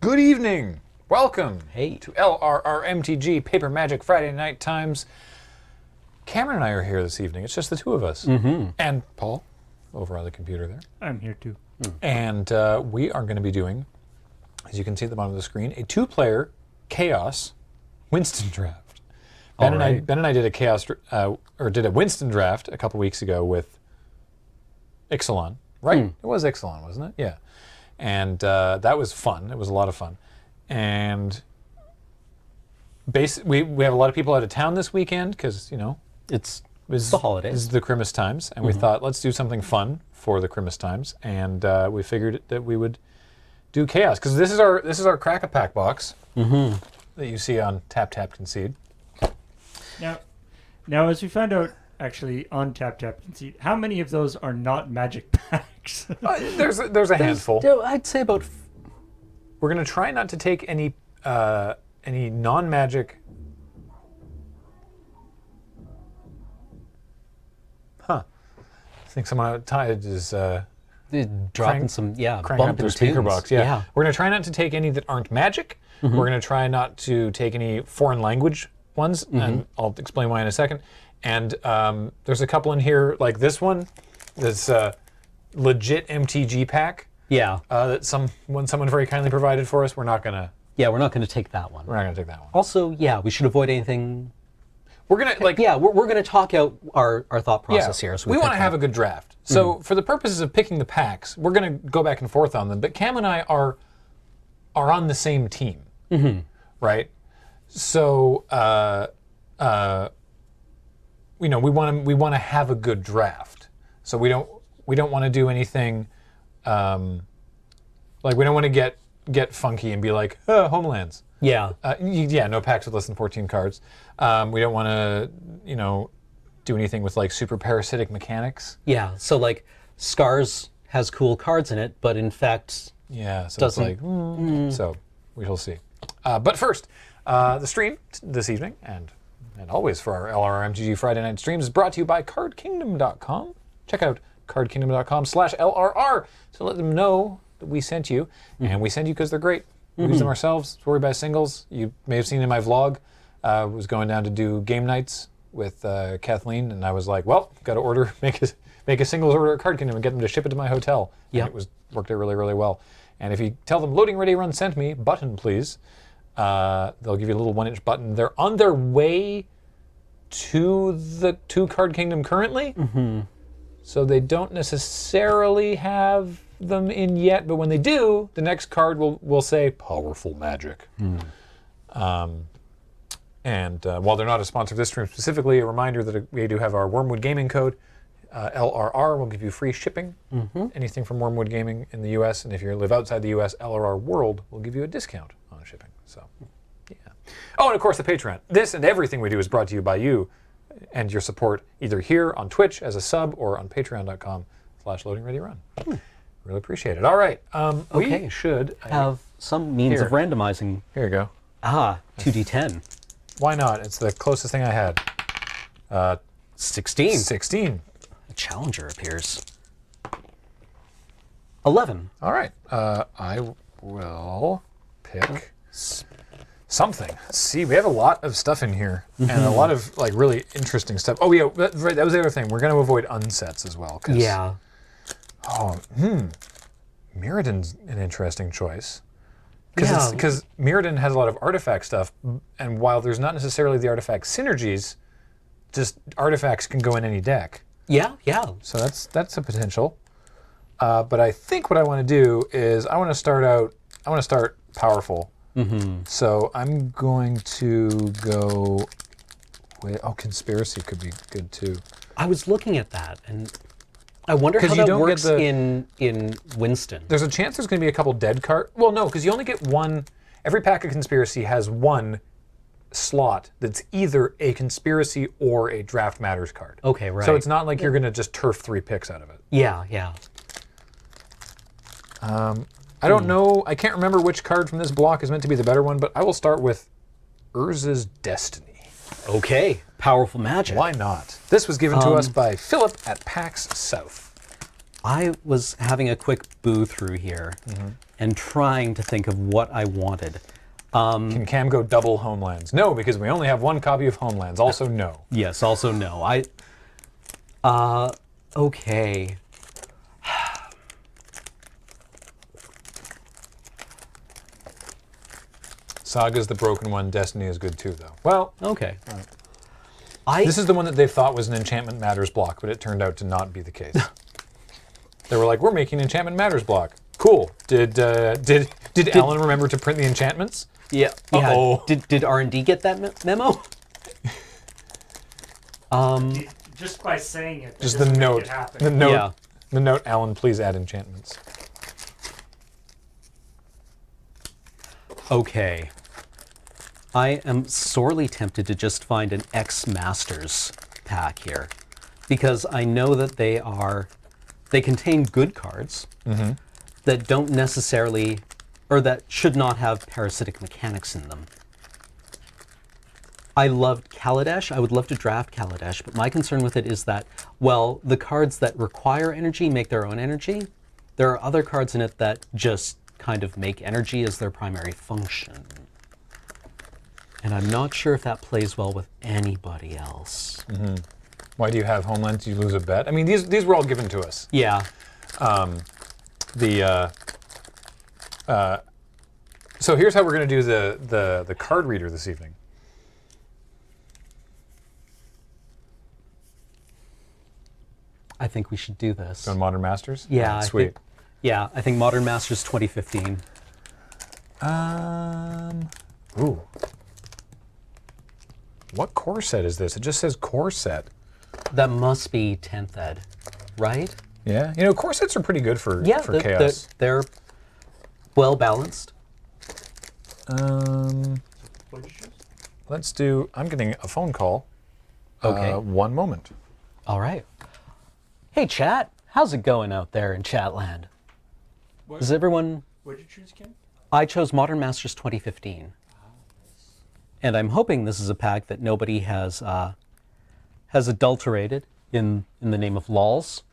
Good evening. Welcome Hey. to LRRMtG Paper Magic Friday Night Times. Cameron and I are here this evening. It's just the two of us. And Paul, over on the computer there. I'm here too. And we are going to be doing, as you can see at the bottom of the screen, a two-player Chaos Winston draft. Ben and I did a Chaos, did a Winston draft a couple weeks ago with Ixalan. Right? It was Ixalan, wasn't it? Yeah. And that was fun. It was a lot of fun. And we have a lot of people out of town this weekend because, you know, It's the holidays. It's the Christmas times. And we thought, let's do something fun for the Christmas times. And we figured that we would do Chaos. Because this is our Crack-A-Pack box that you see on Tap Tap Concede. Now, as we found out, actually, on Tap Tap Concede, how many of those are not magic packs? There's a handful. I'd say about... We're going to try not to take any non-magic... I think someone outside is dropping some, cranking up their speaker box. Yeah. We're going to try not to take any that aren't magic. We're going to try not to take any foreign language ones, and I'll explain why in a second. And there's a couple in here, like this one, this legit MTG pack. Yeah. That someone very kindly provided for us. We're not going to... Yeah, we're not going to take that one. We're not going to take that one. Also, we should avoid anything... We're going to, we're going to talk out our thought process here. So we want to have a good draft. So for the purposes of picking the packs, we're going to go back and forth on them. But Cam and I are on the same team, right? So, we want to have a good draft. So we don't want to do anything, we don't want to get funky and be like, Homelands. Yeah. No packs with less than 14 cards. We don't want to, do anything with like super parasitic mechanics. Yeah. So like Scars has cool cards in it, but in fact, so doesn't. It's like, so we shall see. But first, the stream this evening and always for our LRRMtG Friday night streams is brought to you by CardKingdom.com. Check out CardKingdom.com/LRR to let them know that we sent you, and we send you because they're great. We use them ourselves. Story by singles. You may have seen in my vlog. Was going down to do game nights with Kathleen, and I was like, well, got to make a singles order at Card Kingdom and get them to ship it to my hotel. Yeah. And it worked out really, really well. And if you tell them loading ready run sent me, button please, they'll give you a little 1-inch button. They're on their way to Card Kingdom currently. So they don't necessarily have them in yet, but when they do, the next card will say powerful magic. And while they're not a sponsor of this stream specifically, a reminder that we do have our Wormwood Gaming code. LRR will give you free shipping. Anything from Wormwood Gaming in the US, and if you live outside the US, LRR World will give you a discount on shipping. So, yeah. Oh, and of course the Patreon. This and everything we do is brought to you by you and your support either here on Twitch as a sub or on patreon.com/loadingreadyrun. Really appreciate it. All right. We should have some means of randomizing. Here you go. 2d10. Why not? It's the closest thing I had. 16. 16. A challenger appears. 11. All right. I will pick something. Let's see, we have a lot of stuff in here and a lot of like really interesting stuff. Oh yeah, right. That was the other thing. We're going to avoid unsets as well. Yeah. Mirrodin's an interesting choice. Because Mirrodin has a lot of artifact stuff, and while there's not necessarily the artifact synergies, just artifacts can go in any deck. Yeah. So that's a potential. But I think what I want to do is I want to start powerful. So I'm going to go with, Conspiracy could be good too. I was looking at that, and I wonder how that works in Winston. There's a chance there's going to be a couple dead cards. Well, no, because you only get one. Every pack of Conspiracy has one slot that's either a Conspiracy or a Draft Matters card. Okay, right. So it's not like you're going to just turf 3 picks out of it. Yeah. I don't know. I can't remember which card from this block is meant to be the better one, but I will start with Urza's Destiny. Okay, powerful magic. Why not? This was given to us by Philip at PAX South. I was having a quick boo through here, and trying to think of what I wanted. Can Cam go double Homelands? No, because we only have one copy of Homelands. Also no. Yes, also no. Okay. Saga's the broken one. Destiny is good too, though. Well, okay. This is the one that they thought was an Enchantment Matters block, but it turned out to not be the case. They were like, "We're making Enchantment Matters block. Cool. Did Alan remember to print the enchantments?" Yeah. Uh-oh. Did R&D get that memo? Just by saying it. Just the note. The note. Yeah. The note. Alan, please add enchantments. Okay. I am sorely tempted to just find an X-Masters pack here, because I know that they contain good cards that don't necessarily, or that should not have parasitic mechanics in them. I loved Kaladesh. I would love to draft Kaladesh, but my concern with it is that, well, the cards that require energy make their own energy. There are other cards in it that just kind of make energy as their primary function. And I'm not sure if that plays well with anybody else. Why do you have Homelands? You lose a bet. I mean, these were all given to us. Yeah. So here's how we're going to do the card reader this evening. I think we should do this. On Modern Masters? Yeah. Sweet. I think Modern Masters 2015. Ooh. What core set is this? It just says core set. That must be 10th ed, right? Yeah. You know, core sets are pretty good for Chaos. They're well balanced. Let's do... I'm getting a phone call. Okay. One moment. All right. Hey, chat. How's it going out there in Chatland? Is everyone... What did you choose again? I chose Modern Masters 2015. And I'm hoping this is a pack that nobody has adulterated in the name of lols.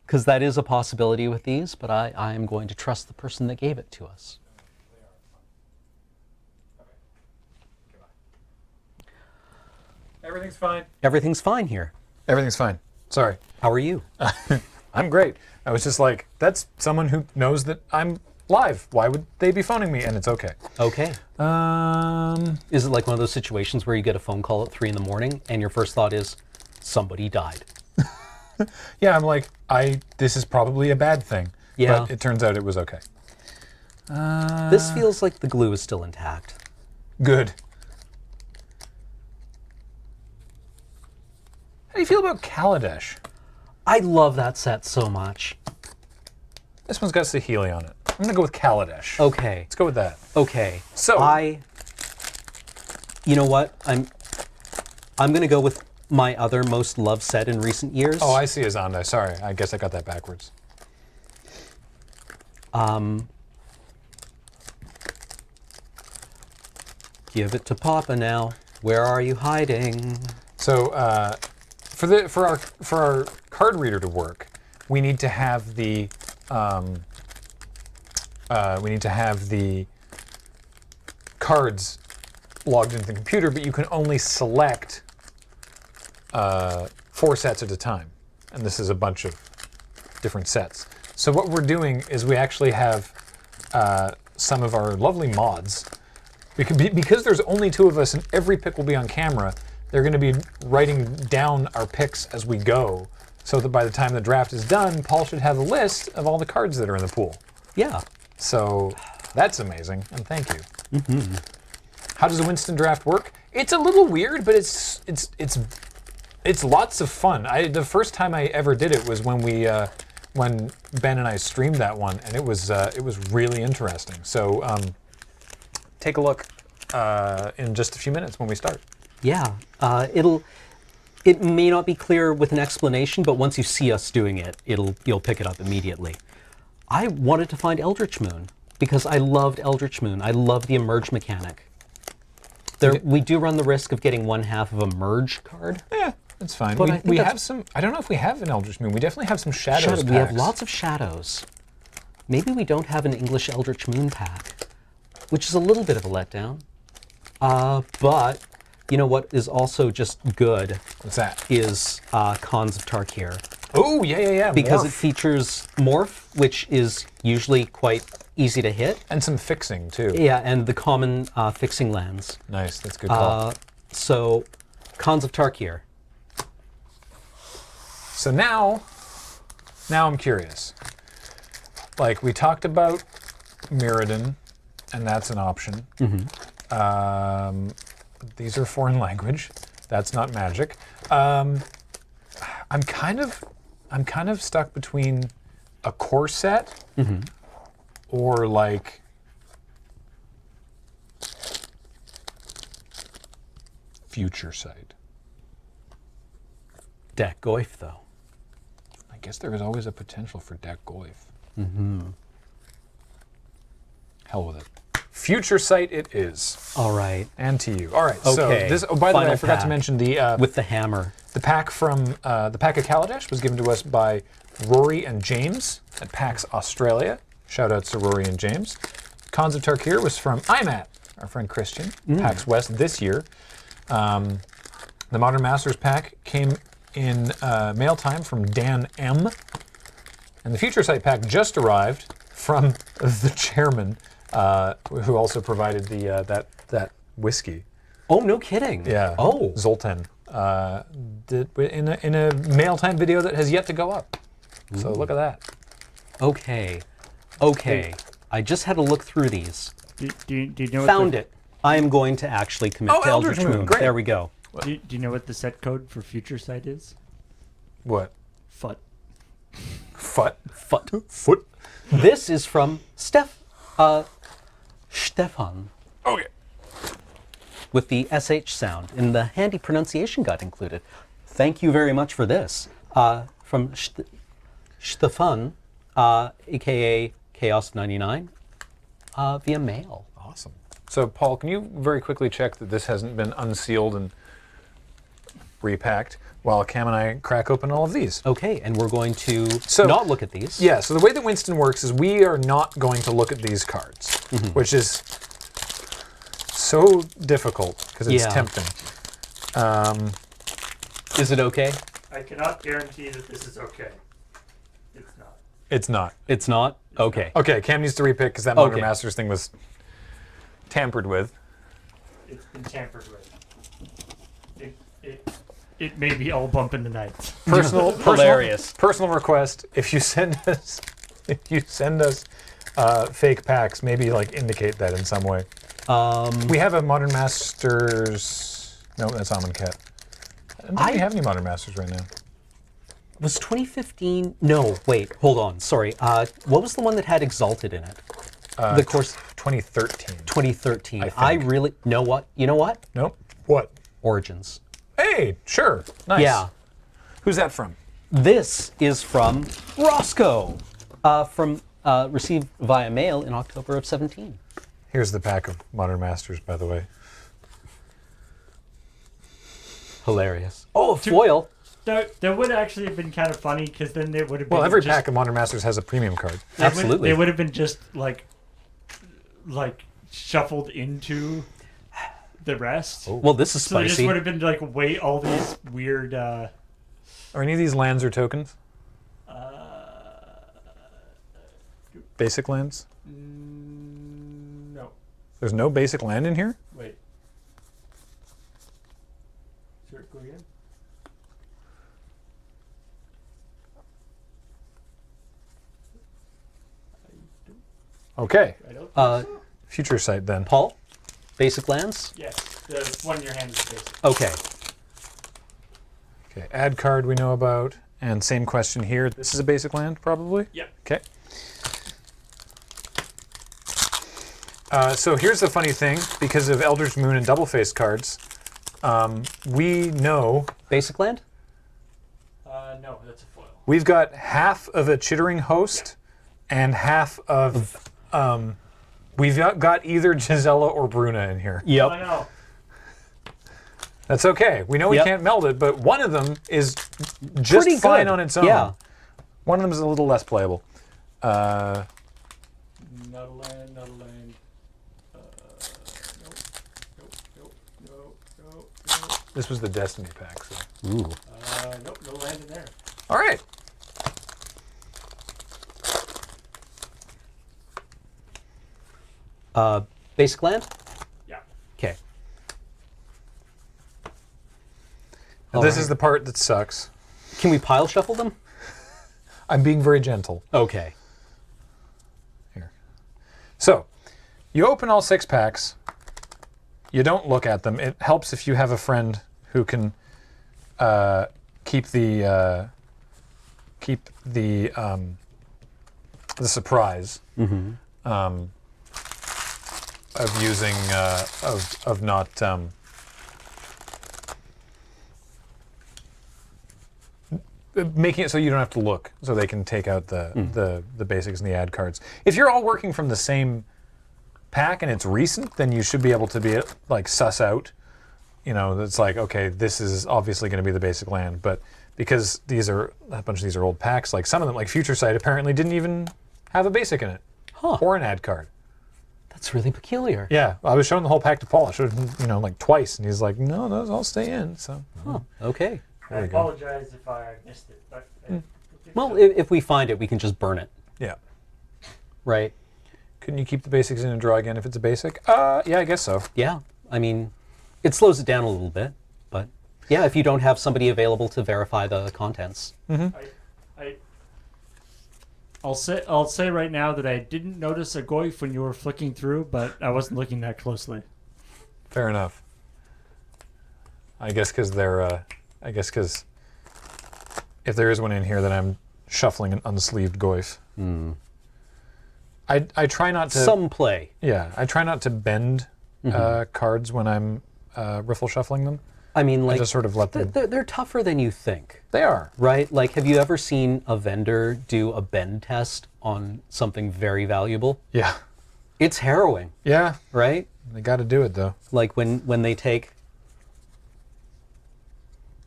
Because that is a possibility with these, but I am going to trust the person that gave it to us. Everything's fine. Everything's fine here. Everything's fine. Sorry. How are you? I'm great. I was just like, that's someone who knows that I'm live. Why would they be phoning me? And it's okay. Okay. Is it like one of those situations where you get a phone call at 3 in the morning and your first thought is, somebody died? Yeah, I'm like, this is probably a bad thing. Yeah. But it turns out it was okay. This feels like the glue is still intact. Good. How do you feel about Kaladesh? I love that set so much. This one's got Saheeli on it. I'm going to go with Kaladesh. Okay. Let's go with that. Okay. So you know what? I'm going to go with my other most loved set in recent years. Oh, I see Azandai. Sorry. I guess I got that backwards. Give it to Papa now. Where are you hiding? So, for our card reader to work, we need to have the cards logged into the computer, but you can only select 4 sets at a time, and this is a bunch of different sets. So what we're doing is we actually have some of our lovely mods. Because there's only 2 of us and every pick will be on camera, they're going to be writing down our picks as we go, so that by the time the draft is done, Paul should have a list of all the cards that are in the pool. Yeah. So that's amazing, and thank you. Mm-hmm. How does a Winston draft work? It's a little weird, but it's lots of fun. The first time I ever did it was when Ben and I streamed that one, and it was really interesting. So take a look in just a few minutes when we start. Yeah, it may not be clear with an explanation, but once you see us doing it, you'll pick it up immediately. I wanted to find Eldritch Moon because I loved Eldritch Moon. I love the emerge mechanic. We do run the risk of getting 1/2 of a merge card. Yeah, that's fine. But We have some. I don't know if we have an Eldritch Moon. We definitely have some shadows. We have lots of shadows. maybe we don't have an English Eldritch Moon pack, which is a little bit of a letdown. But you know what is also just good What's that? is Cons of Tarkir. Oh, yeah. Because Morph. it features Morph, which is usually quite easy to hit. And some fixing, too. Yeah, and the common fixing lands. Nice, that's a good call. So, Cons of Tarkir. So now I'm curious. Like, we talked about Mirrodin, and that's an option. These are foreign language. That's not magic. I'm kind of stuck between a core set or like Future Sight. Deck Goyf, though. I guess there is always a potential for Deck Goyf. Hell with it. Future Sight it is. All right. And to you. All right. Okay. So this. Oh, by the way, I Final forgot to pack. mention the With the hammer. the pack from the pack of Kaladesh was given to us by Rory and James at PAX Australia. Shout outs to Rory and James. Cons of Tarkir was from IMAT, our friend Christian, PAX West this year. The Modern Masters pack came in mail time from Dan M. And the Future Sight pack just arrived from the chairman, who also provided the that whiskey. Oh, no kidding. Yeah. Oh. Zoltan. Did in a mail time video that has yet to go up. So look at that. Okay. Okay. I just had to look through these. Do you know Found it. I am going to actually commit Oh, to Eldritch Eldritch Moon. Moon. Great. There we go. Do you know what the set code for Future Sight is? What? FUT. Foot. Foot. Foot. This is from Stefan Okay. with the SH sound, and the handy pronunciation guide included. Thank you very much for this. From Stefan, aka Chaos99, via mail. Awesome. So, Paul, can you very quickly check that this hasn't been unsealed and repacked while Cam and I crack open all of these? Okay, and we're going to So- not look at these. Yeah, so the way that Winston works is we are not going to look at these cards, which is so difficult because it's Yeah. tempting. Is it okay? I cannot guarantee that this is okay. It's not. It's not. It's not? Okay. Okay, Cam needs to repick because that Modern Okay. Masters thing was tampered with. It's been tampered with. It may be all bump in the night. Hilarious. Personal request: if you send us fake packs, maybe like indicate that in some way. We have a Modern Masters. No, that's Amonkhet. I don't think we have any Modern Masters right now. Was 2015? No, wait, hold on. Sorry. What was the one that had Exalted in it? The course 2013. 2013. I think. I really. Know what? You know what? Nope. What? Origins. Hey, sure. Nice. Yeah. Who's that from? This is from Roscoe. Received via mail in October of 17. Here's the pack of Modern Masters, by the way. Hilarious. Oh, foil. That would actually have been kind of funny because then they would have been. Well, every just, pack of Modern Masters has a premium card. Absolutely. They would have been just like shuffled into the rest. Well, this is So there just spicy. would have been like all these weird. Are any of these lands or tokens? Basic lands? No. There's no basic land in here? Wait. Sure, go again. Okay. I don't. Future Sight then. Paul, basic lands. Yes, the one in your hand is basic. Okay. Okay, add card we know about. And same question here. This is a basic land, probably? Yeah. Okay. So here's the funny thing. Because of Eldritch Moon and Double Face cards, we know Basic land. No, that's a foil. we've got half of a Chittering Host and half of... we've got either Gisela or Bruna in here. Yep. I know. That's okay. We know we Yep. can't meld it, but one of them is just Pretty fine good. on its own. Yeah. One of them is a little less playable. Not a land, not a land. Nope, nope, nope, nope, nope. This was the Destiny pack, so. Ooh. Nope, no land in there. All right. Basic land? Yeah. Okay. This is the part that sucks. Can we pile shuffle them? I'm being very gentle. Okay. Here. So, you open all 6 packs. You don't look at them. It helps if you have a friend who can keep the surprise of using of not making it so you don't have to look, so they can take out the basics and the ad cards. If you're all working from the same pack and it's recent, then you should be able to be like suss out. You know, it's like, okay, this is obviously going to be the basic land, but because a bunch of these are old packs, like some of them, like Future Sight, apparently didn't even have a basic in it, or an ad card. That's really peculiar. Yeah, I was showing the whole pack to Paul. I showed him, like twice, and he's like, "No, those all stay in." So, Okay. I apologize if I missed it, but Well, if we find it, we can just burn it, yeah. right? Couldn't you keep the basics in and draw again if it's a basic? Yeah, I guess so. Yeah. I mean, it slows it down a little bit, but yeah, if you don't have somebody available to verify the contents. I'll say right now that I didn't notice a goif when you were flicking through, but I wasn't looking that closely. Fair enough. I guess because if there is one in here, then I'm shuffling an unsleeved goif. I try not to. Some play. Yeah, I try not to bend cards when I'm riffle shuffling them. I mean, like, I just sort of let them. they're tougher than you think. They are. Right? Like, have you ever seen a vendor do a bend test on something very valuable? Yeah. It's harrowing, Yeah. right? They got to do it though. Like when they take,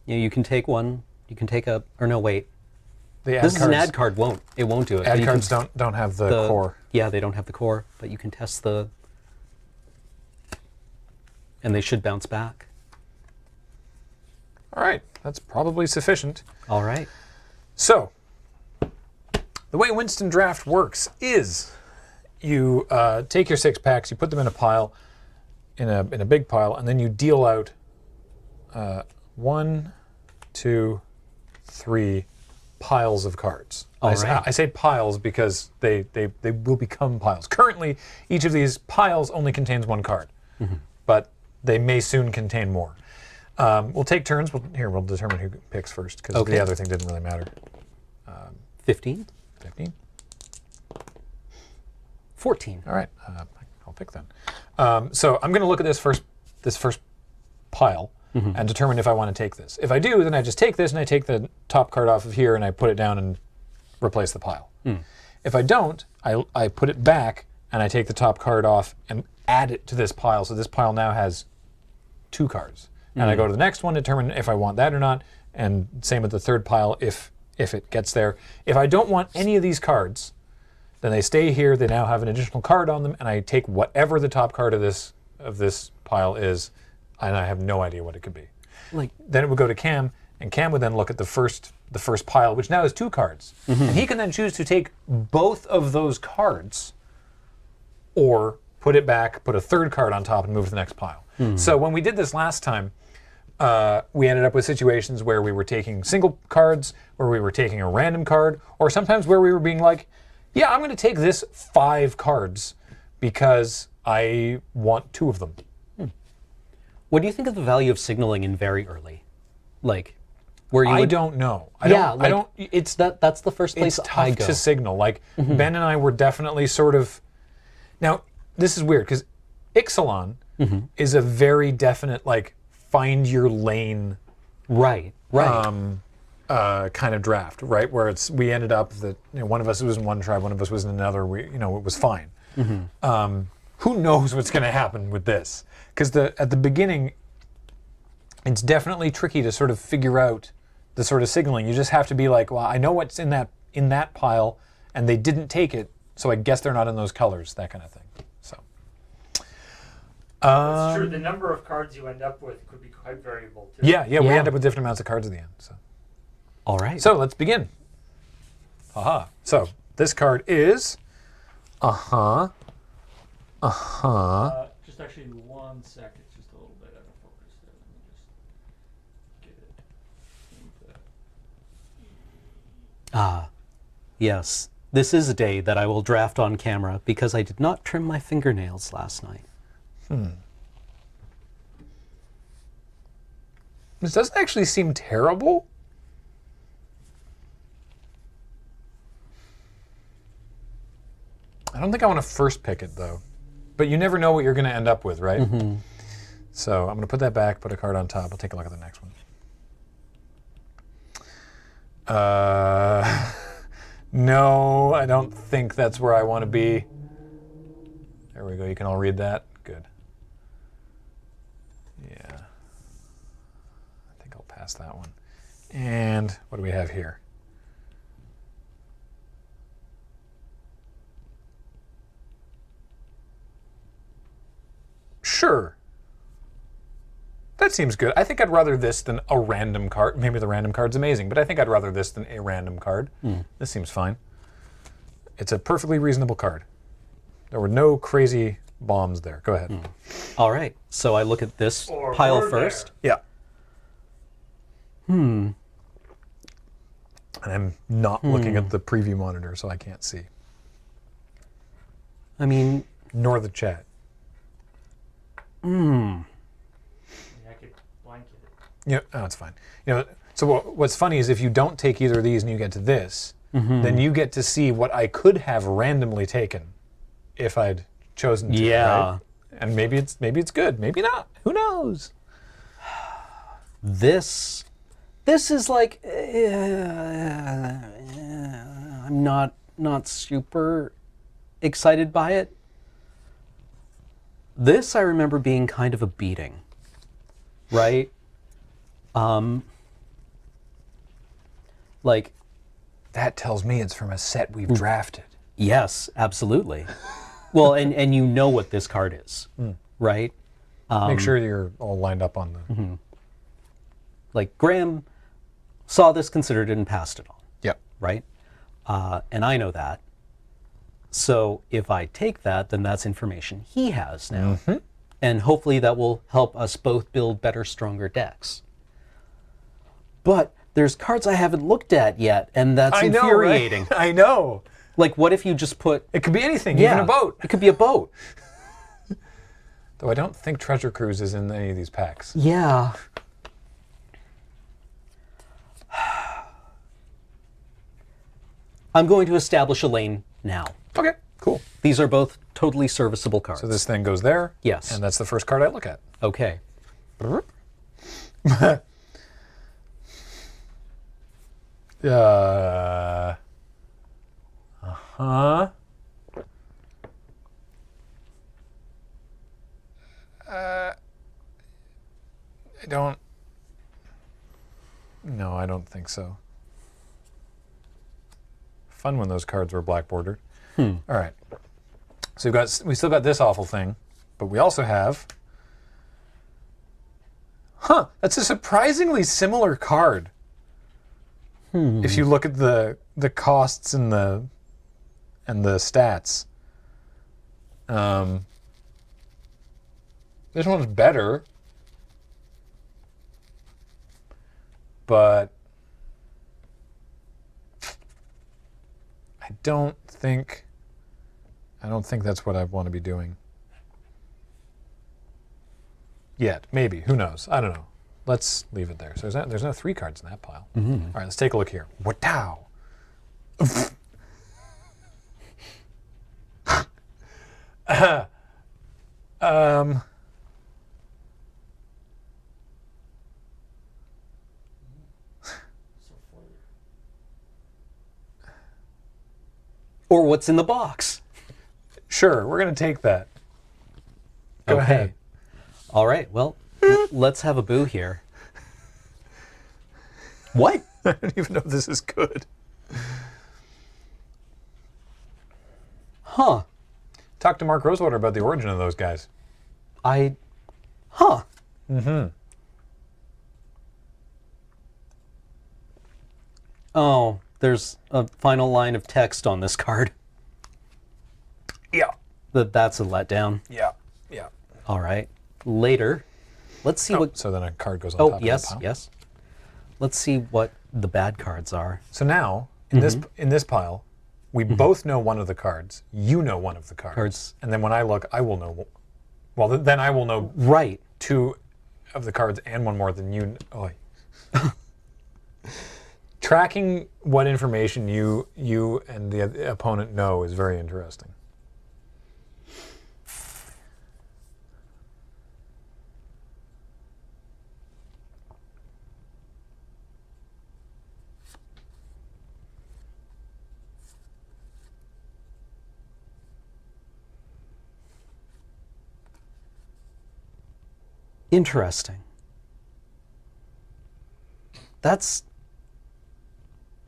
you can take one, you can take a, or no, wait. The ad This is an cards- ad card, it won't do it. Ad But you cards can- don't have the core. Yeah, they don't have the core, but you can test and they should bounce back. All right, that's probably sufficient. All right. So, the way Winston Draft works is you take your 6 packs, you put them in a pile, in a big pile, and then you deal out 1, 2, 3 piles of cards. All right. I say piles because they will become piles. Currently, each of these piles only contains 1 card, but they may soon contain more. We'll take turns. We'll determine who picks first because Okay. the other thing didn't really matter. 15? 15. 14. All right, I'll pick then. So I'm going to look at this first pile and determine if I want to take this. If I do, then I just take this and I take the top card off of here and I put it down and replace the pile. If I don't, I put it back and I take the top card off and add it to this pile. So this pile now has 2 cards. And I go to the next one, determine if I want that or not, and same with the third pile if it gets there. If I don't want any of these cards, then they stay here. They now have an additional card on them, and I take whatever the top card of this pile is, and I have no idea what it could be. Like, Then it would go to Cam, and Cam would then look at the first pile, which now has 2 cards, and he can then choose to take both of those cards, or put it back, put a third card on top, and move to the next pile. So when we did this last time, we ended up with situations where we were taking single cards, where we were taking a random card, or sometimes where we were being like, yeah, I'm going to take this 5 cards because I want 2 of them. what do you think of the value of signaling in very early? Like, where you I would, don't know. I don't. It's That's the first place it's I tough go. to signal. Like Ben and I were definitely sort of. Now this is weird because Ixalan is a very definite like find your lane Right. kind of draft, right? Where we ended up that one of us was in one tribe, one of us was in another. It was fine. Who knows what's going to happen with this? Because at the beginning, it's definitely tricky to sort of figure out the sort of signaling. You just have to be like, well, I know what's in that pile, and they didn't take it, So I guess they're not in those colors, that kind of thing. So. That's true. The number of cards you end up with could be quite variable too. Yeah, we Yeah. end up with different amounts of cards at the end. So. All right. So let's begin. Aha. So this card is. Just actually 1 sec. It's just a little bit out of focus there. Let me just get it. Yes. This is a day that I will draft on camera because I did not trim my fingernails last night. This doesn't actually seem terrible. I don't think I want to first pick it, though. But you never know what you're going to end up with, right? So I'm going to put that back, put a card on top. I'll take a look at the next one. No, I don't think that's where I want to be. There we go. You can all read that. Good. Yeah. I think I'll pass that one. And what do we have here? Sure. That seems good. I think I'd rather this than a random card. Maybe the random card's amazing, but I think I'd rather this than a random card. This seems fine. It's a perfectly reasonable card. There were no crazy bombs there. Go ahead. All right. So I look at this Or pile were first. Yeah. And I'm not looking at the preview monitor, so I can't see. I mean, Nor the chat. I could blanket it. Yeah, oh, it's fine. So what's funny is if you don't take either of these and you get to this, then you get to see what I could have randomly taken if I'd chosen to. Yeah. Right? And maybe it's good, maybe not. Who knows? this is like I'm not super excited by it. This I remember being kind of a beating, right? Like, That tells me it's from a set we've drafted. yes, absolutely. Well, and you know what this card is, right? Make sure you're all lined up on the... Like, Graham saw this, considered it, and passed it on, Yep. right? And I know that. So if I take that, then that's information he has now. And hopefully that will help us both build better, stronger decks. But there's cards I haven't looked at yet, and that's I know, infuriating. right? I know. Like, what if you just put... It could be anything, even a boat. It could be a boat. Though I don't think Treasure Cruise is in any of these packs. Yeah. I'm going to establish a lane now. Okay, cool. These are both totally serviceable cards. So this thing goes there. Yes. And that's the first card I look at. Okay. Uh-huh. I don't... No, I don't think so. Fun when those cards were black bordered. All right. So we still got this awful thing, but we also have... Huh, that's a surprisingly similar card. If you look at the costs and the stats. This one's better. But I don't think that's what I want to be doing yet. Maybe. Who knows? I don't know. Let's leave it there. So there's no 3 cards in that pile. All right, let's take a look here. Wow. Or what's in the box. Sure, we're going to take that. Go ahead. All right, well, let's have a boo here. What? I don't even know if this is good. Huh. Talk to Mark Rosewater about the origin of those guys. Huh. Mm-hmm. Oh, there's a final line of text on this card. Yeah. That's a letdown. Yeah. Yeah. All right. Later, let's see what... So then a card goes on Oh, top yes, of the pile. yes. Let's see what the bad cards are. So now, in this pile, we both know one of the cards. You know one of the cards. And then when I look, I will know. Well, then I will know Right. 2 of the cards and one more than you. Oh. Tracking what information you and the opponent know is very interesting. Interesting.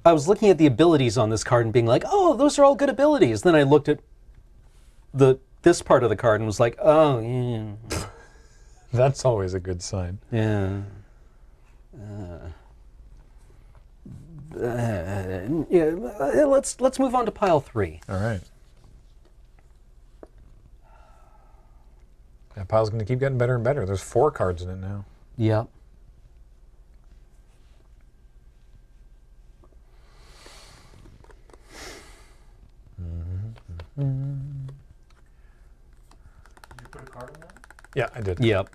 I was looking at the abilities on this card and being like, oh, those are all good abilities. Then I looked at this part of the card and was like, oh, yeah. That's always a good sign. Yeah. Let's move on to pile 3. All right. That pile's going to keep getting better and better. There's 4 cards in it now. Yep. Did you put a card in that? Yeah, I did. Yep.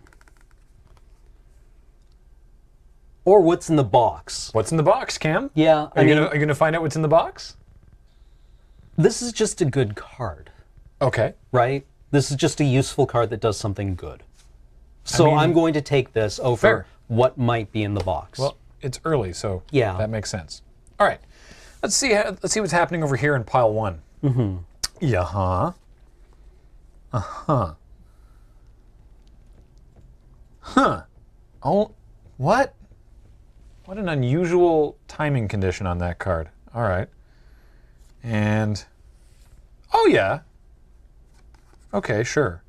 Or what's in the box. What's in the box, Cam? Yeah, Are you gonna find out what's in the box? This is just a good card, Okay. right? This is just a useful card that does something good. So mean, I'm going to take this over fair. what might be in the box. Well, it's early, so Yeah. that makes sense. All right. Let's see what's happening over here in pile 1. Mm-hmm. Yeah. Huh. Uh-huh. Huh. Oh, what? What an unusual timing condition on that card. All right. And, oh yeah. Okay, sure.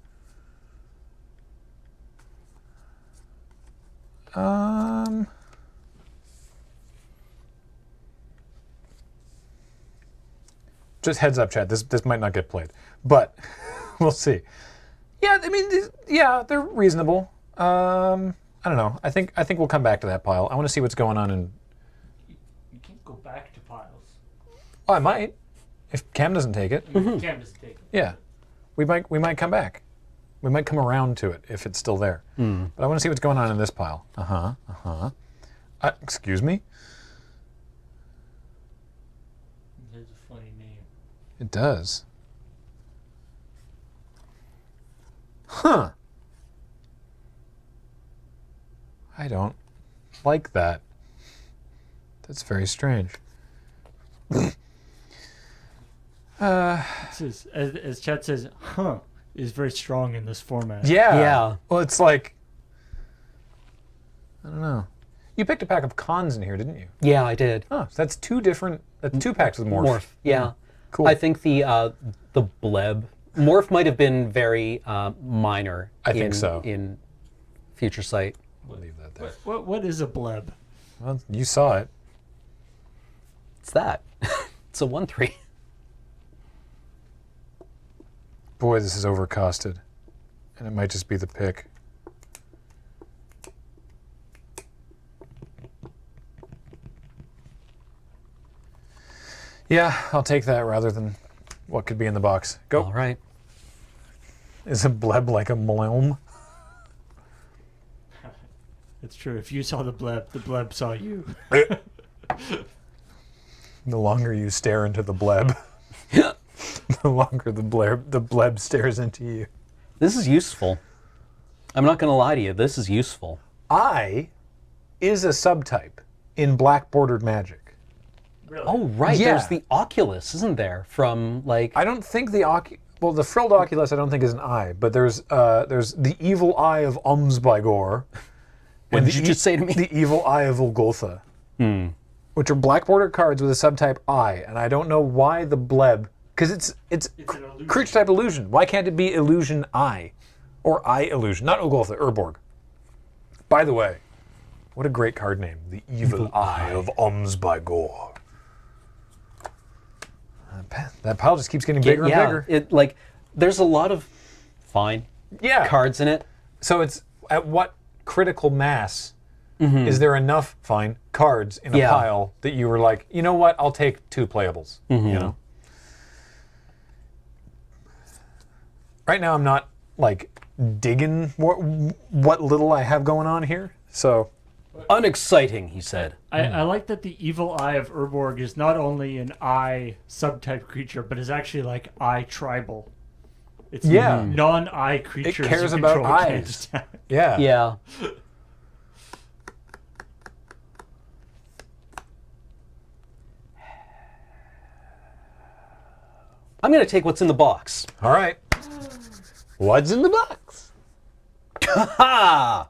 Just heads up, chat. This might not get played, but we'll see. Yeah, I mean, they're reasonable. I don't know. I think we'll come back to that pile. I want to see what's going on in. You can't go back to piles. Oh, I might, if Cam doesn't take it. Cam doesn't take it. Yeah, we might come back. We might come around to it if it's still there. But I want to see what's going on in this pile. Excuse me? It has a funny name. It does. Huh. I don't like that. That's very strange. It says, as Chad says, huh, is very strong in this format. Yeah. Yeah. Well, it's like, I don't know. You picked a pack of cons in here, didn't you? Yeah, I did. Oh, so that's 2 packs with morph. Yeah. Cool. I think the bleb morph might have been very minor. I think so. In Future Sight. We'll leave that there. What is a bleb? Well, you saw it. It's that. It's a 1/3. Boy, this is overcosted. And it might just be the pick. Yeah, I'll take that rather than what could be in the box. Go. All right. Is a bleb like a mlome? It's true. If you saw the bleb saw you. The longer you stare into the bleb, the longer the bleb stares into you. This is useful. I'm not going to lie to you. This is useful. I is a subtype in black bordered magic. Really? Oh, right. Yeah. There's the Oculus, isn't there? From like. I don't think the frilled Oculus I don't think is an eye, but there's the evil eye of Umsbygor. What did you just say to me? The evil eye of Ulgotha. Which are black bordered cards with a subtype eye, and I don't know why the bleb Because it's It's an illusion. creature type illusion. Why can't it be illusion I? Or I illusion, not Ugolf the Urborg. By the way, what a great card name. The Evil Eye of Omsbygor. That pile just keeps getting bigger and bigger. It like there's a lot of fine Yeah. cards in it. So it's at what critical mass is there enough fine cards in a Yeah. pile that you were like, you know what, I'll take 2 playables. You know? Right now I'm not like digging what little I have going on here. So Unexciting, he said. I like that the evil eye of Urborg is not only an eye subtype creature, but is actually like eye tribal. It's Yeah. non-eye creatures. cares you about control can't eyes. attack. yeah. Yeah. I'm going to take what's in the box. All right. What's in the box? Ha!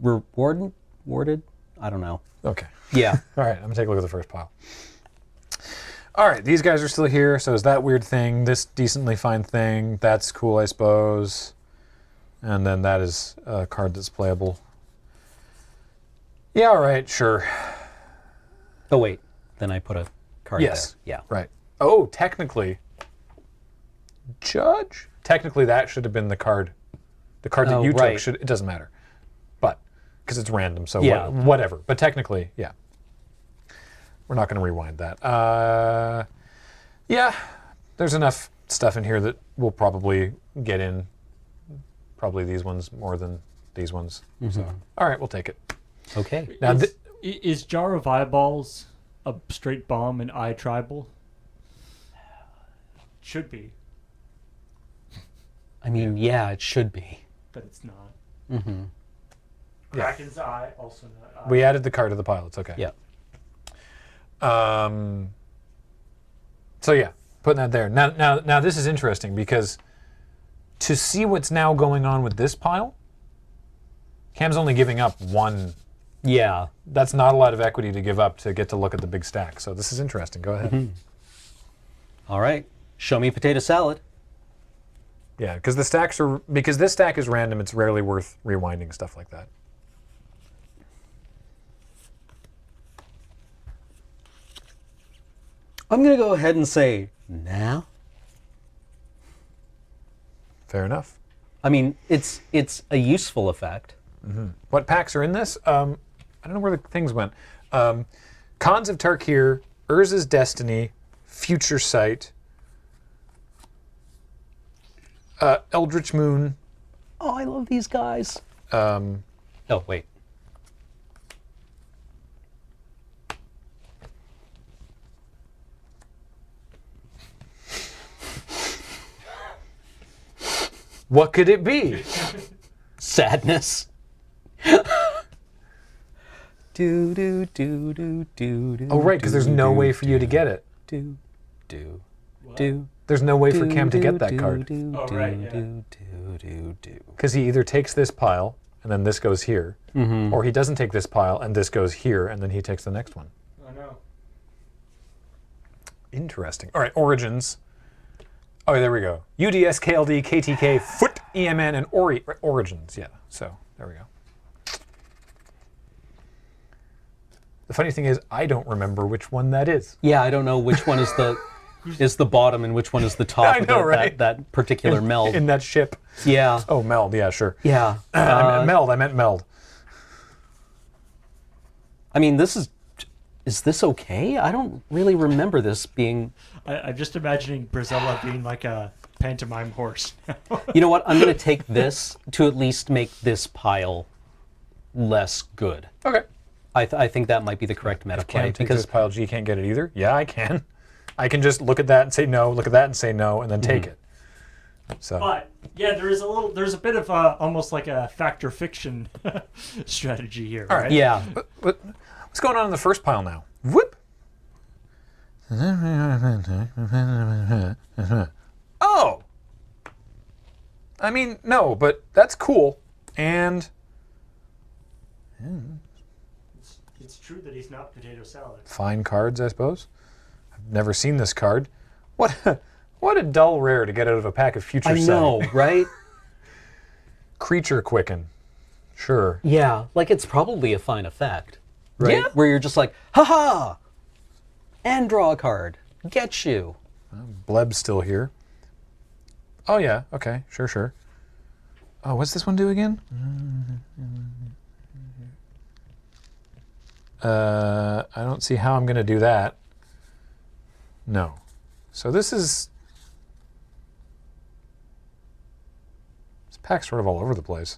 Rewarded? I don't know. Okay. Yeah. All right, I'm gonna take a look at the first pile. All right, these guys are still here. So is that weird thing, this decently fine thing, that's cool, I suppose. And then that is a card that's playable. Yeah, all right, sure. Oh, wait. Then I put a card Yes. there. Yeah. Right. Oh, technically, Judge? Technically, that should have been the card. The card that Oh, you took right. should. It doesn't matter, but because it's random, so Yeah. whatever. But technically, yeah, we're not going to rewind that. Yeah, there's enough stuff in here that we'll probably get in. Probably these ones more than these ones. So, all right, we'll take it. Okay. Now, Is Jar of Eyeballs a straight bomb and eye tribal? Should be, I mean, yeah, it should be. but it's not. Mm-hmm. Kraken's eye, also not eye. we added the card to the pile. It's okay. Yeah. So yeah, putting that there. Now this is interesting because to see what's now going on with this pile, Cam's only giving up 1. Yeah. That's not a lot of equity to give up to get to look at the big stack. So this is interesting. Go ahead. All right. Show me potato salad. Yeah, because this stack is random. It's rarely worth rewinding stuff like that. I'm going to go ahead and say now. Fair enough. I mean, it's a useful effect. What packs are in this? I don't know where the things went. Khans of Tarkir, Urza's Destiny, Future Sight, Eldritch Moon. Oh, I love these guys. Oh, wait. What could it be? Sadness. do do do do do do. Oh, right, because there's no way for you to get it. Do do do. There's no way for Cam to get that card. Oh, right, yeah. Do. Because he either takes this pile, and then this goes here, or he doesn't take this pile, and this goes here, and then he takes the next one. I know. Interesting. All right, Origins. Oh, there we go. UDS, KLD, KTK, Foot, EMN, and Origins. Yeah, so there we go. The funny thing is, I don't remember which one that is. Yeah, I don't know which one is the bottom and which one is the top I of know, right? that particular meld. In that ship. Yeah. Oh, meld. Yeah, sure. Yeah. I meant meld. I mean, is this okay? I don't really remember this being. I'm just imagining Brazella being like a pantomime horse. You know what? I'm going to take this to at least make this pile less good. Okay. I think that might be the correct meta Can I play take because this pile? G can't get it either? Yeah, I can. I can just look at that and say no, look at that and say no, and then take it. So. But yeah, there's a bit of almost like a factor fiction strategy here. All right. yeah. What's going on in the first pile now? Whoop. Oh. I mean, no, but that's cool. And It's true that he's not potato salad. fine cards, I suppose. I've never seen this card. What a dull rare to get out of a pack of Future I Sight. know, right? Creature Quicken. Sure. Yeah, like it's probably a fine effect, right? Yeah. Where you're just like, haha, and draw a card. Get you. Bleb's still here. Oh yeah, okay, sure. Oh, what's this one do again? I don't see how I'm gonna do that. No. So this pack's sort of all over the place.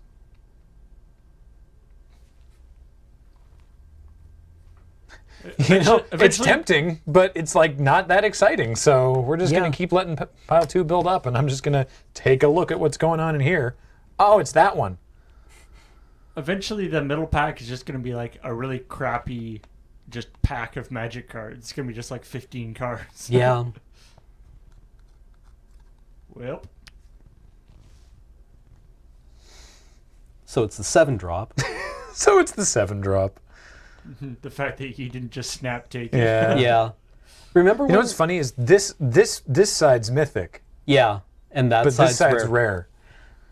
You know, it's Eventually- tempting, but it's like not that exciting. So we're just Yeah. gonna keep letting pile 2 build up, and I'm just gonna take a look at what's going on in here. Oh, it's that one. Eventually, the middle pack is just going to be like a really crappy, just pack of Magic cards. It's going to be just like 15 cards. Yeah. Well, So it's the 7-drop. So it's the 7-drop. the fact that he didn't just snap take it. Yeah. Yeah. Remember You when? know what's funny is this side's mythic, Yeah, and that but this side's rare. rare.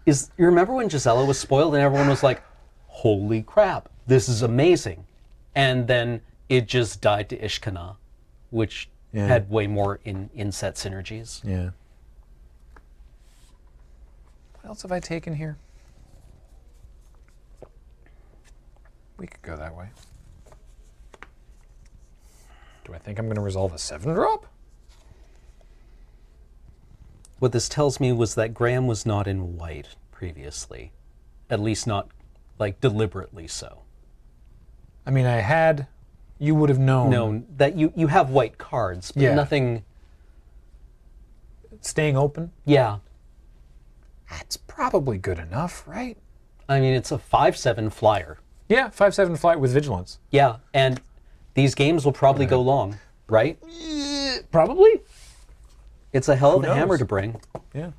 You remember when Gisela was spoiled and everyone was like, "Holy crap, this is amazing," and then it just died to Ishkana, which Yeah. had way more in-set synergies. Yeah. What else have I taken here? We could go that way. Do I think I'm going to resolve a 7-drop? What this tells me was that Graham was not in white previously, at least not like deliberately so. I mean, you would have known. No, that you have white cards, but Yeah. nothing. Staying open? Yeah, That's probably good enough, right? I mean it's a 5/7 flyer. Yeah, 5/7 flight with vigilance. Yeah, and these games will probably go long, right? Probably. It's a hell of Who a hammer knows? to bring. Yeah.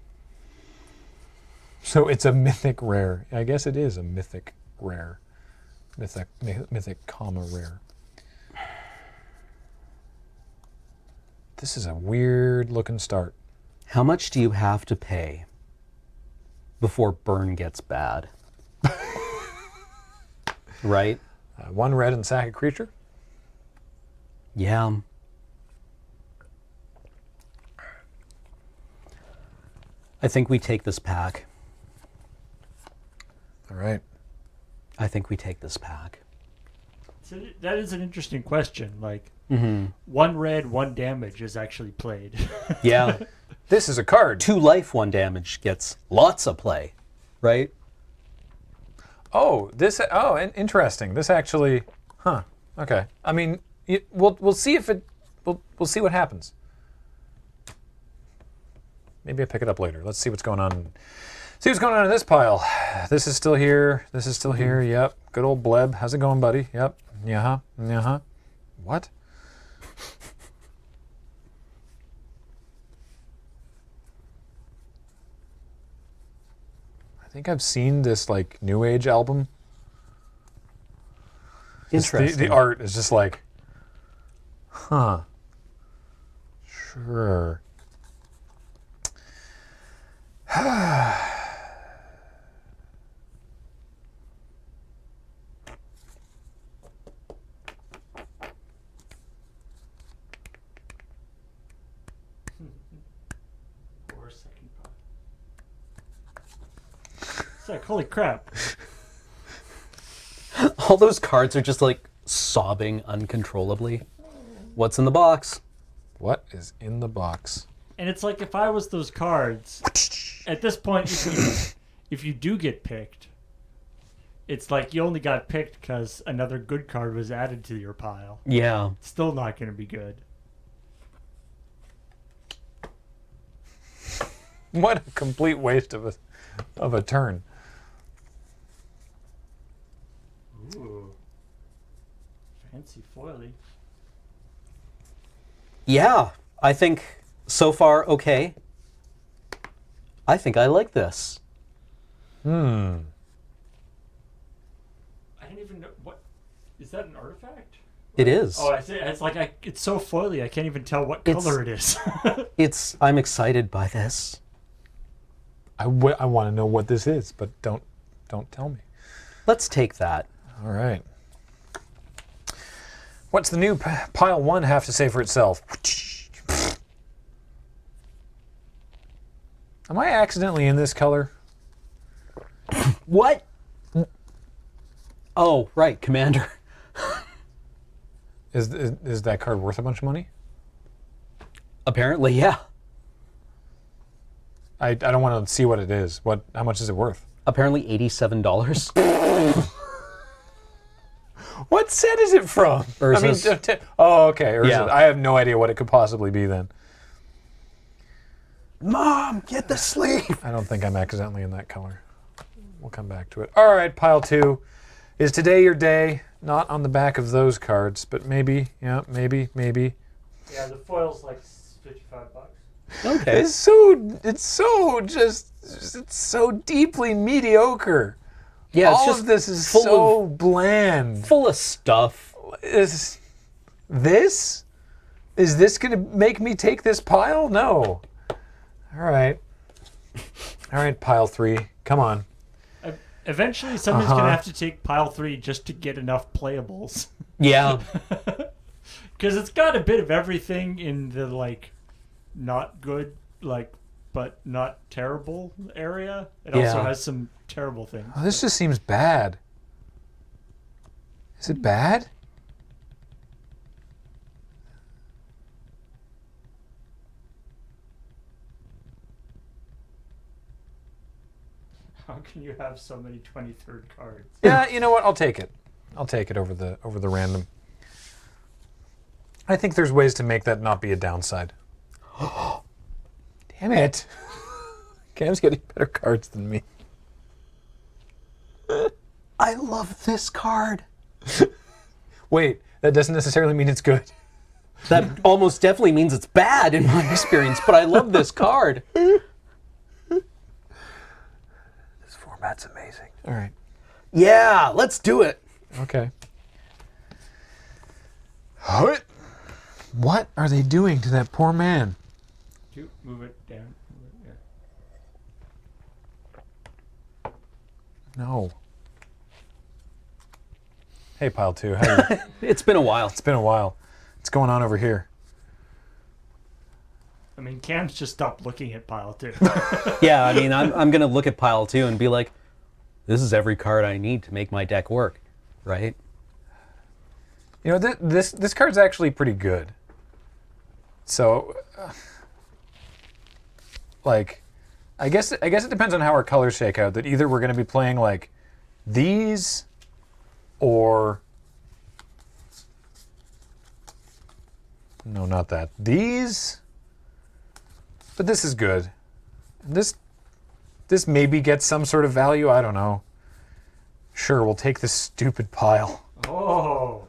So it's a mythic rare. I guess it is a mythic rare. Mythic comma rare. This is a weird looking start. How much do you have to pay before burn gets bad? Right? 1 red and sack a creature. Yeah. I think we take this pack. All right. I think we take this pack. So that is an interesting question. Like, Mm-hmm. 1 red, 1 damage is actually played. Yeah. This is a card. 2 life, 1 damage gets lots of play, right? Oh, interesting. This actually, okay. I mean, we'll see if we'll see what happens. Maybe I pick it up later. Let's see what's going on. See what's going on in this pile. This is still here. This is still here. Yep. Good old Bleb. How's it going, buddy? Yep. Yeah. What? I think I've seen this like New Age album. Just Interesting. The art is just like, sure. Or second pot. It's like, holy crap. All those cards are just like sobbing uncontrollably. What's in the box? What is in the box? And it's like, if I was those cards, at this point, if you do get picked, it's like you only got picked because another good card was added to your pile. Yeah. It's still not going to be good. What a complete waste of a turn. Ooh. Fancy foily. Yeah. I think so far, okay. I think I like this. I didn't even know what is that an artifact It is. Oh, it's like it's so foily. I can't even tell what color it is. I'm excited by this. I want to know what this is, but don't tell me. Let's take that. All right. What's the new pile 1 have to say for itself? Am I accidentally in this color? What? Oh, right, Commander. Is that card worth a bunch of money? Apparently, yeah. I don't want to see what it is. How much is it worth? Apparently $87. What set is it from? Urza's. Oh, okay. Urza's. Yeah. I have no idea what it could possibly be then. Mom, get the sleeve. I don't think I'm accidentally in that color. We'll come back to it. All right, pile 2. Is today your day? Not on the back of those cards, but maybe. Yeah, maybe. Yeah, the foil's like $55. Okay. It's so deeply mediocre. Yeah, it's All just of this is full so bland. full of stuff. Is this going to make me take this pile? No. All right, pile 3. Come on. Eventually, someone's gonna have to take pile 3 just to get enough playables. Yeah. Because it's got a bit of everything in the like, not good, like, but not terrible area. It also Yeah. has some terrible things. Oh, this just seems bad. Is it bad? How can you have so many 23rd cards? Yeah, you know what? I'll take it. I'll take it over the random. I think there's ways to make that not be a downside. Damn it. Cam's getting better cards than me. I love this card. Wait, that doesn't necessarily mean it's good. That almost definitely means it's bad in my experience, but I love this card. This format's amazing. All right. Yeah, let's do it. Okay. What are they doing to that poor man? Move it down. Yeah. No. Hey, pile 2. How you? It's been a while. It's been a while. What's going on over here? I mean, Cam's just stopped looking at pile 2. Yeah, I mean, I'm going to look at pile 2 and be like, this is every card I need to make my deck work, right? You know, this card's actually pretty good. So, like, I guess it depends on how our colors shake out. That either we're going to be playing like these, or no, not that. These, but this is good. This maybe gets some sort of value. I don't know. Sure, we'll take this stupid pile. Oh.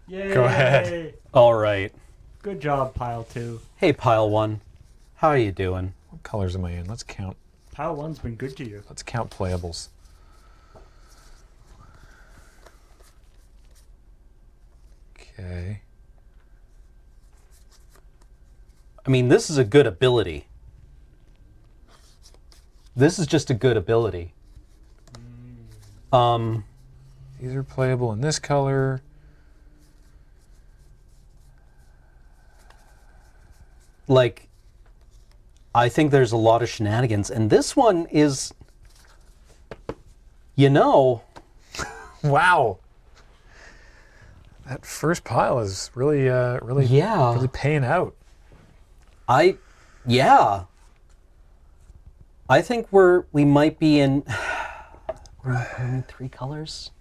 Yay. Go ahead. All right. Good job, pile 2. Hey, pile 1. How are you doing? What colors am I in? Let's count. Pile 1's been good to you. Let's count playables. Okay. I mean, this is a good ability. This is just a good ability. These are playable in this color. Like, I think there's a lot of shenanigans, and this one is, you know, Wow. That first pile is really Yeah. really paying out. yeah. I think we might be in, we're in 3 colors.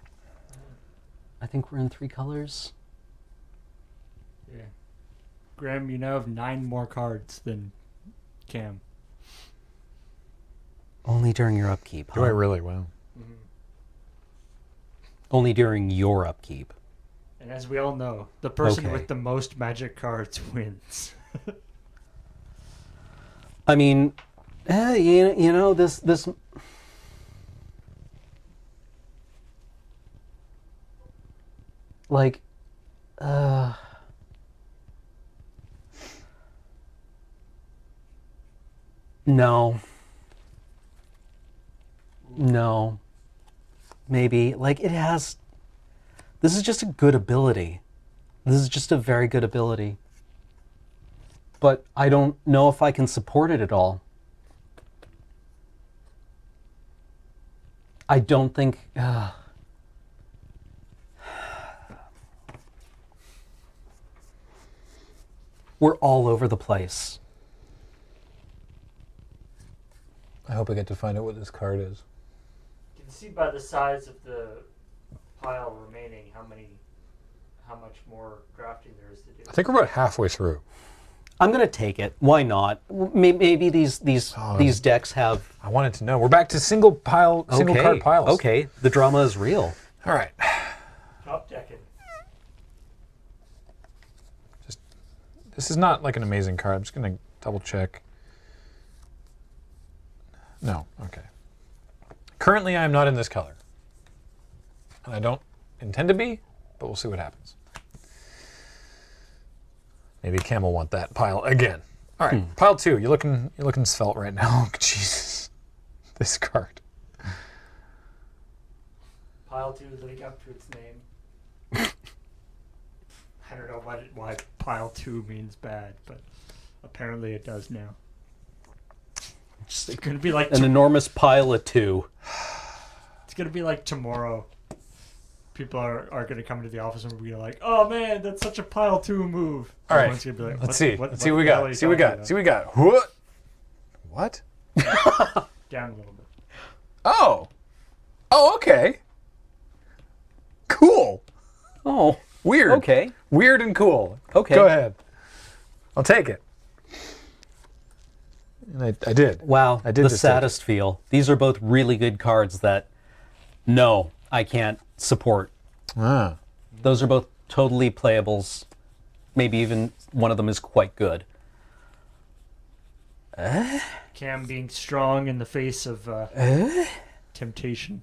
I think we're in 3 colors. Yeah. Graham, you now have 9 more cards than Cam. Only during your upkeep, huh? Do I really? Wow. Only during your upkeep. And as we all know, the person Okay. with the most magic cards wins. I mean, you know, this like, No. No. Maybe. Like, it has... This is just a good ability. This is just a very good ability. But I don't know if I can support it at all. I don't think... We're all over the place. I hope I get to find out what this card is. You can see by the size of the pile remaining how much more drafting there is to do. I think we're about halfway through. I'm gonna take it. Why not? Maybe these decks have... I wanted to know. We're back to single card piles. Okay, the drama is real. All right. Top decking. This is not like an amazing card. I'm just going to double check. No, okay. Currently, I am not in this color. And I don't intend to be, but we'll see what happens. Maybe Cam will want that pile again. All right, pile 2. You're looking svelte right now. Jesus, this card. Pile 2 living up to its name. I don't know why pile 2 means bad, but apparently it does now. It's gonna be like an enormous pile of 2. It's gonna be like tomorrow. People are gonna come into the office and be like, "Oh man, that's such a pile 2 move." All right, Everyone's gonna be like, let's see what we the hell are got. you See what we got. talking See what we got. What? What? about?" Down a little bit. Oh. Oh, okay. Cool. Oh, Weird. okay. Weird and cool. Okay. Go ahead. I'll take it. And I did. Wow, I did the just take it. saddest feel. These are both really good cards that, no, I can't support. Ah. Those are both totally playables. Maybe even one of them is quite good. Cam being strong in the face of temptation.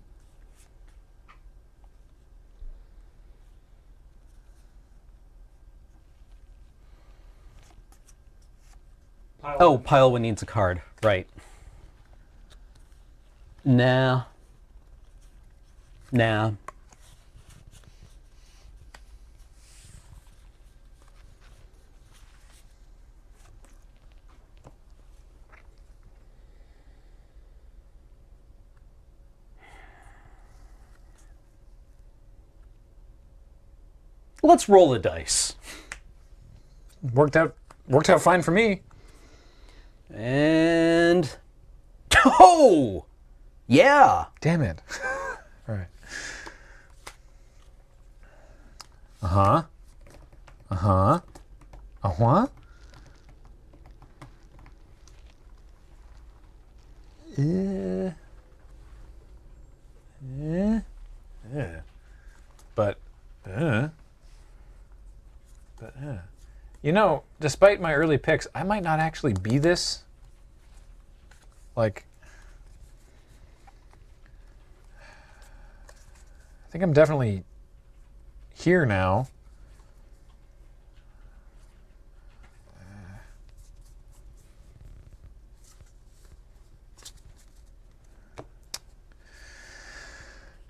Oh, pile 1 needs a card. Right. Nah. Nah. Let's roll the dice. Worked out fine for me. And... Oh! Yeah! Damn it. All right. Uh-huh. Uh-huh. Uh-huh. Yeah. Yeah. Yeah. But, you know, despite my early picks, I might not actually be this. Like, I think I'm definitely here now.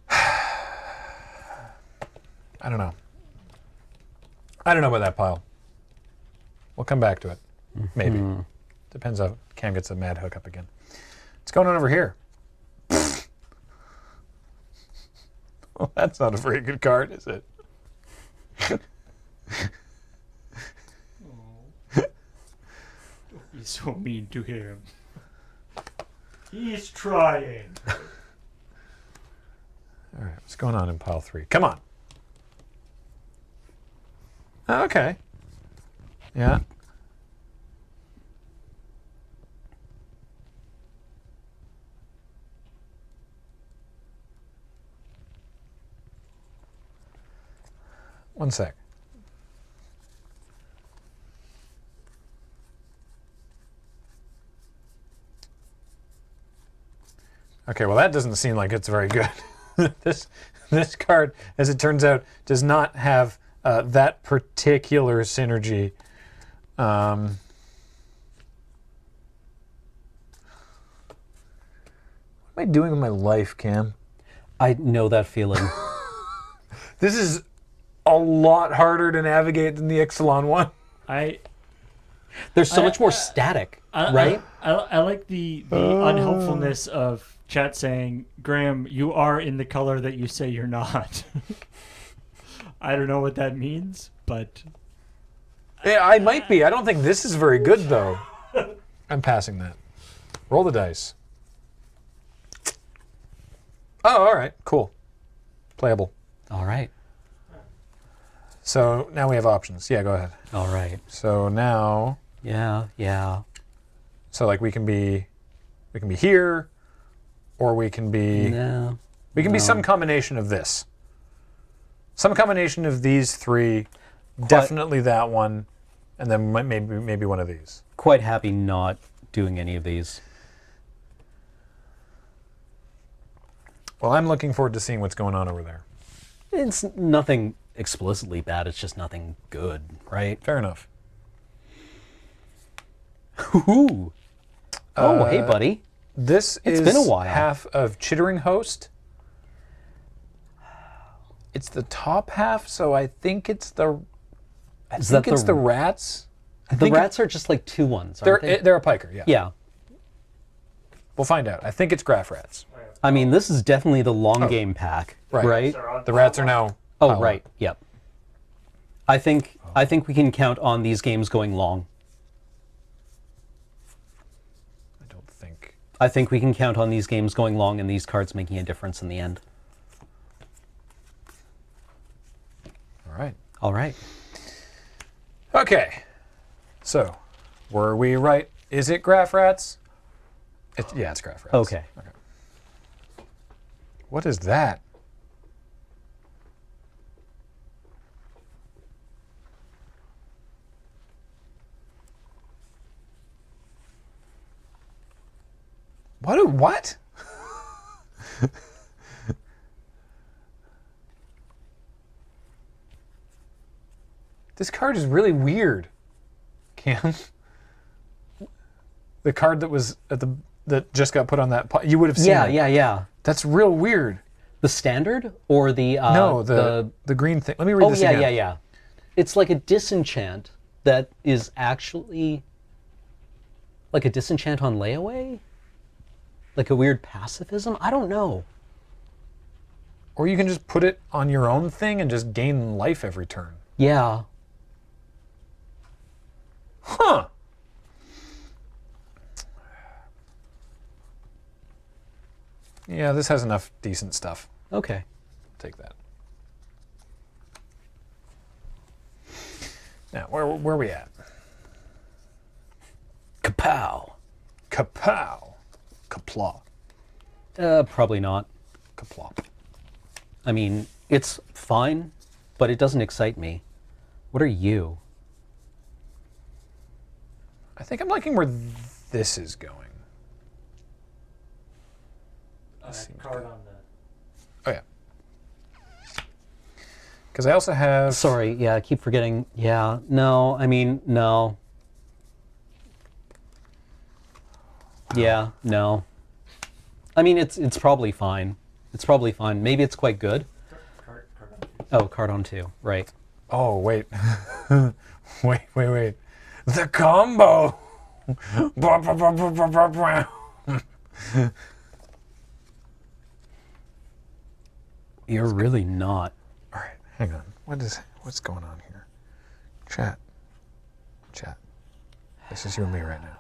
I don't know. I don't know about that pile. We'll come back to it. Maybe. Depends how Cam gets a mad hookup again. What's going on over here? Well, that's not a very good card, is it? Don't be so mean to him. He's trying. All right, what's going on in pile 3? Come on. Oh, okay. Yeah. One sec. Okay, well that doesn't seem like it's very good. This card, as it turns out, does not have that particular synergy. What am I doing with my life, Cam? I know that feeling. This is a lot harder to navigate than the Ixalan one. There's so much more static, right? I like the unhelpfulness of chat saying, Graham, you are in the color that you say you're not. I don't know what that means, but... Yeah, I might be. I don't think this is very good, though. I'm passing that. Roll the dice. Oh, all right. Cool. Playable. All right. So now we have options. Yeah, go ahead. All right. So now... Yeah. So like we can be here, or we can be... No. We can be some combination of this. Some combination of these three, definitely that one, and then maybe one of these. Quite happy not doing any of these. Well, I'm looking forward to seeing what's going on over there. It's nothing explicitly bad, it's just nothing good, right? Fair enough. Ooh. Oh, hey, buddy. This It's is been a while. half of Chittering Host. It's the top half, so I think it's the... I Is think that it's the- the rats. The rats are just like 2 ones, aren't they? They're a piker, yeah. Yeah. We'll find out. I think it's graph rats. I mean, this is definitely the long game pack, Right. right? The rats are now... Oh, piled right. up. Yep. I think we can count on these games going long. I don't think... I think we can count on these games going long and these cards making a difference in the end. All right. All right. Okay. So, were we right? Is it graph rats? Yeah, it's graph rats. Okay. What is that? What? This card is really weird, Cam. The card that was at that just got put on that you would have seen it. Yeah. That's real weird. The standard or the No, the green thing. Let me read this again. yeah. It's like a disenchant that is actually like a disenchant on layaway? Like a weird pacifism? I don't know. Or you can just put it on your own thing and just gain life every turn. Yeah. Huh. Yeah, this has enough decent stuff. Okay. Take that. Now, where are we at? Kapow. Kapow. Kaplaw. Probably not. Kaplop. I mean, it's fine, but it doesn't excite me. What are you? I think I'm liking where this is going. Card on the... Oh, yeah. Because I also have... Sorry, yeah, I keep forgetting. Yeah, no, I mean, no. Yeah, no. I mean, it's probably fine. It's probably fine. Maybe it's quite good. Card on two. Oh, card on 2, right. Oh, wait. wait. The combo! You're really not. All right, hang on. What's going on here? Chat. This is you and me right now.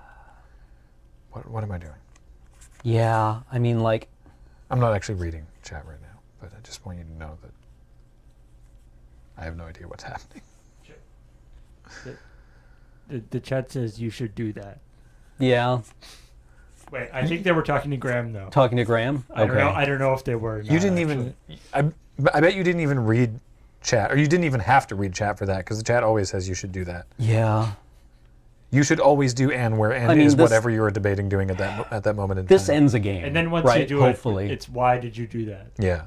What am I doing? Yeah, I mean, like, I'm not actually reading chat right now, but I just want you to know that I have no idea what's happening. The chat says you should do that. yeah. Wait, I think they were talking to Graham though. Talking to Graham? I don't know if they were. Or not, You didn't even... I bet you didn't even read chat, or you didn't even have to read chat for that, because the chat always says you should do that. Yeah. You should always do and where and I mean, is this- whatever you were debating doing at that moment in This time. ends a game. And then once right? you do Hopefully. it, it's why did you do that? Yeah.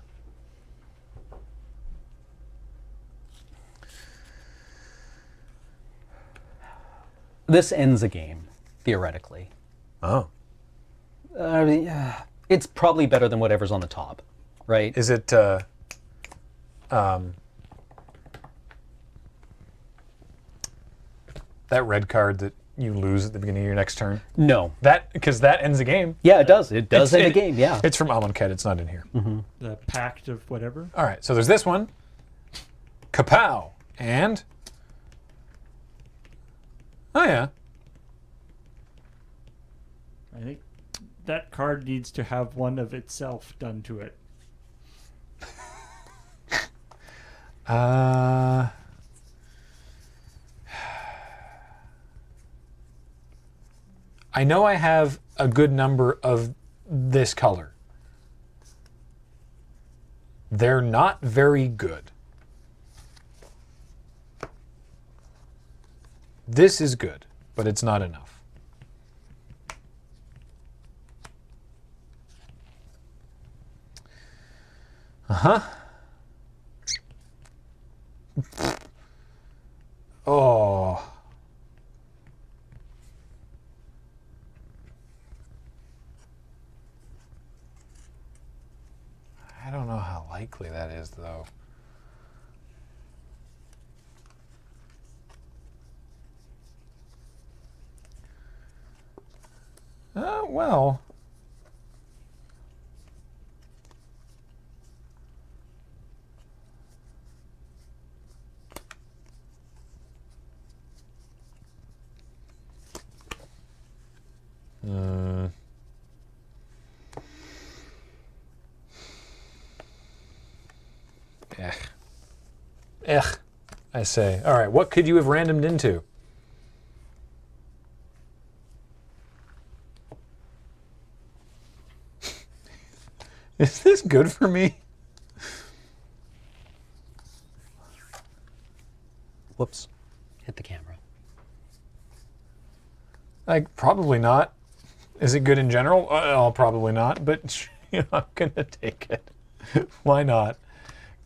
This ends a game, theoretically. Oh. I mean, it's probably better than whatever's on the top, right? Is it that red card that you lose at the beginning of your next turn? No. Because that ends the game. Yeah, it does. It does end a game, yeah. It's from Amonkhet. It's not in here. The Pact of whatever. All right, so there's this one. Kapow. And... Oh, yeah. I think that card needs to have one of itself done to it. I know I have a good number of this color. They're not very good. This is good, but it's not enough. Uh-huh. Oh. I don't know how likely that is, though. Well. I say. All right, what could you have randomed into? Is this good for me? Whoops. Hit the camera. Like, probably not. Is it good in general? Probably not, but I'm going to take it. Why not?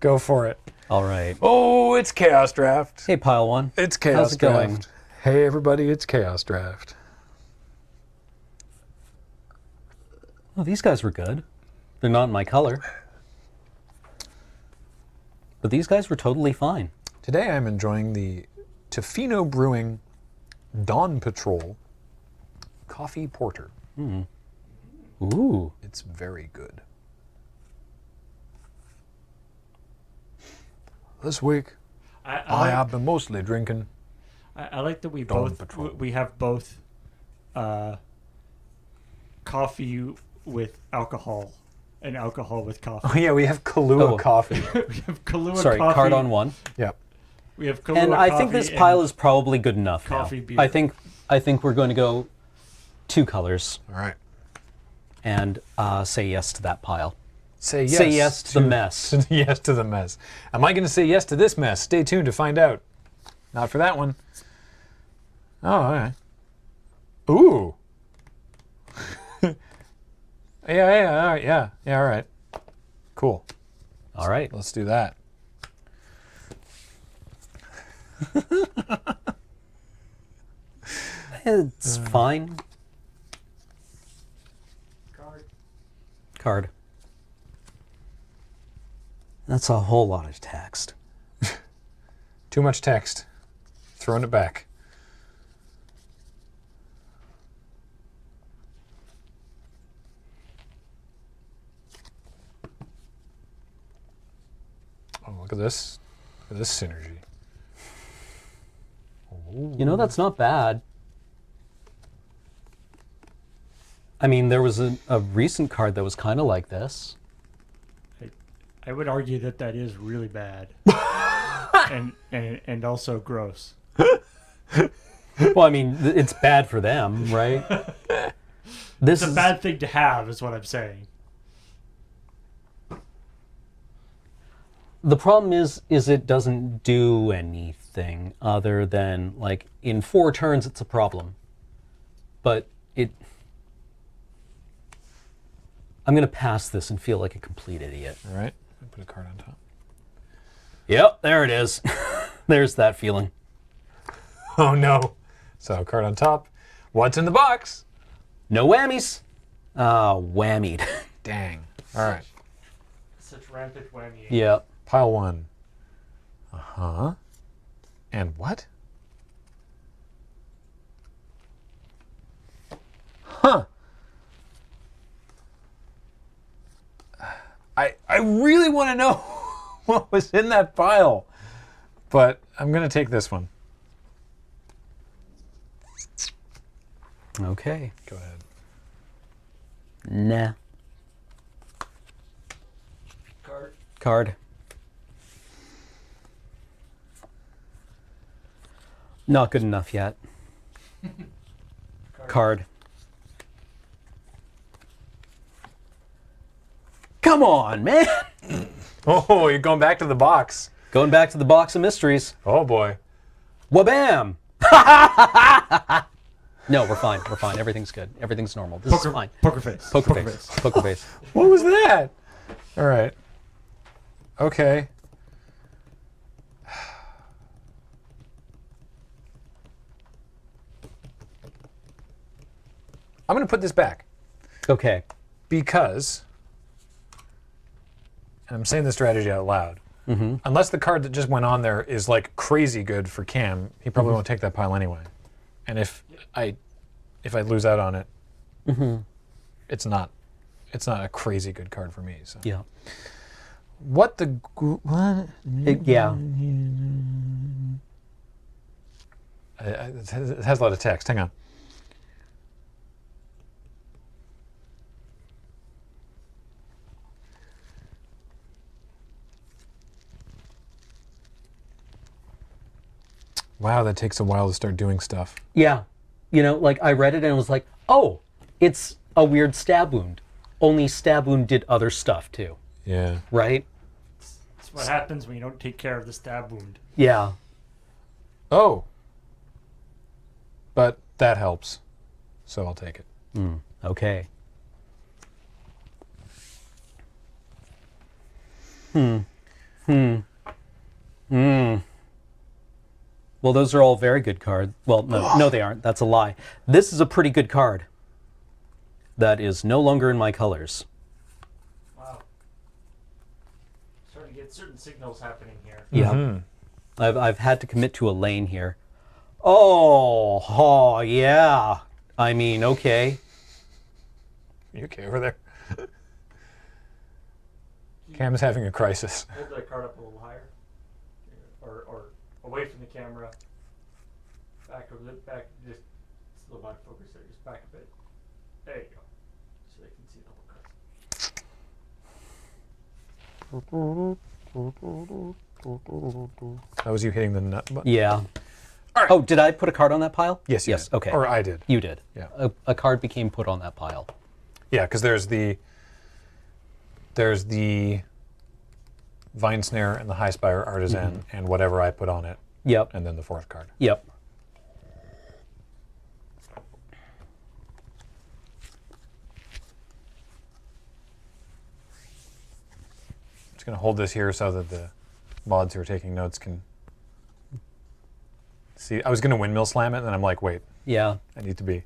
Go for it. All right. Oh, it's Chaos Draft. Hey, Pile One. It's Chaos How's it Draft. going? Hey, everybody, it's Chaos Draft. Oh, these guys were good. They're not in my color. But these guys were totally fine. Today I'm enjoying the Tofino Brewing Dawn Patrol Coffee Porter. Ooh. It's very good. This week, I have been mostly drinking. I like that we Dawn both Patrol. we have both coffee with alcohol and alcohol with coffee. Oh yeah, we have Kahlua Oh. coffee. We have Kahlua Sorry, coffee. card on one. Yep. We have Kahlua And I coffee think this and pile is probably good enough coffee now. beer. I think we're going to go 2 colors All right. and say yes to that pile. Say yes. Say yes to the mess. Yes to the mess. Am I going to say yes to this mess? Stay tuned to find out. Not for that one. Oh, all right. Ooh. Yeah, all right, yeah, all right. Cool. All right. Let's do that. It's fine. Card. That's a whole lot of text. Too much text. Throwing it back. Oh, look at this. Look at this synergy. You know, that's not bad. I mean, there was a recent card that was kind of like this. I would argue that that is really bad, and also gross. Well, I mean, it's bad for them, right? This It's a bad thing to have, is what I'm saying. The problem is it doesn't do anything other than, like, in 4 turns it's a problem. But I'm going to pass this and feel like a complete idiot. All right. Put a card on top. Yep, there it is. There's that feeling. Oh no. So card on top. What's in the box? No whammies. Whammied. Dang. All right. Such rampant whammy. Yep. Pile 1. Uh-huh. And what? Huh. I really want to know what was in that pile. But I'm going to take this one. Okay. Go ahead. Nah. Card. Card. Not good enough yet. Card. Come on, man. Oh, you're going back to the box. Going back to the box of mysteries. Oh, boy. Wabam! No, we're fine. We're fine. Everything's good. Everything's normal. This is fine. Poker face. Poker face. Poker face. What was that? All right. Okay. I'm going to put this back Okay. because, and I'm saying the strategy out loud, unless the card that just went on there is like crazy good for Cam, he probably won't take that pile anyway. And if I lose out on it, it's not a crazy good card for me. So Yeah. what the what? Yeah. It has a lot of text. Hang on. Wow, that takes a while to start doing stuff. Yeah. You know, like I read it and it was like, oh, it's a weird stab wound. Only stab wound did other stuff too. Yeah. Right? That's what happens when you don't take care of the stab wound. Yeah. Oh. But that helps. So I'll take it. Okay. Well, those are all very good cards. Well, no, they aren't. That's a lie. This is a pretty good card. That is no longer in my colors. Wow. Starting to get certain signals happening here. Yeah. I've had to commit to a lane here. Oh, yeah. I mean, okay. You okay over there? Cam's having a crisis. Hold that card up a little higher. Or away from the camera. Back a bit, back, just it's a little out of focus there. Just back a bit. There you go. So they can see the whole card. That was you hitting the nut button? Yeah. All right. Oh, did I put a card on that pile? Yes, you Yes, did. okay. Or I did. You did. Yeah. A card became put on that pile. Yeah, because there's the Vine Snare and the High Spire Artisan and whatever I put on it, Yep. and then the fourth card. Yep. I'm just going to hold this here so that the mods who are taking notes can see. I was going to windmill slam it, and then I'm like, wait, Yeah. I need to be.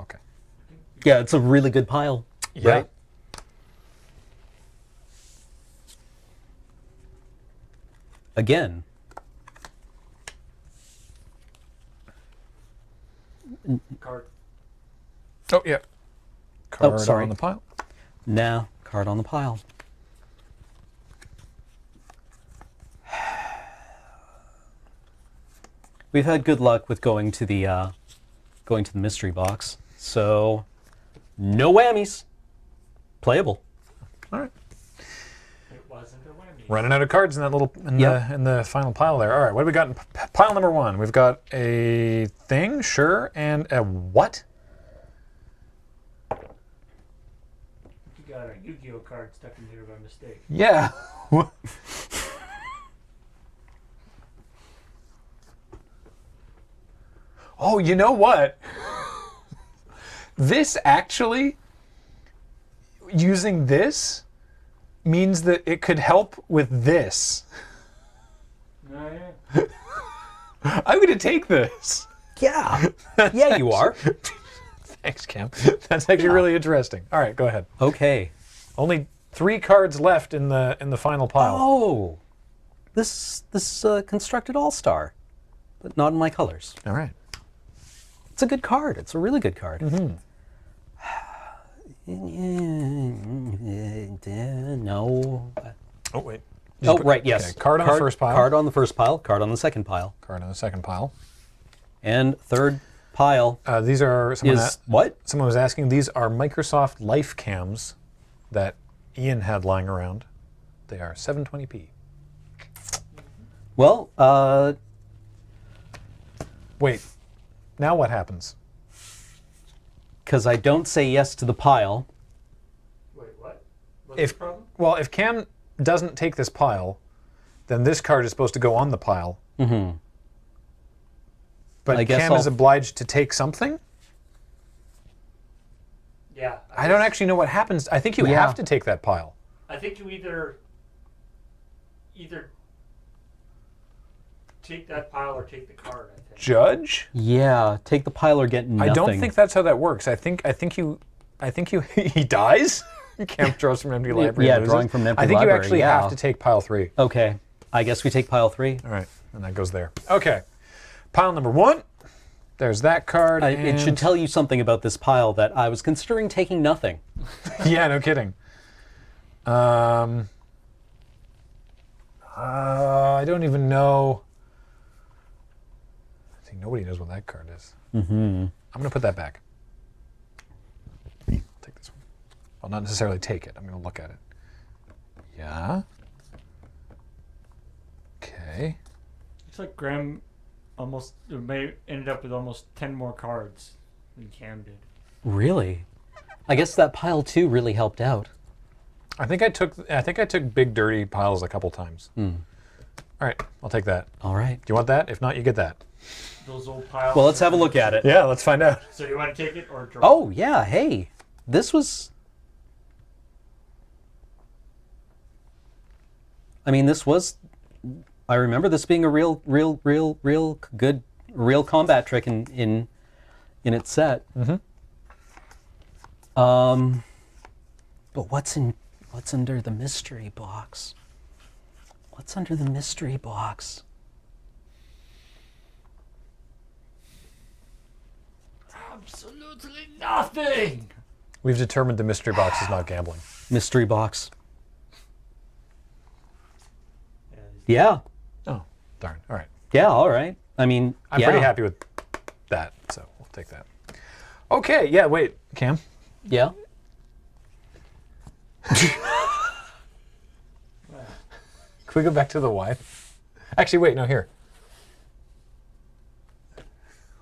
Okay. Yeah, it's a really good pile. Yeah. Right? Again. Card. Oh, yeah. Card sorry. on the pile. Nah, card on the pile. We've had good luck with going to the mystery box, so no whammies. Playable. All right. It wasn't a whammy. Running out of cards in that little Yep. in the final pile there. All right, what do we got in pile number 1? We've got a thing, sure, and a what? You got a Yu-Gi-Oh card stuck in here by mistake. Yeah. Oh, you know what? This actually, using this, means that it could help with this. Oh, yeah. I'm going to take this. Yeah. Yeah, you are. Thanks, Cam. That's actually really interesting. All right, go ahead. Okay. Only 3 cards left in the final pile. Oh. This constructed all-star, but not in my colors. All right. It's a good card. It's a really good card. No. Oh, wait. Oh, right, yes. Okay, card on the first pile. Card on the first pile. Card on the second pile. Card on the second pile. And third pile These are... what? Someone was asking, these are Microsoft Life Cams that Ian had lying around. They are 720p. Well, Wait, now what happens? because I don't say yes to the pile. Wait, what? What's the problem? Well, if Cam doesn't take this pile, then this card is supposed to go on the pile. Mm-hmm. But I guess Cam is obliged to take something? Yeah. I don't actually know what happens. I think you Yeah. have to take that pile. I think you either take that pile or take the card. I think. Judge? Yeah, take the pile or get nothing. I don't think that's how that works. I think you he dies. Cam draws from an empty library. Yeah, and loses. drawing from an empty I think library, you actually yeah. have to take pile 3. Okay, I guess we take pile 3. All right, and that goes there. Okay, pile number 1. There's that card. It should tell you something about this pile that I was considering taking nothing. Yeah, no kidding. I don't even know. I think nobody knows what that card is. Mm-hmm. I'm going to put that back. Take this one. Well, not necessarily take it. I'm going to look at it. Yeah. Okay. Looks like Graham ended up with almost 10 more cards than Cam did. Really? I guess that pile 2 really helped out. I think I took big dirty piles a couple times. All right, I'll take that. All right. Do you want that? If not, you get that. Those old piles. Well, let's have a look at it. Yeah, let's find out. So you want to take it or draw? Oh, yeah, hey. This was... I mean, this was... I remember this being a real good combat trick in its set. Mm-hmm. But what's under the mystery box? What's under the mystery box? Absolutely nothing. We've determined the mystery box is not gambling. Mystery box. Yeah. Oh, darn. All right. Yeah, all right. I mean, I'm pretty happy with that, so we'll take that. Okay, yeah, wait, Cam. Yeah. Can we go back to the Y? Actually, wait, no, here.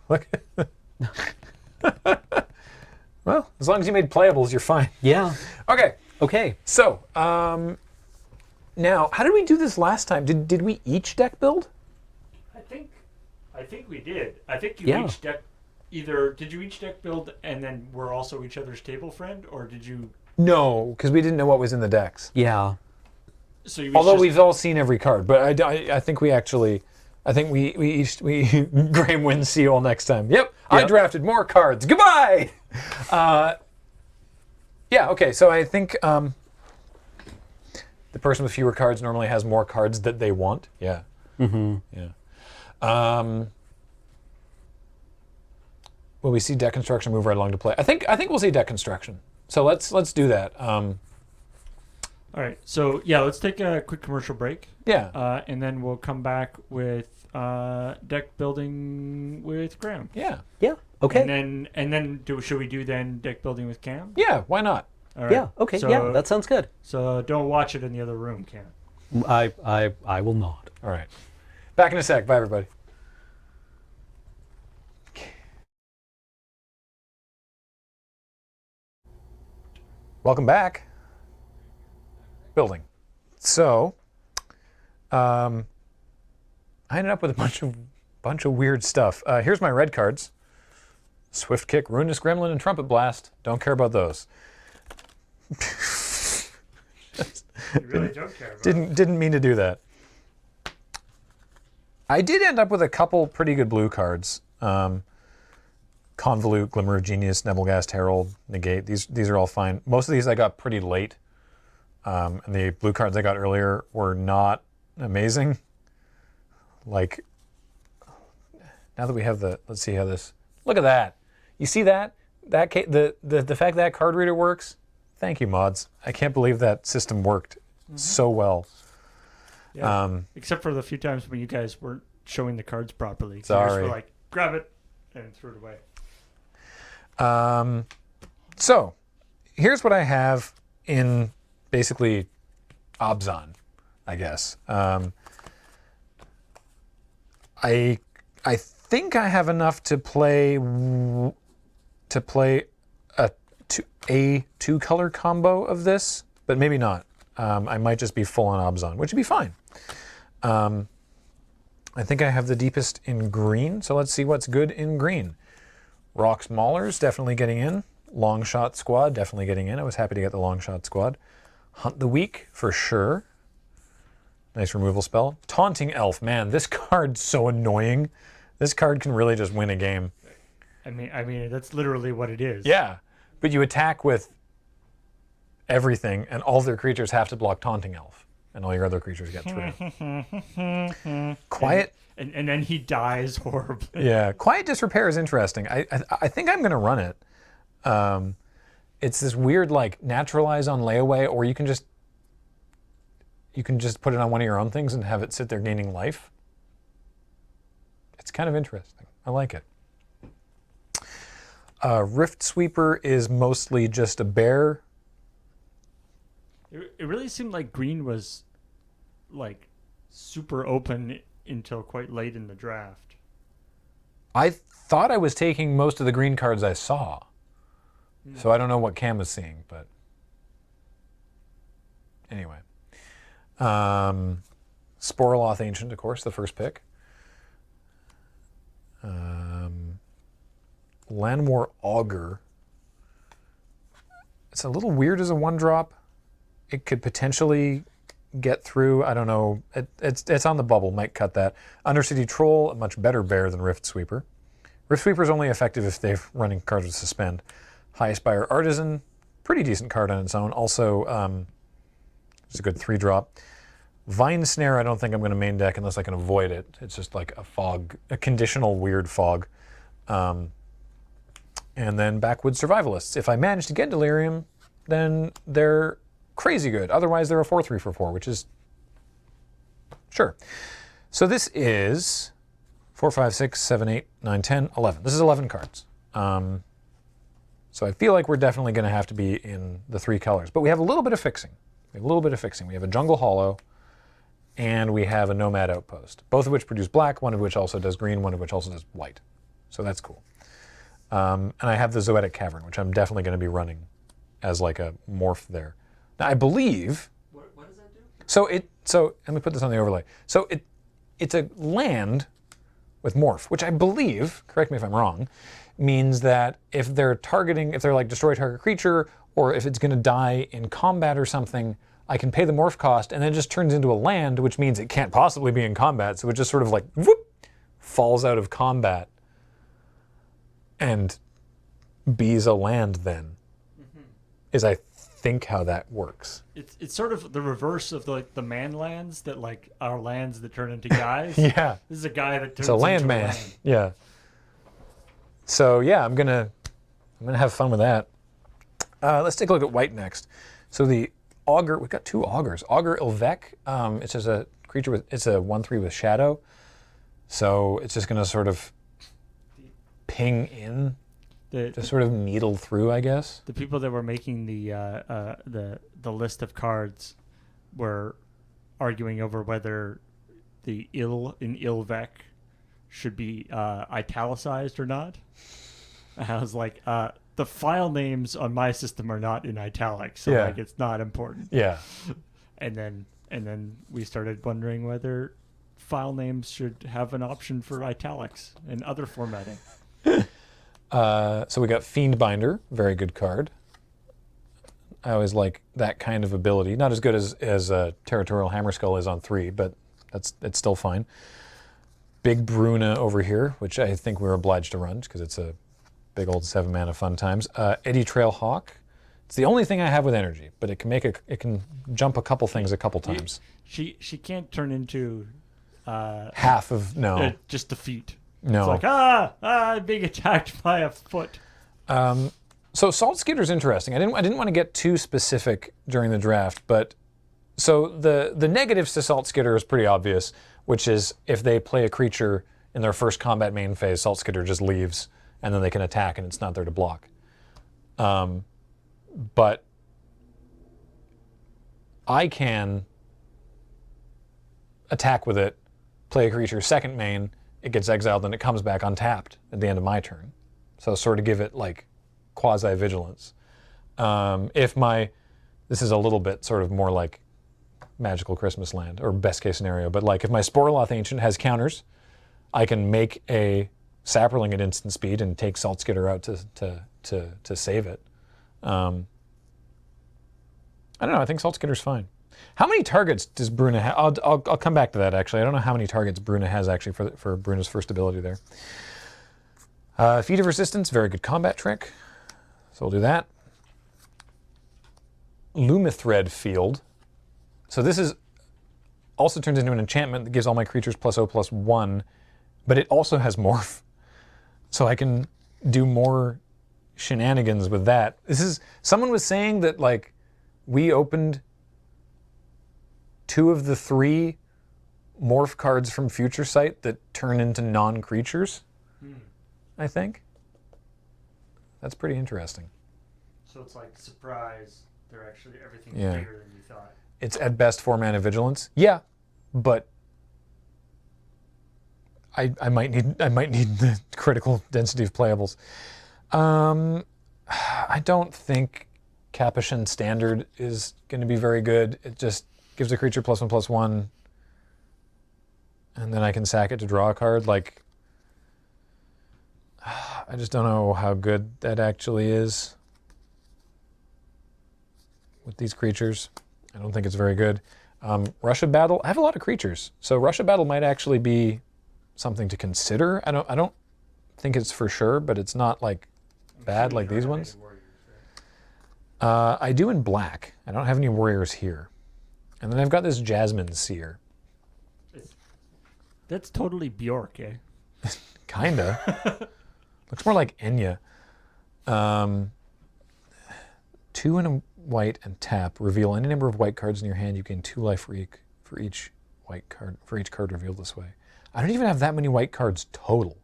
Look. Well, as long as you made playables, you're fine. Yeah. Okay, Okay. so, now, how did we do this last time? Did we each deck build? I think we did. I think you Yeah. each deck did you each deck build and then we're also each other's table friend, or did you? No, because we didn't know what was in the decks. Yeah. So you Although each we've all seen every card, but I think we actually, we Graham wins Seal next time. Yep, I Yep. drafted more cards. Goodbye. Yeah. Okay. So I think the person with fewer cards normally has more cards that they want. Yeah. Mm-hmm. Yeah. Will we see deck construction move right along to play? I think we'll see deck construction. So let's do that. All right. So yeah, let's take a quick commercial break. Yeah. And then we'll come back with deck building with Graham. Yeah. Yeah. Okay. And then should we do then deck building with Cam? Yeah. Why not? All right. Yeah. Okay. So, yeah. That sounds good. So don't watch it in the other room, Cam. I will not. All right. Back in a sec. Bye, everybody. Welcome back. Building. So, I ended up with a bunch of weird stuff. Here's my red cards: Swift Kick, Ruinous Gremlin, and Trumpet Blast. Don't care about those. You really don't care about it. Didn't mean to do that. I did end up with a couple pretty good blue cards. Convolute, Glimmer of Genius, Nebelgast, Herald, Negate. These are all fine. Most of these I got pretty late. And the blue cards I got earlier were not amazing. Like, now that we have let's see how this, look at that. You see that? The fact that card reader works? Thank you, mods. I can't believe that system worked so well. Yeah. Except for the few times when you guys weren't showing the cards properly. Sorry. You just were like, grab it and threw it away. So, here's what I have in basically Obzon, I guess. I think I have enough to play a two-color combo of this, but maybe not. I might just be full on Obzon, which would be fine. I think I have the deepest in green, so let's see what's good in green. Rocks Maulers, definitely getting in. Long Shot Squad, definitely getting in. I was happy to get the Long Shot Squad. Hunt the Weak, for sure. Nice removal spell. Taunting Elf, man, this card's so annoying. This card can really just win a game. I mean, that's literally what it is. Yeah, but you attack with everything, and all of their creatures have to block Taunting Elf, and all your other creatures get through. Quiet. And then he dies horribly. Yeah, Quiet Disrepair is interesting. I think I'm going to run it. It's this weird, like, naturalize on layaway, or you can just put it on one of your own things and have it sit there gaining life. It's kind of interesting. I like it. Rift Sweeper is mostly just a bear. It really seemed like green was like super open until quite late in the draft. I thought I was taking most of the green cards I saw. So I don't know what Cam was seeing, but anyway. Sporoloth Ancient, of course, the first pick. Llanowar Augur. It's a little weird as a 1-drop. It could potentially get through. I don't know. It's on the bubble. Might cut that. Undercity Troll, a much better bear than Rift Sweeper. Rift Sweeper is only effective if they're running cards with Suspend. High Spire Artisan, pretty decent card on its own. Also, it's a good 3-drop. Vine Snare, I don't think I'm going to main deck unless I can avoid it. It's just like a fog, a conditional weird fog. And then Backwoods Survivalists. If I manage to get Delirium, then they're crazy good. Otherwise, they're a 4/3 for 4, which is sure. So this is 4, 5, 6, 7, 8, 9, 10, 11. This is 11 cards. So I feel like we're definitely going to have to be in the 3 colors. But we have a little bit of fixing. We have a Jungle Hollow, and we have a Nomad Outpost, both of which produce black, one of which also does green, one of which also does white. So that's cool. And I have the Zoetic Cavern, which I'm definitely going to be running as like a morph there. Now I believe. What does that do? So let me put this on the overlay. So it's a land with morph, which I believe, correct me if I'm wrong, means that if they're like destroy target creature, or if it's going to die in combat or something, I can pay the morph cost, and then it just turns into a land, which means it can't possibly be in combat. So it just sort of like whoop, falls out of combat and bees a land then. Is I think how that works. It's sort of the reverse of the man lands that like are lands that turn into guys. Yeah. This is a guy that turns It's a land into man. a land. Yeah. So yeah, I'm gonna have fun with that. Let's take a look at white next. So the Augur, we've got 2 Augurs. Augur Ilvek, it's just a creature it's a 1/3 with shadow. So it's just gonna sort of ping in, just sort of needle through, I guess. The people that were making the list of cards were arguing over whether the ill in Ilvek should be italicized or not. I was like, the file names on my system are not in italics, so Yeah. like it's not important. Yeah. And then we started wondering whether file names should have an option for italics and other formatting. So we got Fiendbinder, very good card. I always like that kind of ability. Not as good as Territorial Hammerskull is on 3, but it's still fine. Big Bruna over here, which I think we're obliged to run because it's a big old 7-mana fun times. Eddy Trail Hawk. It's the only thing I have with energy, but it can jump a couple things a couple times. She can't turn into Half of no. Just defeat. No. It's like being attacked by a foot. So Salt Skitter's interesting. I didn't want to get too specific during the draft, but so the negatives to Salt Skitter is pretty obvious, which is if they play a creature in their first combat main phase, Salt Skitter just leaves, and then they can attack, and it's not there to block. But I can attack with it, play a creature second main, it gets exiled, and it comes back untapped at the end of my turn. So sort of give it like quasi-vigilance. This is a little bit sort of more like Magical Christmas Land, or best case scenario, but like if my Sporloth Ancient has counters, I can make a Saproling at instant speed and take Salt Skitter out to save it. I don't know, I think Salt Skitter's fine. How many targets does Bruna have? I'll come back to that actually. I don't know how many targets Bruna has actually for Bruna's first ability there. Feat of Resistance, very good combat trick. So we'll do that. Lumithread Field. So this is also turns into an enchantment that gives all my creatures +0/+1, but it also has Morph. So I can do more shenanigans with that. Someone was saying that like we opened 2 of the 3 Morph cards from Future Sight that turn into non-creatures, I think. That's pretty interesting. So it's like surprise. They're actually everything's Yeah. bigger than you thought. It's at best 4-mana vigilance. Yeah, but I might need the critical density of playables. I don't think Capuchin Standard is going to be very good. It just gives a creature +1/+1, and then I can sack it to draw a card. Like, I just don't know how good that actually is with these creatures. I don't think it's very good. Russia Battle, I have a lot of creatures, so Russia Battle might actually be something to consider. I don't think it's for sure, but it's not like bad like these ones. I do in black. I don't have any warriors here. And then I've got this Jasmine Seer. That's totally Bjork, eh? Kinda. Looks more like Enya. 2 and a white and tap. Reveal any number of white cards in your hand. You gain 2 life for each white card, for each card revealed this way. I don't even have that many white cards total.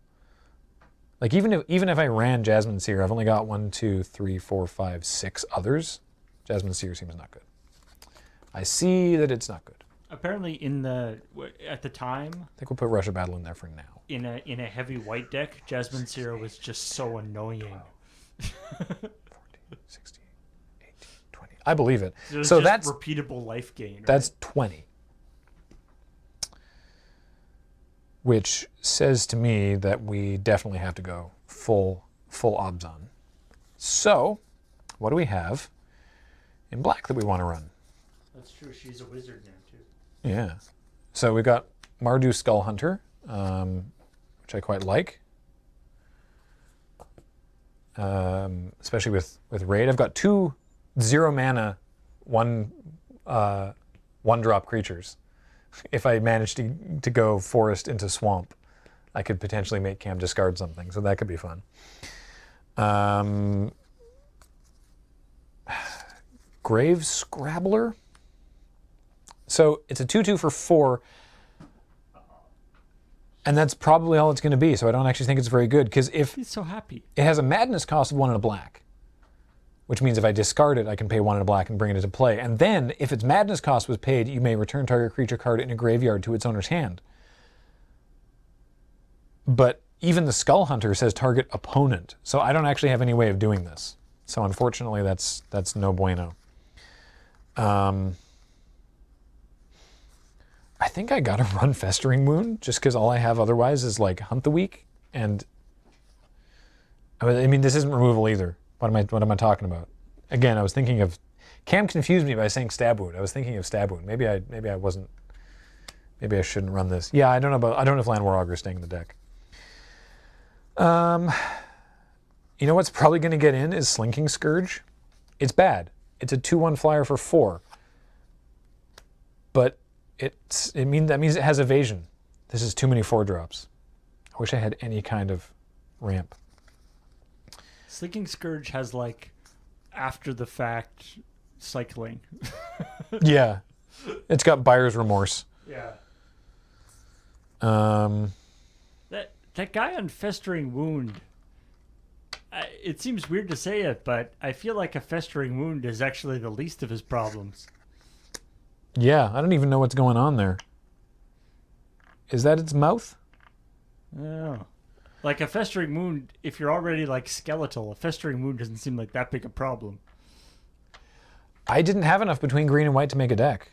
Like even if I ran Jasmine Seer, I've only got 1, 2, 3, 4, 5, 6 others. Jasmine Seer seems not good. I see that it's not good. Apparently, at the time, I think we'll put Russia Battle in there for now. in a heavy white deck, Jasmine Seer was just so annoying. 14, 16, 18, 20. I believe it. It So just that's repeatable life gain. Right? That's 20. Which says to me that we definitely have to go full Obzon. So, what do we have in black that we want to run? That's true. She's a wizard now too. Yeah. So we've got Mardu Skull Hunter, which I quite like. Especially with Raid. I've got 2 0-mana, 1-drop creatures. If I manage to go forest into swamp, I could potentially make Cam discard something, so that could be fun. Grave Scrabbler. So it's a 2/2 for 4, and that's probably all it's going to be. So I don't actually think it's very good because if He's so happy. it has a madness cost of 1 and a black, which means if I discard it, I can pay 1 and a black and bring it into play. And then, if its madness cost was paid, you may return target creature card in a graveyard to its owner's hand. But even the Skull Hunter says target opponent, so I don't actually have any way of doing this. So unfortunately, that's no bueno. I think I gotta run Festering Wound, just because all I have otherwise is like Hunt the Weak, and I mean this isn't removal either. What am I talking about? Again, I was thinking of Cam confused me by saying Stab Wound. I was thinking of Stab Wound. Maybe I wasn't Maybe I shouldn't run this. Yeah, I don't know if Land War Augur is staying in the deck. You know what's probably going to get in is Slinking Scourge. It's bad. It's a 2/1 flyer for 4. But that means it has evasion. This is too many 4-drops. I wish I had any kind of ramp. Slinking Scourge has like after the fact cycling. Yeah. It's got buyer's remorse. Yeah. Um, That guy on Festering Wound, it seems weird to say it, but I feel like a Festering Wound is actually the least of his problems. yeah, I don't even know what's going on there. Is that its mouth? Oh. Like a Festering Wound, if you're already like skeletal, a Festering Wound doesn't seem like that big a problem. I didn't have enough between green and white to make a deck.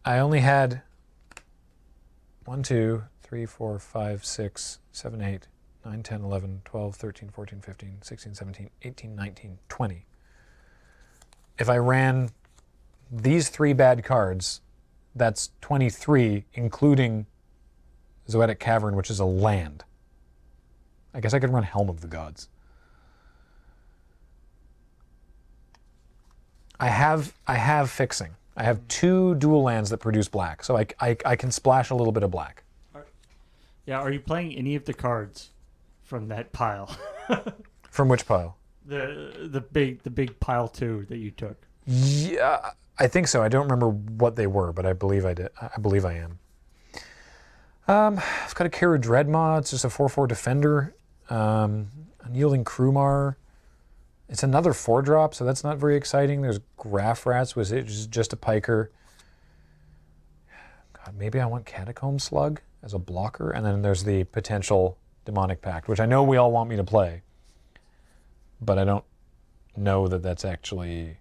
I only had 1, 2, 3, 4, 5, 6, 7, 8, 9, 10, 11, 12, 13, 14, 15, 16, 17, 18, 19, 20. If I ran these 3 bad cards, that's 23, including Zoetic Cavern, which is a land. I guess I could run Helm of the Gods. I have fixing. I have 2 dual lands that produce black, so I can splash a little bit of black. Yeah, are you playing any of the cards from that pile? From which pile? The big pile 2 that you took. Yeah, I think so. I don't remember what they were, but I believe I did. I believe I am. I've got a Kara Dreadmaw. It's just a 4/4 defender. Unyielding Krumar. It's another 4-drop, so that's not very exciting. There's Graph Rats, which is just a piker. God, maybe I want Catacomb Slug as a blocker, and then there's the potential Demonic Pact, which I know we all want me to play, but I don't know that that's actually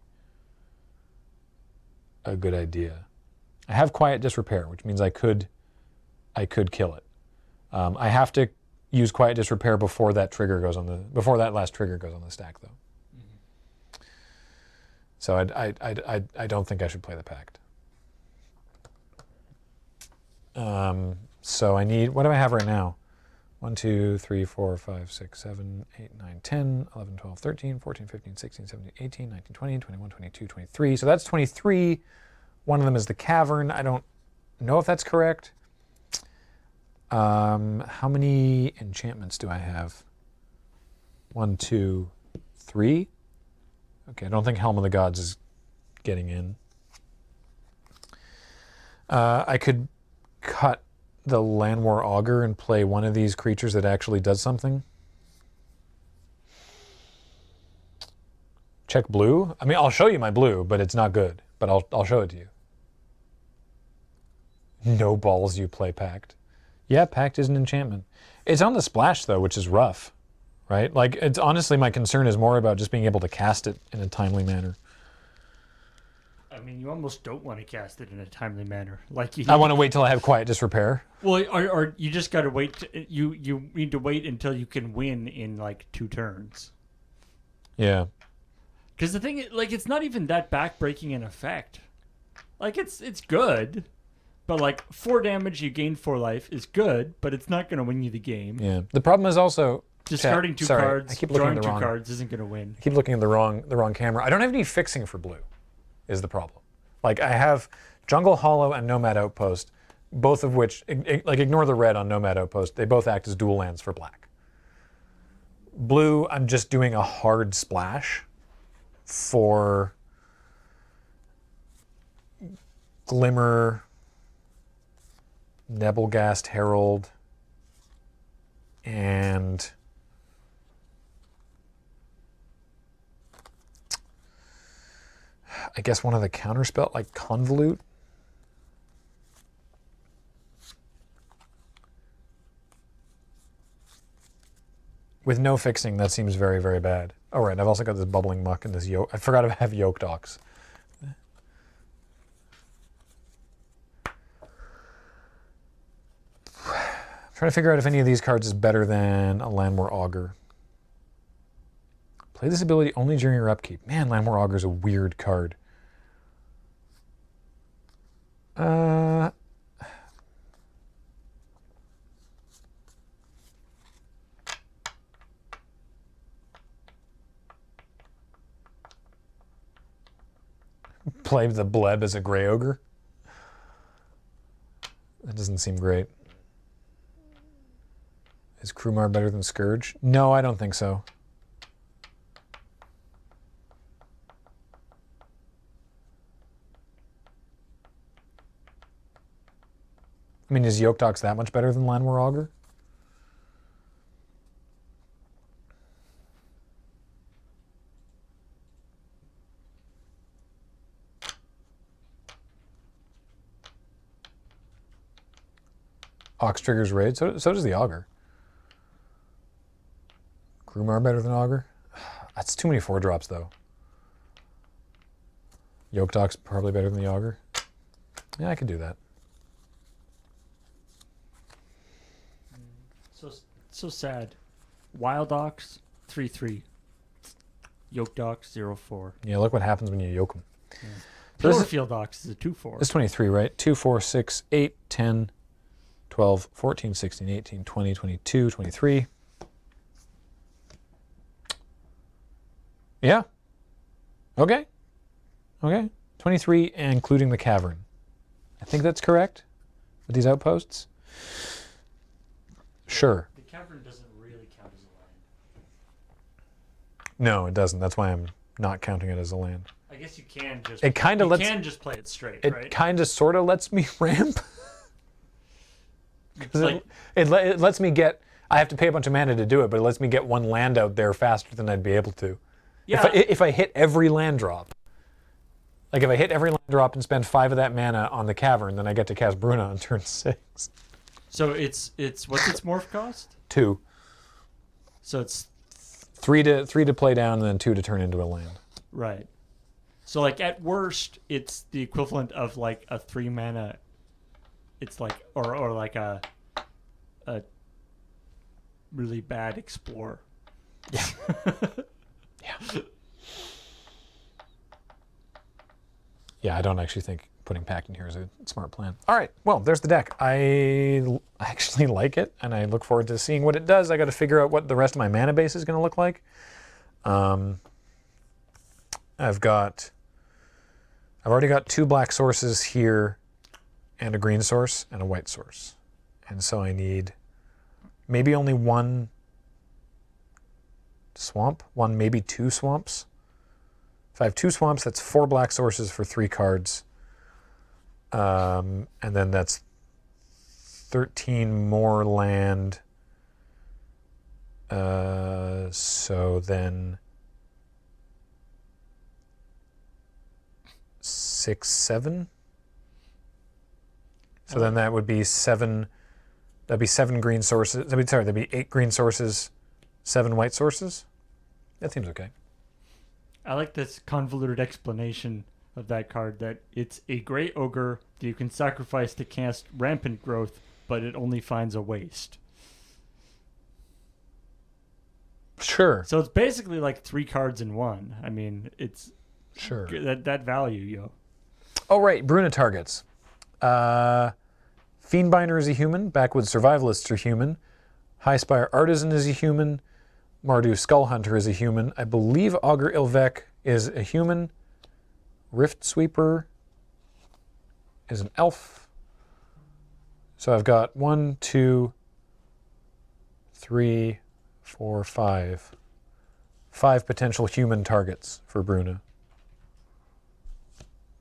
a good idea. I have Quiet Disrepair, which means I could kill it. I have to use Quiet Disrepair before that last trigger goes on the stack, though. So I don't think I should play the Pact. So I need, what do I have right now? 1, 2, 3, 4, 5, 6, 7, 8, 9, 10, 11, 12, 13, 14, 15, 16, 17, 18, 19, 20, 21, 22, 23. So that's 23. One of them is the Cavern. I don't know if that's correct. How many enchantments do I have? 1, 2, 3. Okay, I don't think Helm of the Gods is getting in. I could cut the Land War Augur and play one of these creatures that actually does something. Check blue. I mean, I'll show you my blue, but it's not good. But I'll show it to you. No balls, you play Pact. Yeah, Pact is an enchantment. It's on the splash, though, which is rough, right? Like, it's honestly, my concern is more about just being able to cast it in a timely manner. I mean, you almost don't want to cast it in a timely manner. Like I want to wait till I have Quiet Disrepair. Well, or you just got to wait. You need to wait until you can win in like 2 turns. Yeah. Because the thing is, like, it's not even that backbreaking in effect. Like, it's good. But, like, 4 damage, you gain 4 life is good, but it's not going to win you the game. Yeah. The problem is also... Discarding 2 cards, I keep looking drawing at the 2 wrong, cards isn't going to win. I keep looking at the wrong camera. I don't have any fixing for blue, is the problem. Like, I have Jungle Hollow and Nomad Outpost, both of which, like, ignore the red on Nomad Outpost. They both act as dual lands for black. Blue, I'm just doing a hard splash for Glimmer, Nebelgast Herald, and I guess one of the counterspell, like Convolute. With no fixing, that seems very, very bad. Oh, right, I've also got this Bubbling Muck and this Yoke. I forgot I have Yoke Docks. Trying to figure out if any of these cards is better than a Land War Augur. Play this ability only during your upkeep. Man, Land War Augur is a weird card. Play the Bleb as a Grey Ogre? That doesn't seem great. Is Krumar better than Scourge? No, I don't think so. I mean, is Yoketox that much better than Llanowar Augur? Ox triggers raid, so does the Augur. Krumar better than Augur? That's too many 4-drops, though. Yoketox probably better than the Augur. Yeah, I could do that. So sad. Wild Ox 3/3. Yoked Ox 0/4. Yeah, look what happens when you yoke them. Yeah. So this is- Field Ox is a 2/4. It's 23, right? 2, 4, 6, 8, 10, 12, 14, 16, 18, 20, 22, 23. Yeah. Okay. Okay. 23, including the cavern. I think that's correct with these outposts. Sure. The cavern doesn't really count as a land. No, it doesn't. That's why I'm not counting it as a land. I guess you can just. It kind of lets. You can just play it straight, It right? kind of sort of lets me ramp. It's like, It lets me get. I have to pay a bunch of mana to do it, but it lets me get one land out there faster than I'd be able to. yeah, If I hit every land drop, like if I hit every land drop and spend 5 of that mana on the cavern, then I get to cast Bruna on turn 6. so it's what's its morph cost? 2, So it's 3 to play down, and then 2 to turn into a land. right. So like at worst, it's the equivalent of like a 3 mana. It's like or like a really bad Explorer. Yeah. Yeah, I don't actually think putting Pact in here is a smart plan. All right, well, there's the deck. I actually like it, and I look forward to seeing what it does. I got to figure out what the rest of my mana base is going to look like. I've already got 2 black sources here, and a green source and a white source, and so I need maybe only 1 swamp, maybe 2 swamps. If I have 2 swamps, that's 4 black sources for 3 cards. And then that's 13 more land. So then 6, 7. So then that would be 7. That'd be 7 green sources. That'd be 8 green sources, 7 white sources. That seems okay. I like this convoluted explanation of that card that it's a Grey Ogre that you can sacrifice to cast Rampant Growth, but it only finds a waste. Sure. So it's basically like 3 cards in one. I mean, it's Sure. that value, yo. Oh, right. Bruna targets. Fiendbinder is a human. Backwoods Survivalists are human. Highspire Artisan is a human. Mardu Skullhunter is a human. I believe Augur Ilvek is a human. Rift Sweeper is an elf. So I've got 1, 2, 3, 4, 5. 5 potential human targets for Bruna.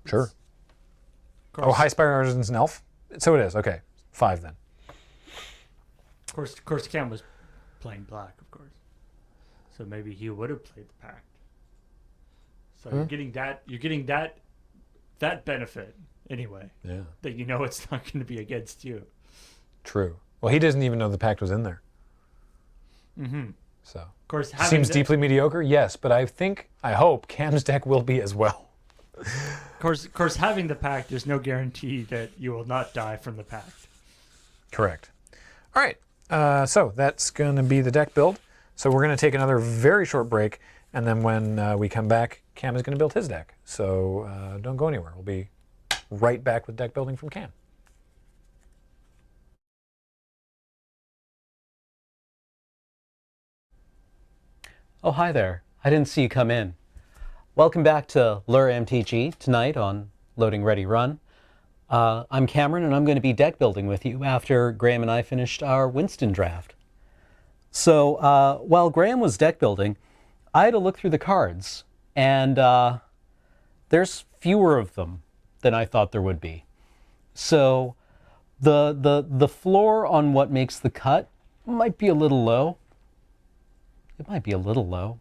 Sure. Oh, Highspire Artisan's an elf? So it is. Okay. 5 then. Of course, Cam was playing black, of course. So maybe he would have played the Pact. So you're getting that benefit anyway. Yeah. That you know it's not going to be against you. True. Well, he doesn't even know the Pact was in there. Mm-hmm. So. Of course, Seems deeply mediocre, yes, but I hope Cam's deck will be as well. Of course, having the Pact, there's no guarantee that you will not die from the Pact. Correct. All right. So that's going to be the deck build. So we're going to take another very short break, and then when we come back, Cam is going to build his deck. So don't go anywhere. We'll be right back with deck building from Cam. Oh, hi there. I didn't see you come in. Welcome back to LRRMtG tonight on Loading Ready Run. I'm Cameron and I'm going to be deck building with you after Graham and I finished our Winston draft. So while Graham was deck building, I had to look through the cards, and there's fewer of them than I thought there would be. So the floor on what makes the cut might be a little low. It might be a little low.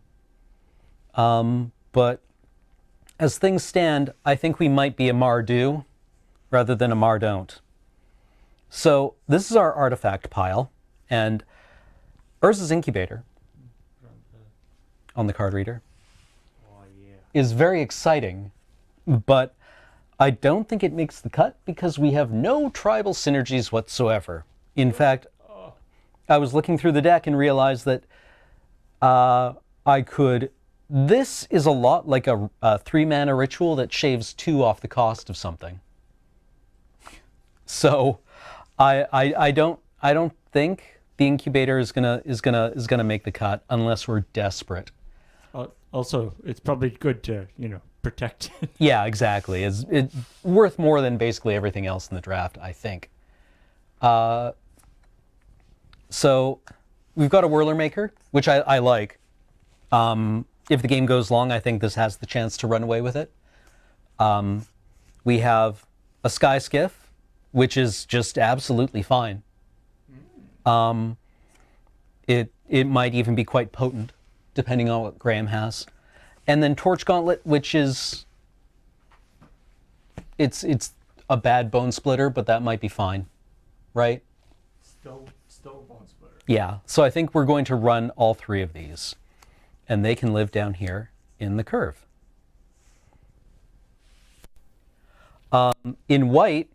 But as things stand, I think we might be a Mar-do rather than a Mar-don't. So this is our artifact pile, and Urza's Incubator on the card reader is very exciting, but I don't think it makes the cut because we have no tribal synergies whatsoever. In fact, I was looking through the deck and realized that this is a lot like a 3-mana ritual that shaves 2 off the cost of something. So I don't think the Incubator is gonna make the cut unless we're desperate. Also, it's probably good to, protect it. Yeah, exactly. It's worth more than basically everything else in the draft, I think. So we've got a Whirler Maker, which I like. If the game goes long, I think this has the chance to run away with it. We have a Sky Skiff, which is just absolutely fine. It might even be quite potent, depending on what Graham has. And then Torch Gauntlet, which is it's a bad bone splitter, but that might be fine, right? Still bone splitter. Yeah. So I think we're going to run all 3 of these, and they can live down here in the curve. In white,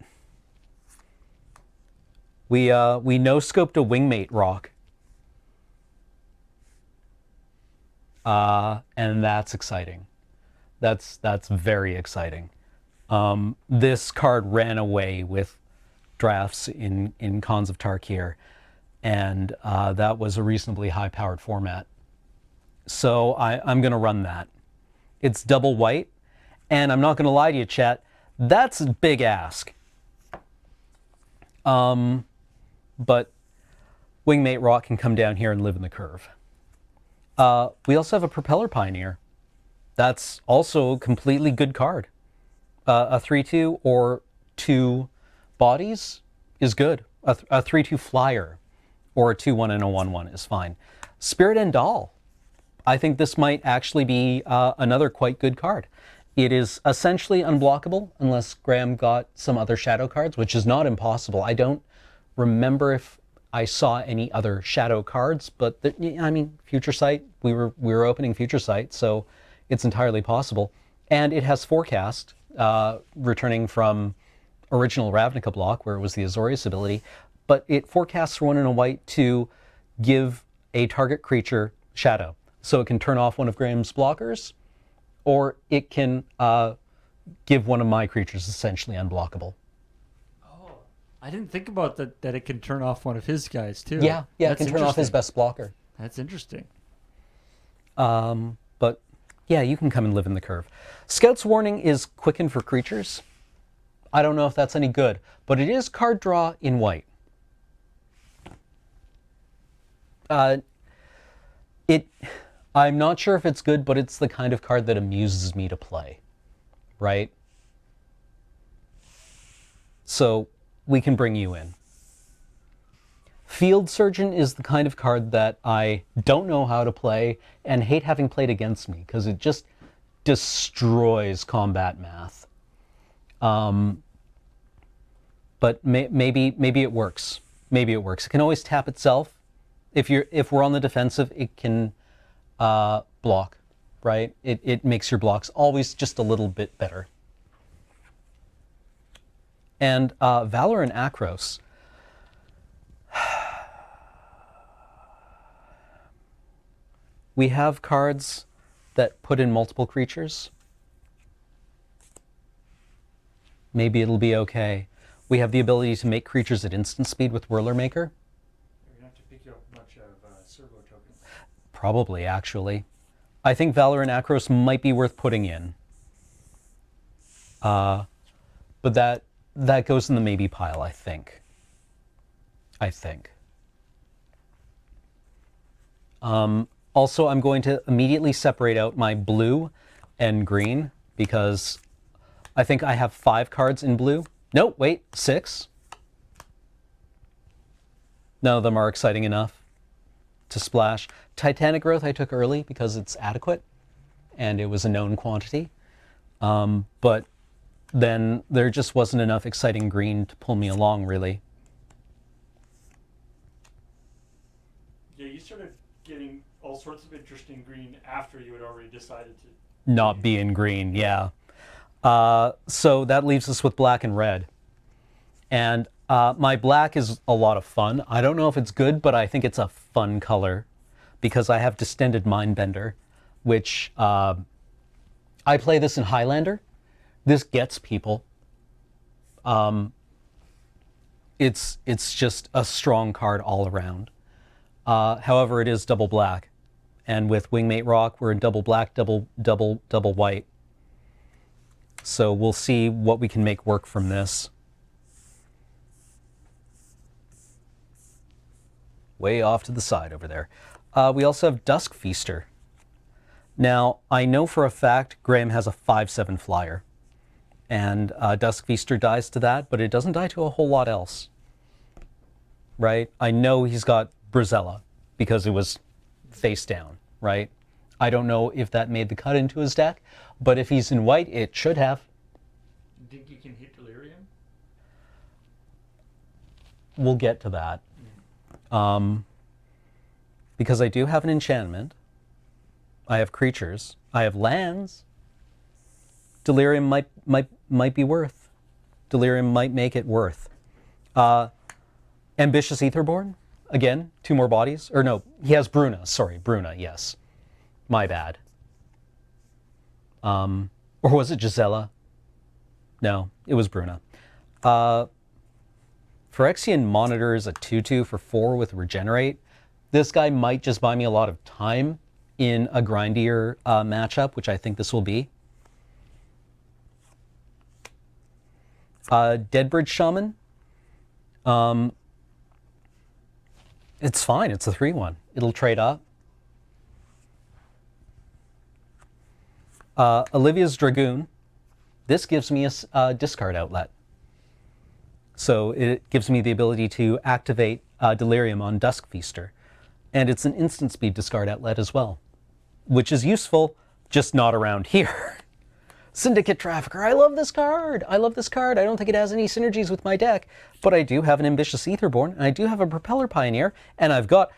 we no-scoped a Wingmate Rock. And that's exciting. That's very exciting. This card ran away with drafts in Khans of Tarkir, and that was a reasonably high-powered format. So I'm going to run that. It's double white, and I'm not going to lie to you, chat, that's a big ask. But Wingmate Rock can come down here and live in the curve. We also have a Propeller Pioneer. That's also a completely good card. A 3/2 or 2 bodies is good. A 3/2 flyer or a 2/1 and a 1/1 is fine. Spirit and Doll. I think this might actually be another quite good card. It is essentially unblockable unless Graham got some other shadow cards, which is not impossible. I don't remember if I saw any other shadow cards, but Future Sight, we were opening Future Sight, so it's entirely possible. And it has Forecast, returning from original Ravnica block where it was the Azorius ability, but it forecasts for 1 and a white to give a target creature shadow. So it can turn off one of Graham's blockers, or it can give one of my creatures essentially unblockable. I didn't think about that it can turn off one of his guys, too. Yeah, it can turn off his best blocker. That's interesting. But yeah, you can come and live in the curve. Scout's Warning is Quicken for creatures. I don't know if that's any good, but it is card draw in white. I'm not sure if it's good, but it's the kind of card that amuses me to play, right? So we can bring you in. Field Surgeon is the kind of card that I don't know how to play and hate having played against me because it just destroys combat math. But maybe it works. Maybe it works. It can always tap itself. If we're on the defensive, it can block, right? It makes your blocks always just a little bit better. And Valor and Akros. We have cards that put in multiple creatures. Maybe it'll be okay. We have the ability to make creatures at instant speed with Whirler Maker. You're going to have to pick up a bunch of servo tokens. Probably, actually. I think Valor and Akros might be worth putting in. But that goes in the maybe pile, I think. Also, I'm going to immediately separate out my blue and green because I think I have 5 cards in blue. No, wait, 6. None of them are exciting enough to splash. Titanic Growth I took early because it's adequate and it was a known quantity. But then there just wasn't enough exciting green to pull me along, really. Yeah, you started getting all sorts of interesting green after you had already decided to Not be in green, yeah. So that leaves us with black and red. And my black is a lot of fun. I don't know if it's good, but I think it's a fun color because I have Distended Mindbender, which I play this in Highlander. This gets people. It's just a strong card all around. However, it is double black. And with Wingmate Rock, we're in double black, double white. So we'll see what we can make work from this. Way off to the side over there. We also have Dusk Feaster. Now, I know for a fact Graham has a 5/7 flyer. And Dusk Feaster dies to that, but it doesn't die to a whole lot else. Right? I know he's got Brazella because it was face down, right? I don't know if that made the cut into his deck, but if he's in white, it should have. You think you can hit Delirium? We'll get to that. Because I do have an enchantment. I have creatures. I have lands. Delirium might be worth. Delirium might make it worth. Ambitious Aetherborn. Again, 2 more bodies. Or no, he has Bruna. Sorry, Bruna, yes. My bad. Or was it Gisela? No, it was Bruna. Phyrexian Monitor is a 2/2 for 4 with Regenerate. This guy might just buy me a lot of time in a grindier matchup, which I think this will be. Deadbridge Shaman. It's fine. It's a 3/1. It'll trade up. Olivia's Dragoon. This gives me a discard outlet. So it gives me the ability to activate Delirium on Dusk Feaster. And it's an instant speed discard outlet as well, which is useful, just not around here. Syndicate Trafficker. I love this card. I love this card. I don't think it has any synergies with my deck, but I do have an Ambitious Aetherborn, and I do have a Propeller Pioneer, and I've got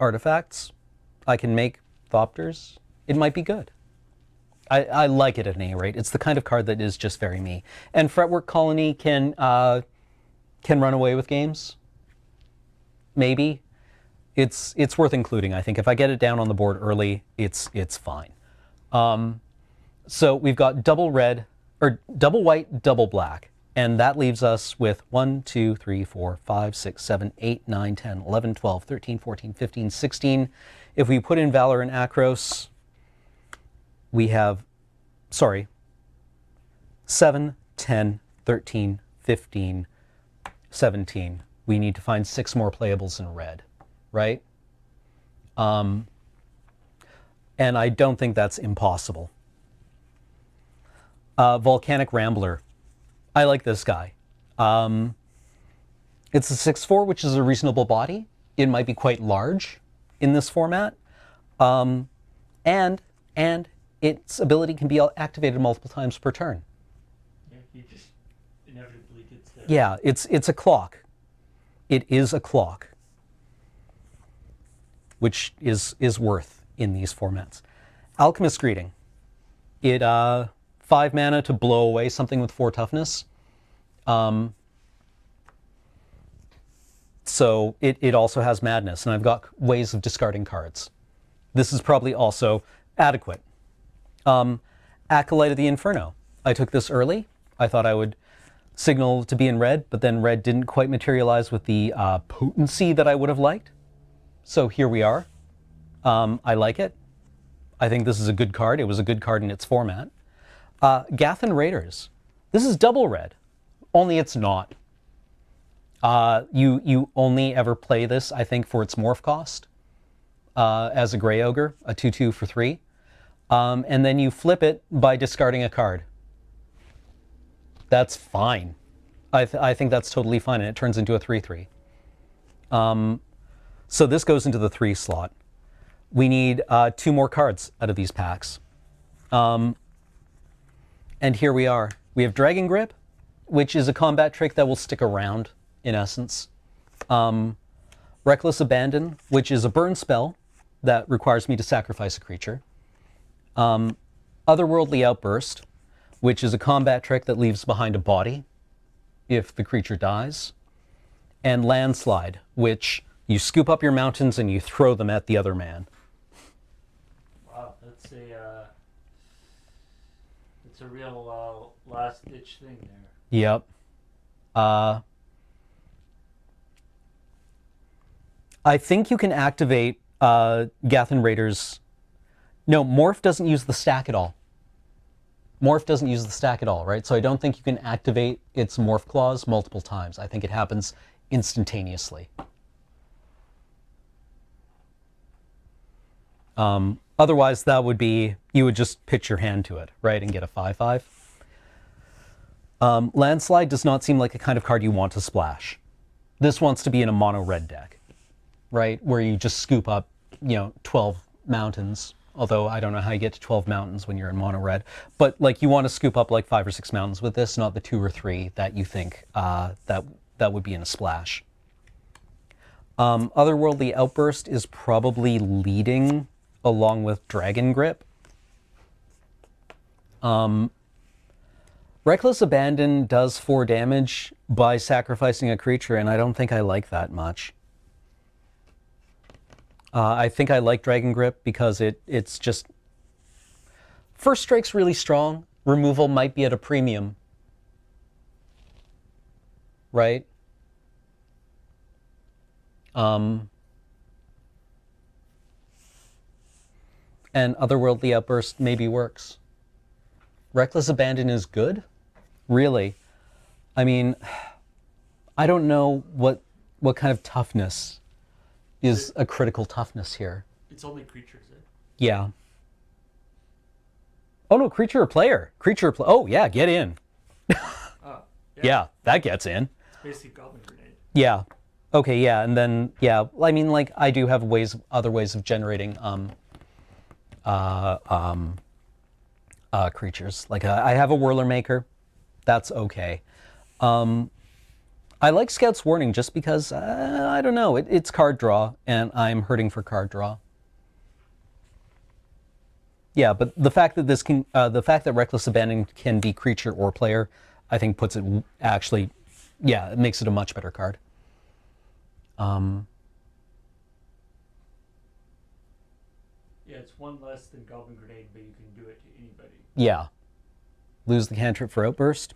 artifacts. I can make Thopters. It might be good. I like it at any rate. It's the kind of card that is just very me. And Fretwork Colony can run away with games. Maybe. It's worth including, I think. If I get it down on the board early, it's fine. So we've got double red, or double white, double black. And that leaves us with 1, 2, 3, 4, 5, 6, 7, 8, 9, 10, 11, 12, 13, 14, 15, 16. If we put in Valor and Akros, we have, 7, 10, 13, 15, 17. We need to find 6 more playables in red, right? And I don't think that's impossible. Volcanic Rambler. I like this guy. It's a 6/4, which is a reasonable body. It might be quite large in this format. And its ability can be activated multiple times per turn. Yeah, he just inevitably gets there. Yeah, it's a clock. It is a clock, which is worth in these formats. Alchemist Greeting. It 5 mana to blow away something with 4 toughness. So it also has Madness, and I've got ways of discarding cards. This is probably also adequate. Acolyte of the Inferno. I took this early. I thought I would signal to be in red, but then red didn't quite materialize with the potency that I would have liked. So here we are. I like it. I think this is a good card. It was a good card in its format. Gathan Raiders. This is double red, only it's not. You only ever play this, I think, for its morph cost as a Grey Ogre, a 2/2 for 3. And then you flip it by discarding a card. That's fine. I think that's totally fine, and it turns into a 3/3. So this goes into the 3 slot. We need 2 more cards out of these packs. And here we are. We have Dragon Grip, which is a combat trick that will stick around, in essence. Reckless Abandon, which is a burn spell that requires me to sacrifice a creature. Otherworldly Outburst, which is a combat trick that leaves behind a body if the creature dies. And Landslide, which you scoop up your mountains and you throw them at the other man. Wow, that's a real last-ditch thing there. Yep. I think you can activate Gathan Raiders. No, Morph doesn't use the stack at all. Morph doesn't use the stack at all, right? So I don't think you can activate its Morph clause multiple times. I think it happens instantaneously. Otherwise, that would be, you would just pitch your hand to it, right, and get a 5/5. Landslide does not seem like a kind of card you want to splash. This wants to be in a mono red deck, right, where you just scoop up, 12 mountains. Although I don't know how you get to 12 mountains when you're in mono red, but like you want to scoop up like 5 or 6 mountains with this, not the 2 or 3 that you think that would be in a splash. Otherworldly Outburst is probably leading along with Dragon Grip. Reckless Abandon does 4 damage by sacrificing a creature, and I don't think I like that much. I think I like Dragon Grip because it's just... First Strike's really strong. Removal might be at a premium. Right? And Otherworldly Outburst maybe works. Reckless Abandon is good? Really? I mean, I don't know what kind of toughness is a critical toughness here. It's only creatures, eh? Yeah. Oh no, creature or player. Oh yeah, get in. Oh, Yeah, that gets in. It's basically Goblin Grenade. Yeah. Okay, yeah, and then, yeah, I mean, like, I do have other ways of generating creatures. Like, I have a Whirler Maker. That's okay. I like Scout's Warning just because, I don't know, it's card draw, and I'm hurting for card draw. Yeah, but the fact that the fact that Reckless Abandon can be creature or player, I think puts it actually, yeah, it makes it a much better card. Yeah, it's 1 less than Goblin Grenade, but you can do it to anybody. Yeah. Lose the cantrip for Outburst.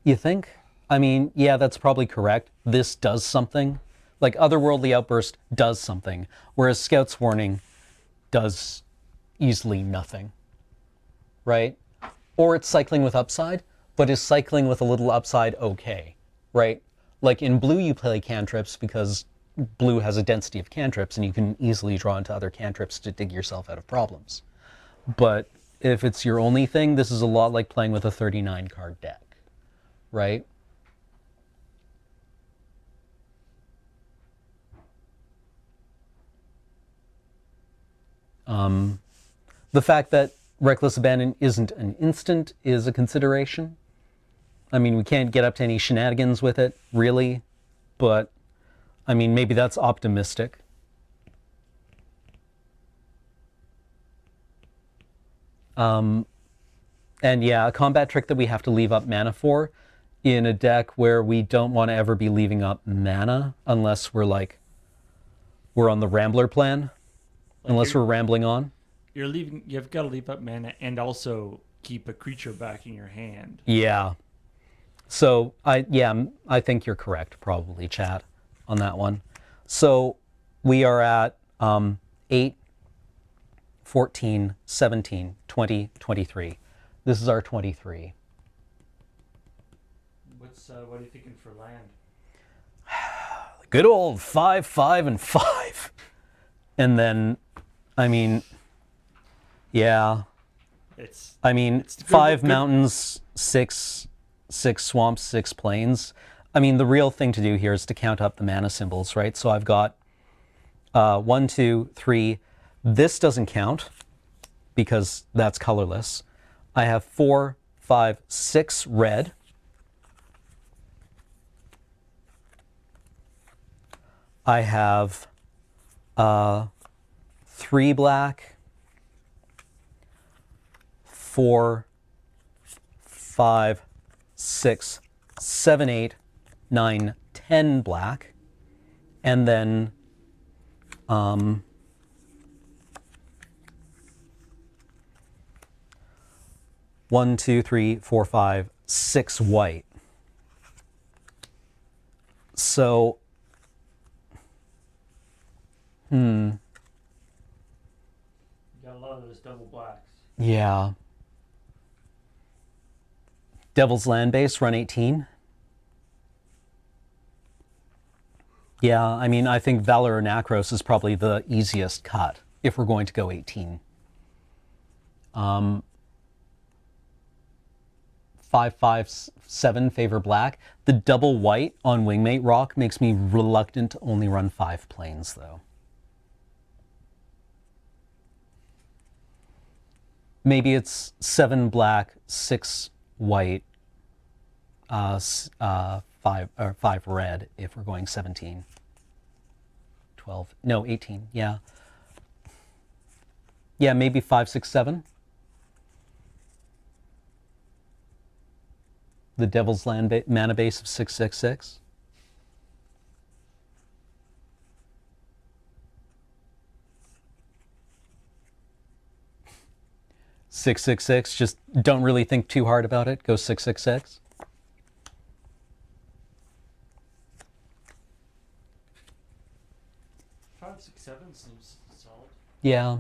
You think? I mean, yeah, that's probably correct. This does something. Like, Otherworldly Outburst does something, whereas Scout's Warning does easily nothing. Right? Or it's cycling with upside, but is cycling with a little upside okay. Right? Like, in blue you play cantrips because blue has a density of cantrips and you can easily draw into other cantrips to dig yourself out of problems. But if it's your only thing, this is a lot like playing with a 39 card deck. Right? The fact that Reckless Abandon isn't an instant is a consideration. I mean, we can't get up to any shenanigans with it, really, but I mean, maybe that's optimistic. And yeah, a combat trick that we have to leave up mana for in a deck where we don't want to ever be leaving up mana unless we're on the Rambler plan, unless we're rambling on. You've got to leave up mana and also keep a creature back in your hand. Yeah. So I think you're correct, probably, Chad, on that one. So we are at 8, 14, 17, 20, 23. This is our 23. What are you thinking for land? Good old 5, 5, and 5. And then, I mean, yeah. It's 5 mountains, 6 swamps, 6 plains. I mean, the real thing to do here is to count up the mana symbols, right? So I've got 1, 2, 3. This doesn't count because that's colorless. I have 4, 5, 6 red. I have 3 black, 4, 5, 6, 7, 8, 9, 10 black, and then 1, 2, 3, 4, 5, 6 white. So, You got a lot of those double blacks. yeah. Devil's Land Base, run 18. Yeah, I mean, I think Valor or Nacros is probably the easiest cut if we're going to go 18. 5, 5, 7 favor black. The double white on Wingmate Rock makes me reluctant to only run 5 planes, though. Maybe it's 7 black, 6 white, 5 red if we're going 17. 12. No, 18. Yeah. Yeah, maybe 5, 6, 7. The Devil's Land mana base of 6, 6, 6. Six, 6, 6. Just don't really think too hard about it. Go 6, 6, 6. Five, 6, 7 seems solid. Yeah.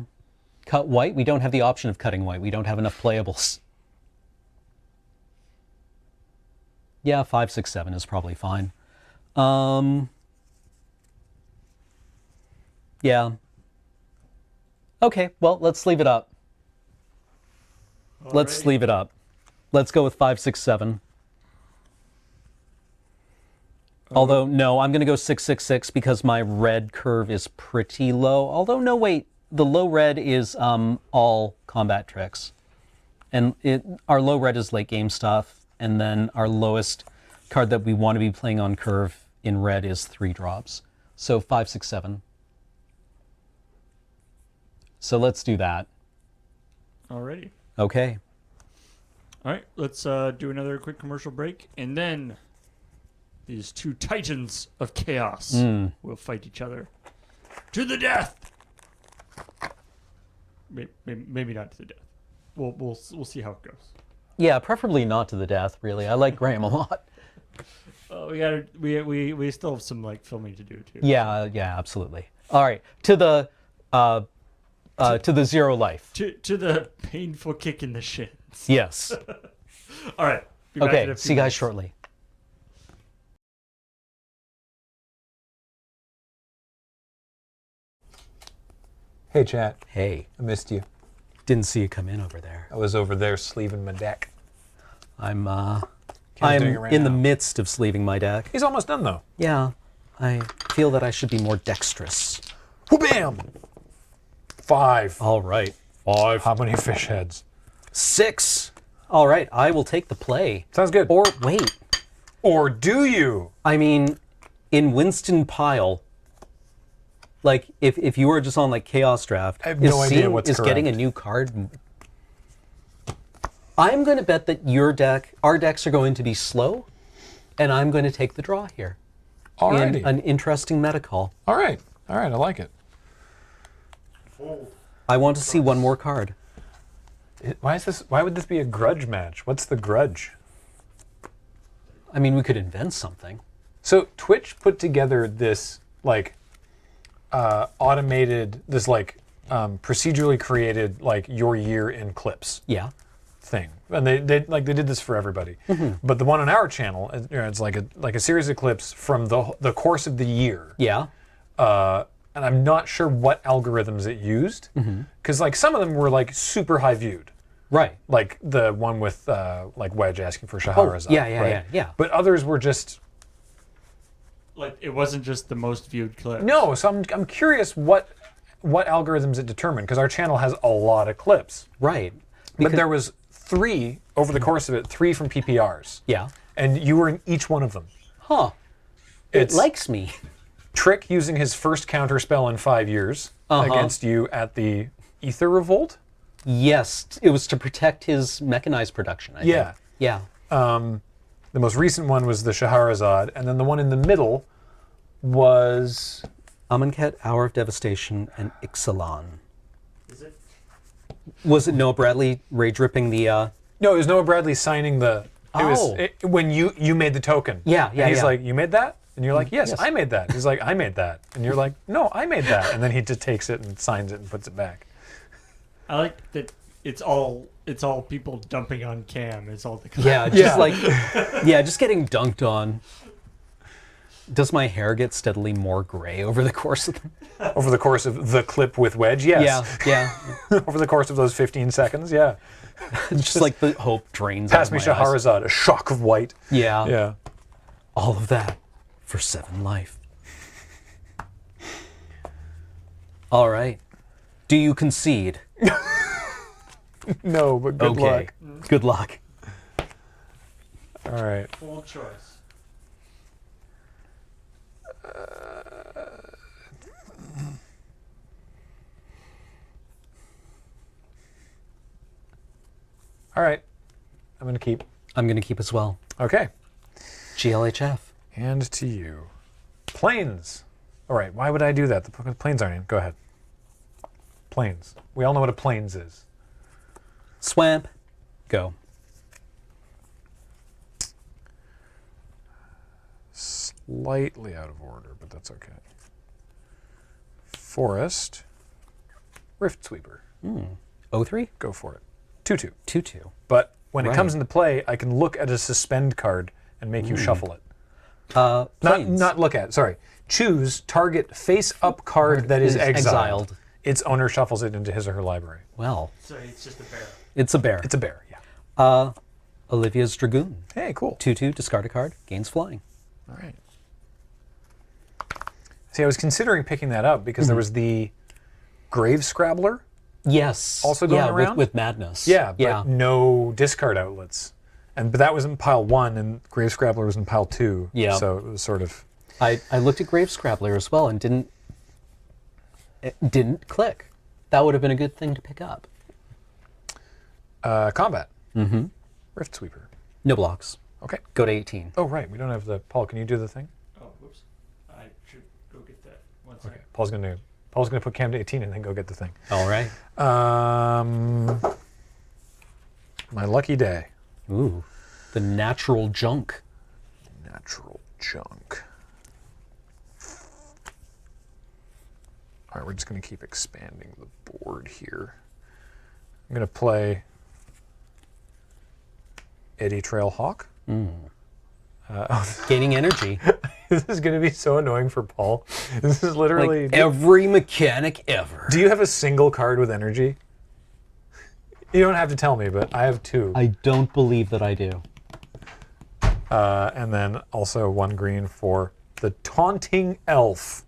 Cut white. We don't have the option of cutting white. We don't have enough playables. Yeah, 5, 6, 7 is probably fine. Yeah. Okay, well, let's leave it up. Let's Alrighty. leave it up. Let's go with 5, 6, 7. Although, no, I'm going to go 6, 6, 6 because my red curve is pretty low. Although, no, wait. The low red is all combat tricks. And our low red is late game stuff. And then our lowest card that we want to be playing on curve in red is 3 drops. So 5, 6, 7. So let's do that. Alrighty. Okay. All right, let's do another quick commercial break, and then these two titans of chaos will fight each other to the death. Maybe not to the death. We'll see how it goes. Yeah, preferably not to the death, really. I like Graham a lot. We still have some like filming to do too. Yeah, absolutely. All right, to the zero life. To the painful kick in the shins. Yes. All right. Be back in Okay. a few See you guys minutes. shortly. Hey, chat. Hey, I missed you. didn't see you come in over there. I was over there sleeving my deck. I'm Ken's doing it right in the now. midst of sleeving my deck. He's almost done, though. Yeah, I feel that I should be more dexterous. Whoo-bam! 5. All right. How many fish heads? 6. All right, I will take the play. Sounds good. Or wait, Or do you? I mean, in Winston Pile, like if you were just on like Chaos Draft, I have no idea what's is getting a correct. new card. I'm going to bet that our decks are going to be slow, and I'm going to take the draw here. Alrighty. In an interesting meta call. All right, I like it. I want to see one more card. Why would this be a grudge match? What's the grudge? I mean, we could invent something. So Twitch put together this like automated, this like procedurally created like your year in clips Yeah. thing, and they did this for everybody. But the one on our channel, it's like a series of clips from the course of the year. Yeah. And I'm not sure what algorithms it used, because like some of them were like super high viewed, Right. like the one with like Wedge asking for Shahrazad. Yeah. But others were just Like it wasn't just the most viewed clip. no. So I'm curious what algorithms it determined, because our channel has a lot of clips, Right. but there was 3 over the course of it, 3 from PPRs, Yeah. and you were in each one of them. Huh. It's It likes me. Trick using his first counter spell in 5 years against you at the Ether Revolt. Yes. It was to protect his mechanized production, I think. Yeah. Yeah. The most recent one was the Shahrazad, and then the one in the middle was Amonkhet, Hour of Devastation, and Ixalan. Is it? Was it Noah Bradley rage ripping the? no, it was Noah Bradley signing the. It was Oh. when you made the token. Yeah, And he's yeah. like, "You made that," and you're like, "Yes, Yes. I made that." He's like, "I made that," and you're like, "No, I made that," and then he just takes it and signs it and puts it back. I like that. It's all people dumping on Cam. It's all the Yeah, just just getting dunked on. Does my hair get steadily more gray over the course of Over the course of the clip with Wedge, yes. Yeah. Over the course of those 15 seconds, yeah. Just like the hope drains Pass out me of my eyes. Shahrazad, a shock of white. Yeah. Yeah. All of that for 7 life. All right. Do you concede? No, but good luck. Good luck. All right. full choice. All right. I'm going to keep. I'm going to keep as well. Okay. GLHF. And to you. Planes. All right. Why would I do that? The planes aren't in. Go ahead. Planes. We all know what a planes is. Swamp. Go. Slightly out of order, but that's okay. Forest. Rift Sweeper. 03? Go for it. 2/2. 2/2. But when it Right. comes into play, I can look at a suspend card and make you shuffle it. Planes. Not look at. Sorry. Choose target face-up card that is exiled. Its owner shuffles it into his or her library. Well, So it's just a bear. it's a bear. It's a bear, yeah. Olivia's Dragoon. Hey, cool. 2/2, discard a card, gains flying. All right. See, I was considering picking that up because there was the Grave Scrabbler. Yes. Also going around? with Madness. Yeah, but Yeah. no discard outlets. But that was in pile 1, and Grave Scrabbler was in pile 2. Yeah. So it was sort of. I looked at Grave Scrabbler as well and it didn't click. That would have been a good thing to pick up. Combat. Rift Sweeper. No blocks. Okay. Go to 18. Oh, right. We don't have the. Paul, can you do the thing? Oh, whoops. I should go get that. One second. Okay. Paul's gonna put Cam to 18 and then go get the thing. All right. My lucky day. Ooh. The natural junk. Natural junk. All right, we're just going to keep expanding the board here. I'm going to play Eddy Trailhawk. Gaining energy. This is going to be so annoying for Paul. This is literally. Like every mechanic ever. Do you have a single card with energy? You don't have to tell me, but I have 2. I don't believe that I do. And then also 1 green for the Taunting Elf.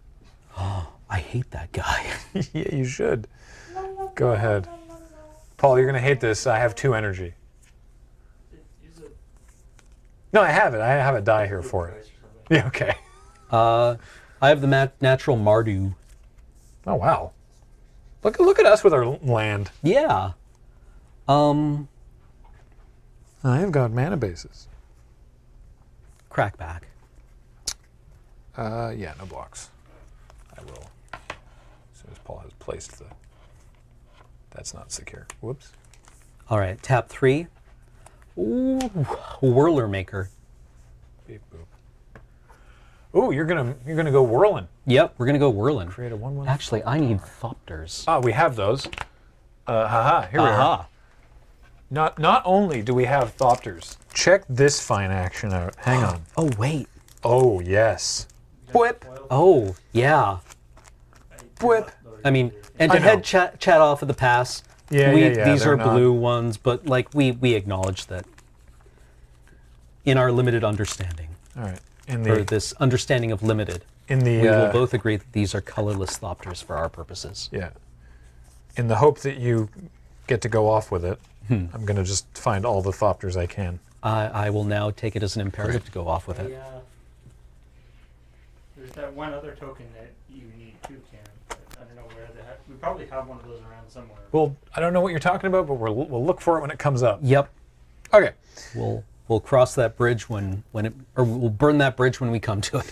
I hate that guy. Yeah, you should. Go ahead. Paul, you're going to hate this. I have 2 energy. Use a No, I have it. I have a die here for it. choice or something. Yeah, okay. I have the natural Mardu. Oh, wow. Look at us with our land. Yeah. I've got mana bases. Crackback. Yeah, no blocks. I will. As soon as Paul has placed the... That's not secure. Whoops. All right, tap 3. Ooh, Whirler Maker. Beep boop. Ooh, you're gonna go whirling. Yep, we're gonna go whirling. Create a 1/1. Actually, I need thopters. Ah, we have those. Here we are. Aha. Not only do we have thopters, check this fine action out. Hang on. Oh wait. Oh yes. Whip. Oh yeah. Whip. I mean, and to I know. head chat off of the pass. Yeah, These they're are not- blue ones, but like we acknowledge that in our limited understanding, All right. or this understanding of limited, In the we will both agree that these are colorless thopters for our purposes. yeah. In the hope that you get to go off with it, I'm gonna just find all the thopters I can. I will now take it as an imperative to go off with it. There's that one other token that you need too, Cam. But I don't know where the heck. We probably have one of those around somewhere. Well, I don't know what you're talking about, but we'll look for it when it comes up. Yep. Okay. We'll cross that bridge when it, or we'll burn that bridge when we come to it.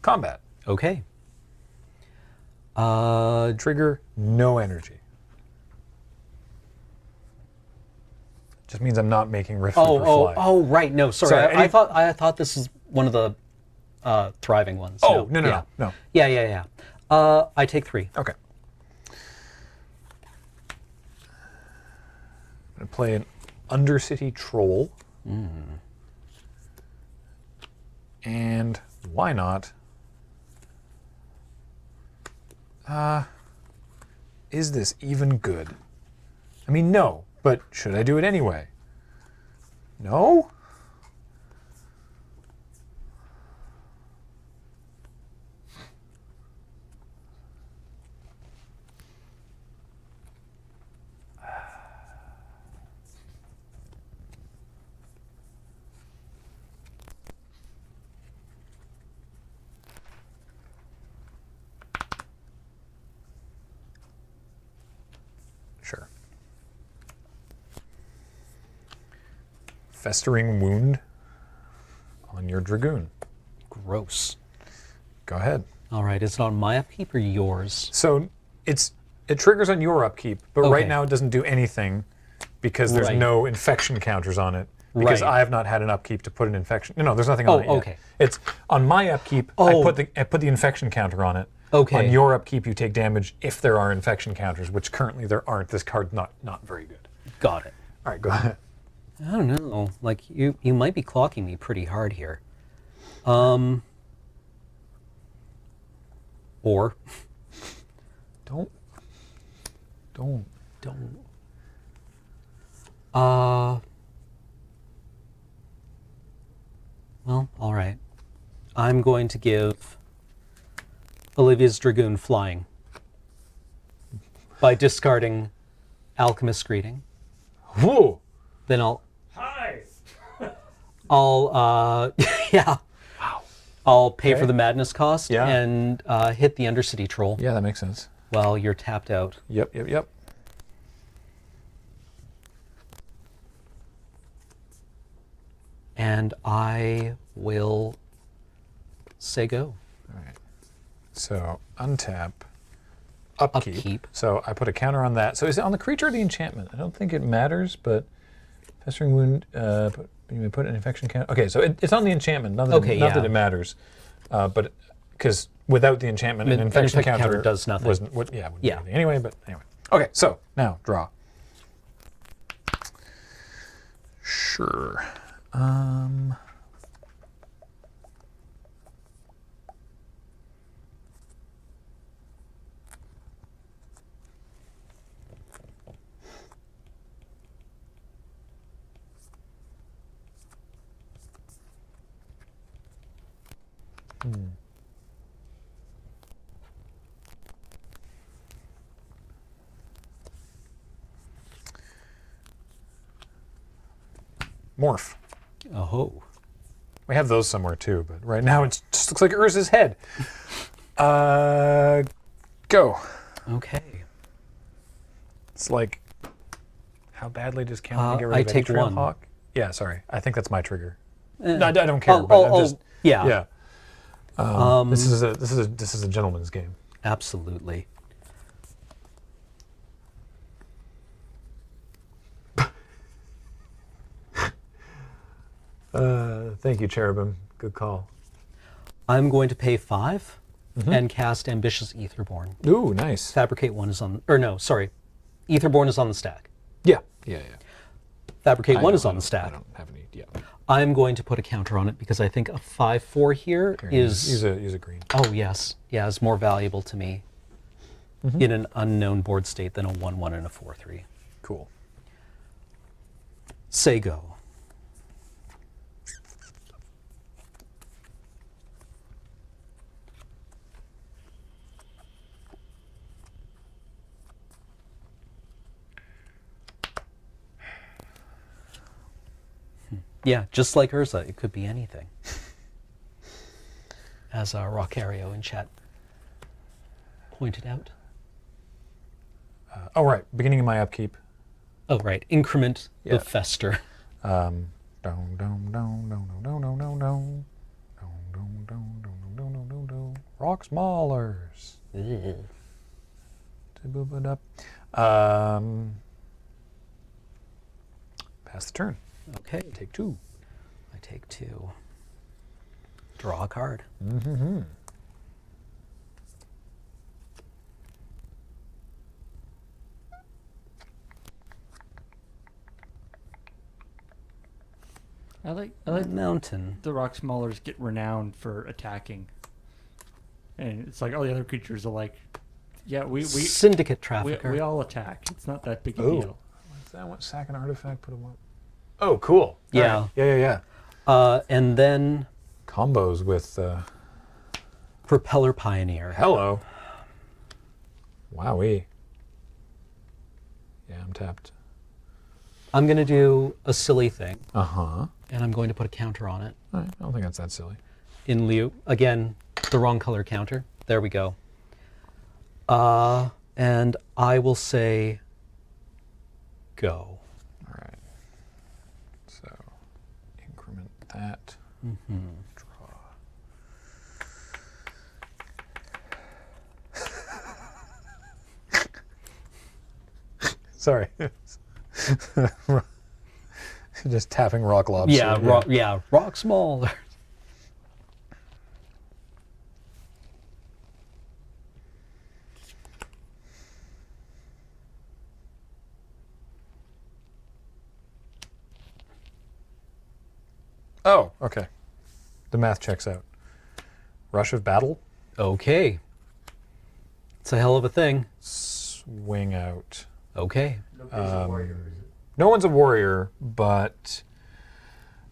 Combat. Okay. Trigger, no energy. Just means I'm not making Rift Flipper fly. Oh, right. No, sorry. Sorry, I thought this is one of the thriving ones. Oh, no. Yeah. I take 3. Okay. I'm going to play an Undercity Troll. And why not? Is this even good? I mean, no, but should I do it anyway? No? Sure. Festering wound on your Dragoon. Gross. Go ahead. All right. Is it on my upkeep or yours? So it triggers on your upkeep, but Okay. right now it doesn't do anything because there's Right. no infection counters on it. Because Right. I have not had an upkeep to put an infection. No, there's nothing on it yet. Okay. It's on my upkeep. Oh. I put the infection counter on it. Okay. On your upkeep, you take damage if there are infection counters, which currently there aren't. This card's not very good. Got it. All right, go ahead. I don't know. Like you might be clocking me pretty hard here. Or Don't. Well, all right. I'm going to give Olivia's Dragoon flying by discarding Alchemist's Greeting. Whoa. Then I'll Hi! yeah. Wow. I'll pay Okay. for the madness cost Yeah. and hit the Undercity Troll Yeah, that makes sense. while you're tapped out. Yep. And I will say go. All right. So untap, upkeep. Upkeep. So I put a counter on that. So is it on the creature or the enchantment? I don't think it matters, but festering wound. You may put an infection counter. Okay, so it's on the enchantment. Not that, Okay, not yeah. that it matters, but because without the enchantment, an infection counter does nothing. Wouldn't do Yeah. anything anyway. But anyway. Okay, so now draw. Sure. Morph. Oh. We have those somewhere too, but right now it just looks like Urza's head. Go. Okay. It's like, how badly does Count get rid I of any take one. Trailhawk? Yeah, sorry. I think that's my trigger. No, I don't care. But I'm just, yeah. yeah. This is a gentleman's game. Absolutely. Thank you, Cherubim. Good call. I'm going to pay 5 and cast Ambitious Aetherborn. Ooh, nice. Fabricate 1 is on, or no, sorry. Aetherborn is on the stack. Yeah. Fabricate 1 is on the I stack. don't have any. Yeah. I'm going to put a counter on it because I think a 5/4 here is. Use a green. Oh, yes. Yeah, is more valuable to me in an unknown board state than a 1/1 and a 4/3. Cool. Say go. Yeah, just like Urza, it could be anything. As Rockario in chat pointed out. Oh, right. Beginning of my upkeep. Oh, right. Increment Yeah. the fester. Rock smallers. Ugh. Pass the turn. Okay, Take 2. I take 2. Draw a card. Mm-hmm. I like Mountain. the rock smallers get renowned for attacking, and it's like all the other creatures are like, yeah, we Syndicate Trafficker. we all attack. It's not that big a Ooh. deal. What's that one? Sack an artifact, put 'em up. Oh, cool. Yeah. All right. Yeah. And then Combos with Propeller Pioneer. hello. Wowee. Yeah, I'm tapped. I'm going to do a silly thing, Uh-huh. and I'm going to put a counter on it. All right. I don't think that's that silly. In lieu, again, the wrong color counter. There we go. And I will say go. All right. So increment that. Draw. Sorry. Just tapping rock lobster. Yeah, rock small. Oh, okay. The math checks out. Rush of battle. Okay. It's a hell of a thing. Swing out. Okay. Nobody's a warrior, is it? No one's a warrior, but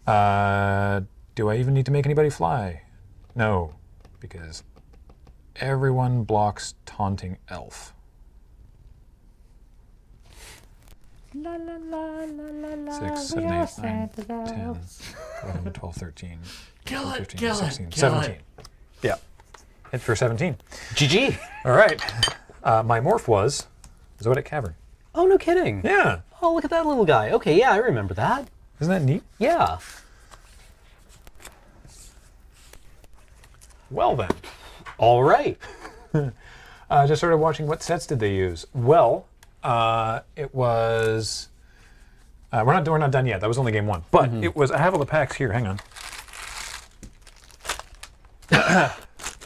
do I even need to make anybody fly? No, because everyone blocks taunting elf. La la la la la la. 6, 7, 8, 9, 10, 11, 12, 13, Kill 14, it, 15, kill 16, it, kill 17. it. Yeah, hit for 17. GG. All right, my morph was Zoetic Cavern. Oh, no kidding. Yeah, Oh, look at that little guy. Okay, yeah, I remember that. isn't that neat? Yeah. Well then. All right. Just started watching what sets did they use. Well, it was. We're not done yet. That was only game 1, but it was. I have all the packs here. Hang on.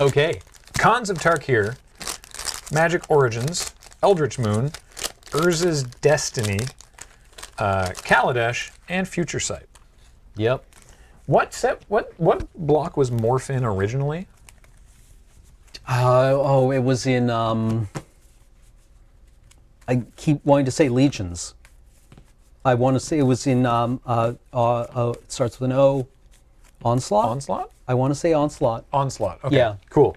Okay. Cons of Tarkir, Magic Origins, Eldritch Moon, Urza's Destiny, Kaladesh, and Future Sight. Yep. What set? What block was Morph in originally? It was in, I keep wanting to say Legions. I want to say it was in, it starts with an O. Onslaught? Onslaught? I want to say Onslaught. Onslaught. Okay. Yeah. Cool.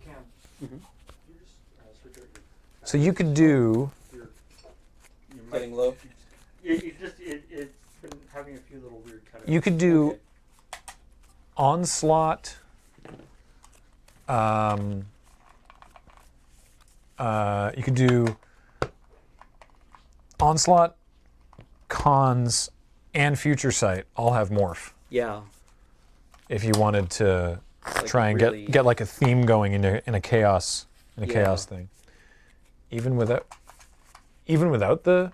Cam, you just switch out So you could do. your Getting low. it's been having a few little weird cutouts. You could do Onslaught. You could do Onslaught, Cons, and Future Sight all have Morph. Yeah. If you wanted to Like try and really- get like a theme going in a chaos in a chaos thing. Even without the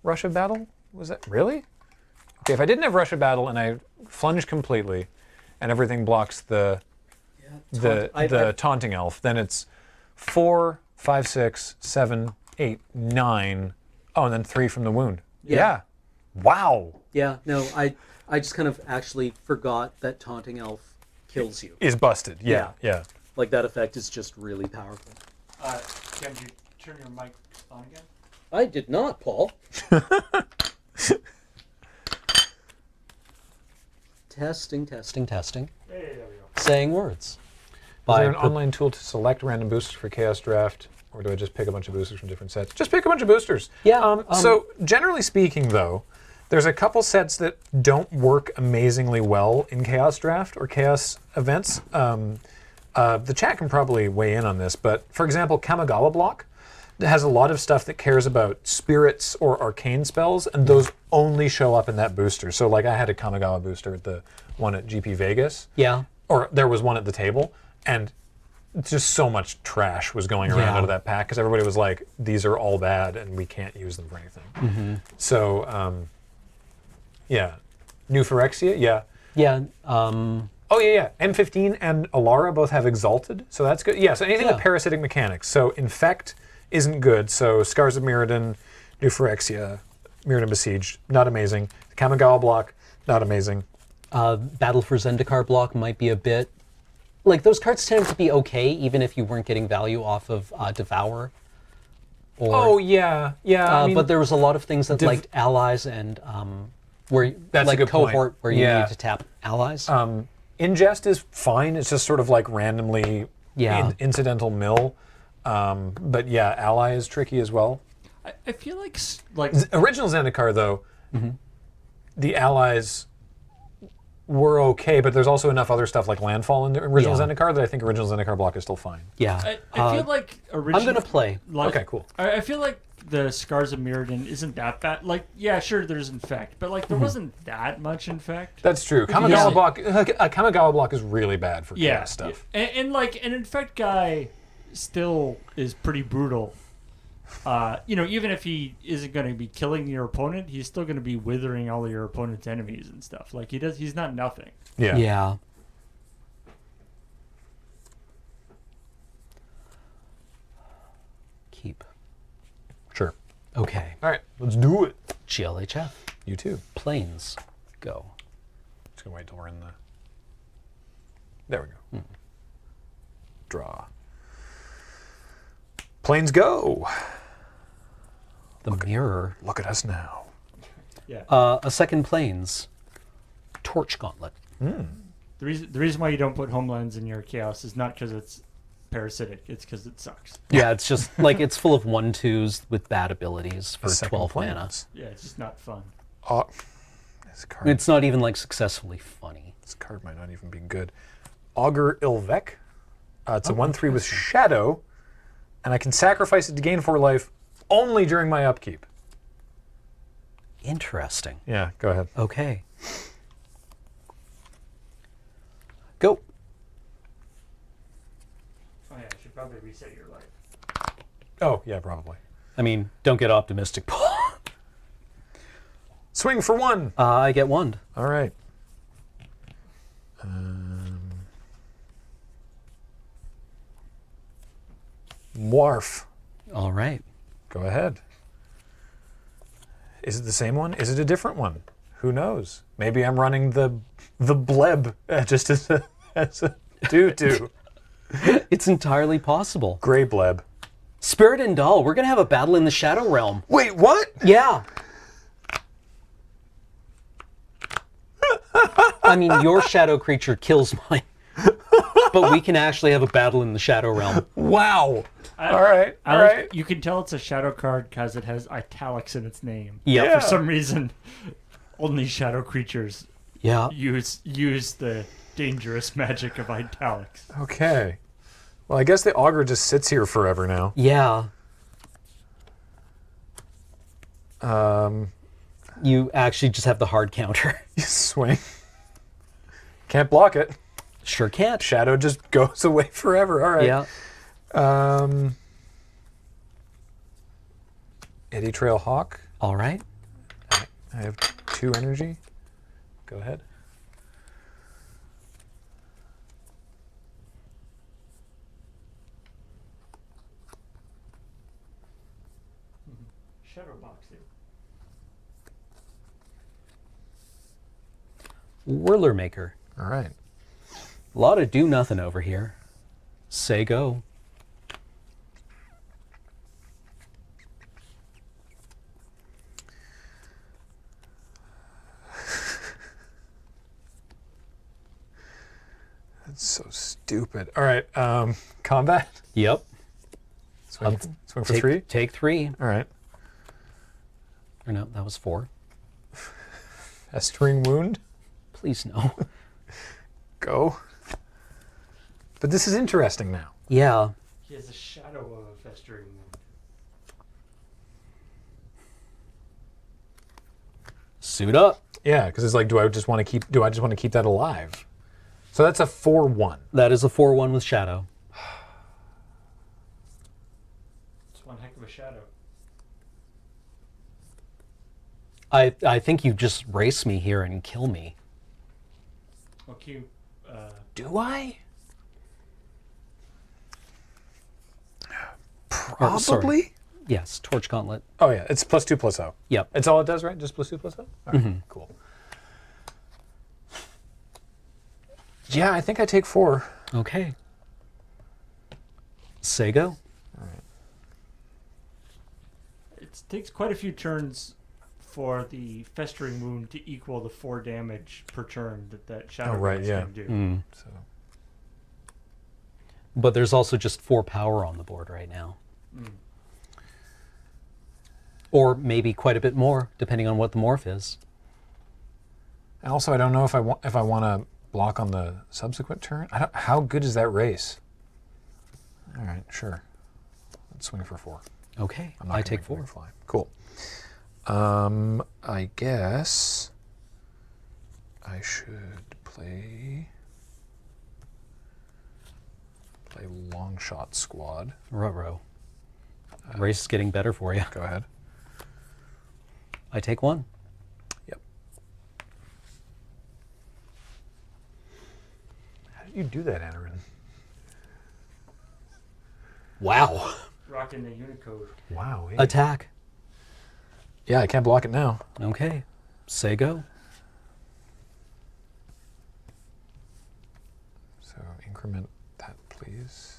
Rush of Battle? Was that really? Okay, if I didn't have Rush of Battle and I flunge completely and everything blocks the taunting elf, then it's 4, 5, 6, 7, 8, 9. Oh, and then 3 from the wound. Yeah. Wow. Yeah, no, I just kind of actually forgot that Taunting Elf kills you. Is busted. Yeah. Like, that effect is just really powerful. Tim, did you turn your mic on again? I did not, Paul. Testing. Hey, there we go. Saying words. Is there an online tool to select random boosters for Chaos Draft? Or do I just pick a bunch of boosters from different sets? Just pick a bunch of boosters. Yeah. So generally speaking, though, there's a couple sets that don't work amazingly well in Chaos Draft or Chaos events. The chat can probably weigh in on this, but for example, Kamigawa block has a lot of stuff that cares about spirits or arcane spells, and those only show up in that booster. So like I had a Kamigawa booster at the one at GP Vegas. Yeah. Or there was one at the table, and just so much trash was going around out of that pack because everybody was like, these are all bad and we can't use them for anything. So, New Phyrexia, Yeah. M15 and Alara both have Exalted, so that's good. Yeah, so anything with parasitic mechanics. So Infect isn't good, so Scars of Mirrodin, New Phyrexia, Mirrodin Besieged, not amazing. Kamigawa block, not amazing. Battle for Zendikar block might be a bit... Like, those cards tend to be okay, even if you weren't getting value off of Devour. Or, I mean, but there was a lot of things that liked allies and where That's like a good cohort point. where you need to tap allies. Ingest is fine. It's just sort of like randomly incidental mill. But yeah, ally is tricky as well. I feel like Original Zendikar, though, the allies were okay, but there's also enough other stuff like Landfall in the original Zendikar that I think original Zendikar block is still fine. I feel like original. I'm gonna play. Okay, cool. I feel like the Scars of Mirrodin isn't that bad. Like, yeah, sure, there's Infect, but like there wasn't that much Infect. That's true. Kamigawa block. A Kamigawa block is really bad for chaos stuff. And like an Infect guy still is pretty brutal. Even if he isn't going to be killing your opponent, he's still going to be withering all of your opponent's enemies and stuff. Like he's not nothing. Yeah. Keep. Sure. Okay. All right, let's do it. GLHF. You too. Planes. Go. Just gonna wait till we're in the. There we go. Draw. Planes go. The mirror. Look at us now. Yeah. A second planes. Torch Gauntlet. The reason why you don't put Homelands in your Chaos is not because it's parasitic. It's because it sucks. Yeah, it's just like it's full of 1/2s with bad abilities for 12 mana. Planes. Yeah, it's just not fun. This card. It's not even like successfully funny. This card might not even be good. Augur Ilvek. It's a 1/3 with Shadow, and I can sacrifice it to gain 4 life only during my upkeep. Interesting. Yeah, go ahead. Okay. Go. Oh yeah, I should probably reset your life. Oh, yeah, probably. I mean, don't get optimistic, Paul. Swing for 1. I get 1. All right. Morph. All right. Go ahead. Is it the same one? Is it a different one? Who knows? Maybe I'm running the bleb just as a 2/2. It's entirely possible. Gray bleb. Spirit and Doll, we're going to have a battle in the Shadow Realm. Wait, what? Yeah. I mean, your shadow creature kills mine. But we can actually have a battle in the Shadow Realm. Wow. All right. You can tell it's a shadow card because it has italics in its name. Yeah. For some reason, only shadow creatures use the dangerous magic of italics. Okay. Well, I guess the Augur just sits here forever now. Yeah. You actually just have the hard counter. You swing. Can't block it. Sure can't. Shadow just goes away forever. All right. Yeah. Eddy Trail Hawk. All right. I have 2 energy. Go ahead. Shadow boxing. Whirler Maker. All right. A lot of do nothing over here. Say go. That's so stupid. All right. Combat. Yep. Swing for 3. Take 3. All right. Or no, that was 4. Festering Wound. Please no. Go. But this is interesting now. Yeah. He has a shadow of a festering wound. Suit up. Yeah, because it's like, do I just want to keep that alive? So that's a 4/1. That is a 4/1 with shadow. It's one heck of a shadow. I think you just race me here and kill me. Okay. Do I? Or, sorry. Probably. Yes, Torch Gauntlet. Oh yeah, it's +2/+0. Yep. It's all it does, right? Just +2/+0. All right, cool. Yeah, I think I take 4. Okay. Say go. It takes quite a few turns for the festering wound to equal the 4 damage per turn that shadow right, yeah. can do. So But there's also just 4 power on the board right now. Or maybe quite a bit more, depending on what the morph is. and also, I don't know if I want to block on the subsequent turn. How good is that race? All right, sure. Let's swing for 4. Okay, I'm not I gonna take make him 4. Fly. Cool. I guess I should play Long Shot Squad. Ruh-roh. Race is getting better for you. Go ahead. I take 1. Yep. How did you do that, Anarin? Wow. Rocking the Unicode. Wow. Hey. Attack. Yeah, I can't block it now. Okay. Say go. So increment that, please.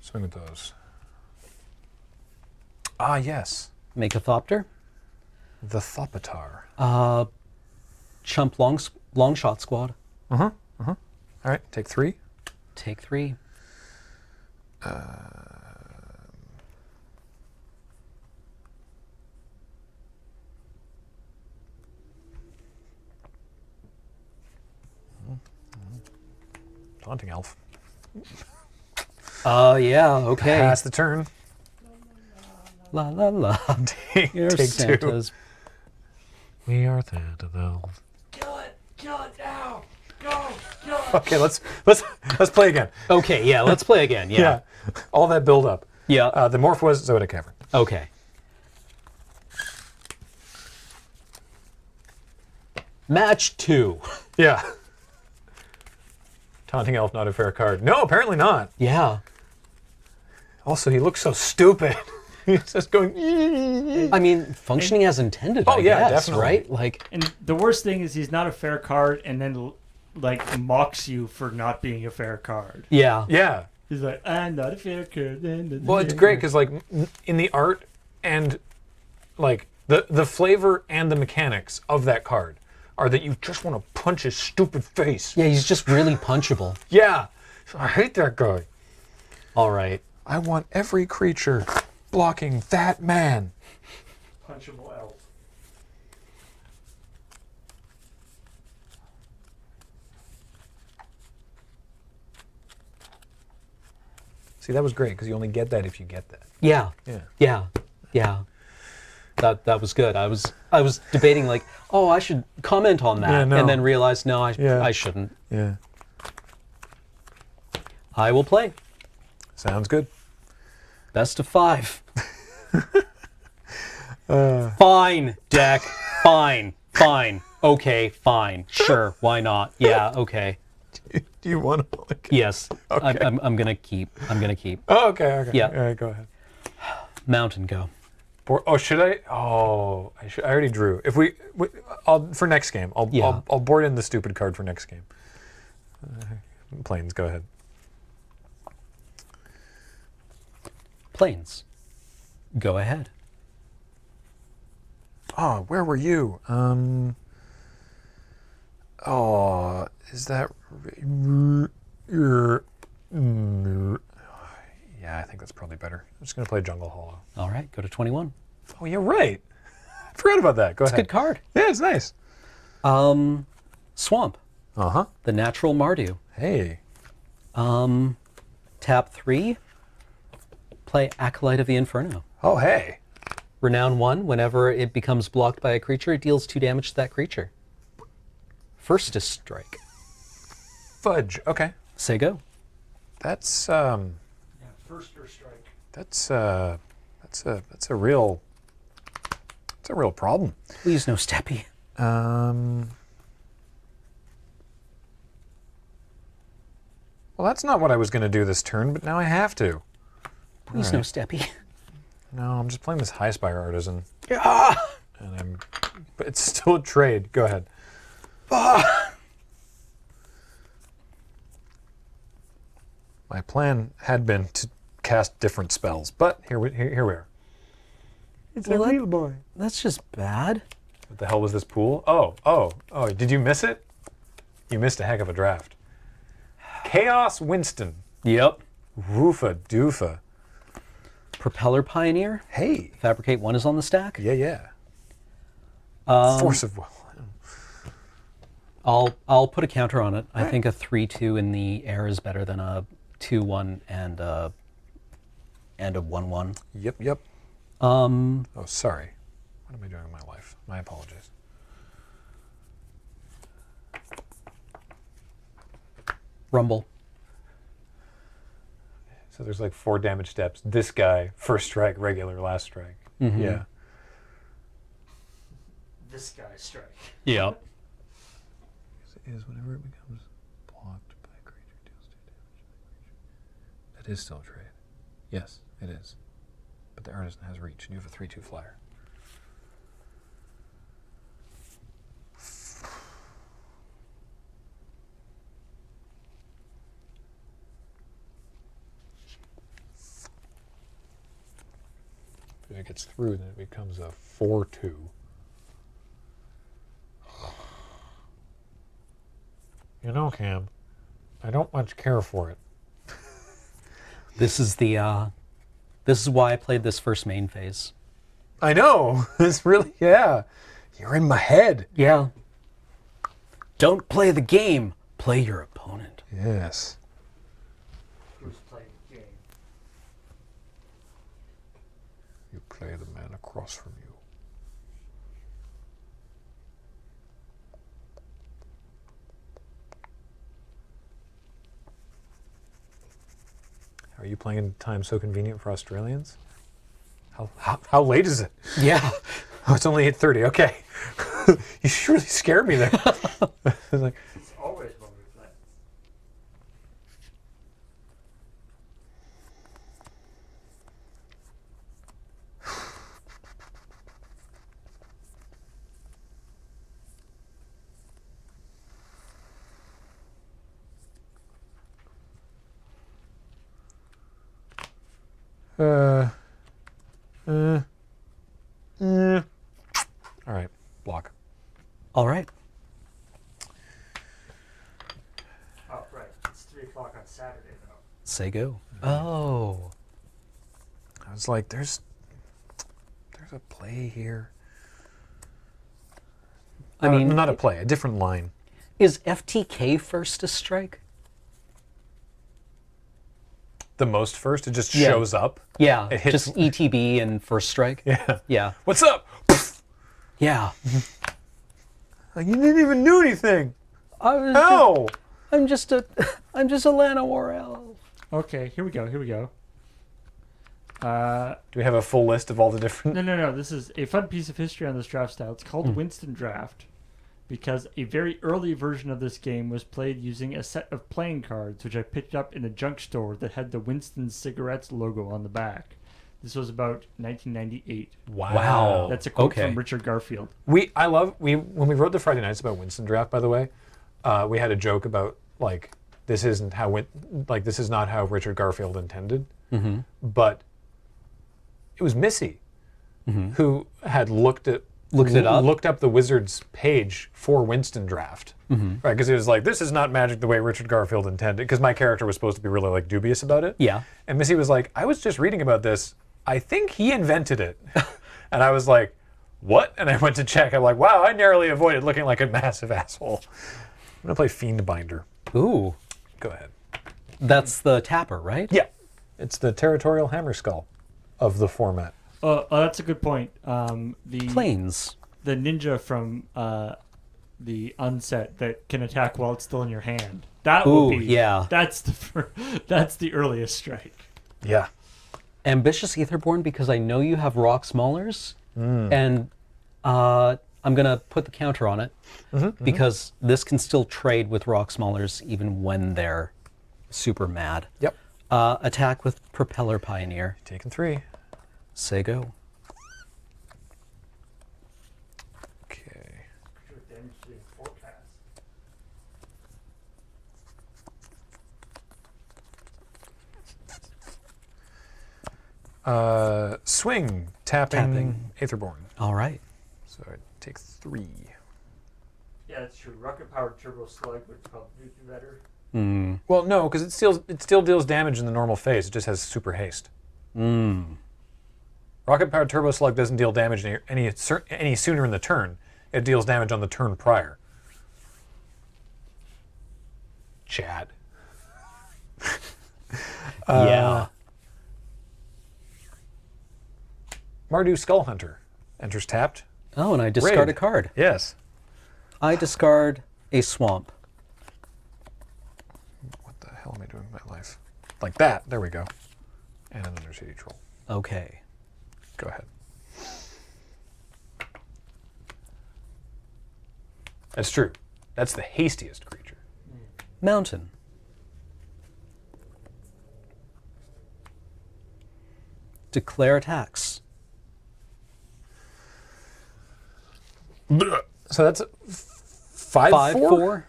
Swing with those. Ah, yes. Make a Thopter. The Thopitar. Chump long shot squad. All right, take 3. Take 3. Taunting Elf. Yeah, okay. Pass the turn. La la la. Take You're 2. Santa's. We are Santa Elves. Kill it now! Go! Kill it! Okay, let's play again. Okay, yeah, let's play again. Yeah. All that build up. Yeah. The morph was Zoda Cavern. Okay. Match 2. Yeah. Taunting Elf, not a fair card. No, apparently not. Yeah. Also, he looks so stupid. He's just going. I mean, functioning as intended. Oh, I yeah, guess, definitely. right? Like, And the worst thing is he's not a fair card and then like mocks you for not being a fair card. yeah. Yeah. He's like, I'm not a fair card. Well, it's great because like in the art and like the flavor and the mechanics of that card are that you just want to punch his stupid face. Yeah, he's just really punchable. Yeah. I hate that guy. All right. I want every creature blocking that man. Punchable elf. See, that was great because you only get that if you get that. Yeah. Yeah. Yeah. Yeah. That was good. I was debating like, oh, I should comment on that, Yeah, no. and then realized no, Yeah. I shouldn't. Yeah. I will play. Sounds good. Best of 5. Fine, deck. Fine. Fine. Okay, fine. Sure, why not? Yeah, okay. Do you want to look? Yes. Okay. I'm gonna keep. Oh, okay. Yeah. All right, go ahead. Mountain go. Should I? Oh, I already drew. If I'll for next game. Yeah. I'll board in the stupid card for next game. Planes, go ahead. Plains. Go ahead. Oh, where were you? Oh, is that? Yeah, I think that's probably better. I'm just gonna play Jungle Hollow. All right, go to 21. Oh, you're right. I forgot about that. Go It's a ahead. good card. Yeah, it's nice. Swamp. Uh-huh. The natural Mardu. Hey. Tap 3. Play Acolyte of the Inferno. Oh, hey. Renown 1. Whenever it becomes blocked by a creature, it deals 2 damage to that creature. First is strike. Fudge. Okay. Say go. That's Yeah, first or strike. that's a real problem. Please no steppy. Well, that's not what I was going to do this turn, but now I have to. Please no steppy. No, I'm just playing this High Spire Artisan, Yeah. and but it's still a trade. Go ahead. My plan had been to cast different spells, but here we are. It's Well, a real boy. That's just bad. What the hell was this pool? Oh, did you miss it? You missed a heck of a draft. Chaos Winston. Yep. Woofa doofa. Propeller Pioneer. Hey. Fabricate 1 is on the stack. Yeah. Force of will. I'll put a counter on it. I think a 3/2 in the air is better than a 2/1 and a 1/1. Yep. Um, Oh, sorry. What am I doing in my life? My apologies. Rumble. So there's like 4 damage steps. This guy, first strike, regular, last strike. Mhm. Yeah. This guy's strike. Yep. Is whenever it becomes blocked by a creature, deals 2 damage to the creature. That is still a trade. Yes, it is. But the artisan has reach, and you have a 3/2 flyer. If it gets through, then it becomes a 4/2. You know, Cam, I don't much care for it. This is the. This is why I played this first main phase. I know. It's really, yeah. You're in my head. Yeah. Don't play the game. Play your opponent. Yes. Who's playing the game? You play the man across from you. Are you playing in time so convenient for Australians? How late is it? Yeah. Oh, it's only 8:30. Okay. You surely scared me there. I was like, It's always when we play. all right, block. All right. Say go. Oh. I was like, there's a play here. I mean, not a play, a different line. is FTK first to strike? The most first, it just Yeah. shows up. Yeah, It hits. just ETB and first strike. Yeah. Yeah. What's up? Yeah. Like, you didn't even do anything. I was How? I'm just a Llanowar elf. Okay, here we go. Do we have a full list of all the different? No. This is a fun piece of history on this draft style. It's called Winston Draft because a very early version of this game was played using a set of playing cards, which I picked up in a junk store that had the Winston Cigarettes logo on the back. This was about 1998. Wow. That's a quote Okay. from Richard Garfield. When we wrote the Friday Nights about Winston Draft, by the way, we had a joke about like this isn't how this is not how Richard Garfield intended, but it was Missy who had looked up the Wizards page for Winston Draft, right? Because it was like, this is not Magic the way Richard Garfield intended. Because my character was supposed to be really like dubious about it. Yeah. And Missy was like, I was just reading about this. I think he invented it. And I was like, what? And I went to check. I'm like, wow, I narrowly avoided looking like a massive asshole. I'm gonna play Fiendbinder. Ooh. Go ahead. That's the tapper, right? Yeah, it's the Territorial Hammerskull of the format. That's a good point. Planes. The ninja from the unset that can attack while it's still in your hand. That will Ooh, be. yeah. That's the earliest strike. Yeah. Ambitious Aetherborn, because I know you have rock smallers, and I'm going to put the counter on it, because this can still trade with rock smallers even when they're super mad. Yep. Attack with Propeller Pioneer. Taking 3. Say go. Okay. Swing, tapping. Aetherborn. All right. So I take 3. Yeah, that's true. Rocket powered turbo slug, which is called Nuke better. Well, no, because it still deals damage in the normal phase. It just has super haste. Rocket powered turbo slug doesn't deal damage any sooner in the turn. It deals damage on the turn prior. Chad. Yeah. Mardu Skullhunter enters tapped. Oh, and I discard Raid. a card. Yes. I discard a swamp. What the hell am I doing with my life? Like that. There we go. And an Undercity Troll. Okay. Go ahead. That's true. That's the hastiest creature. Mountain. Declare attacks. So that's 5-4? 5-4.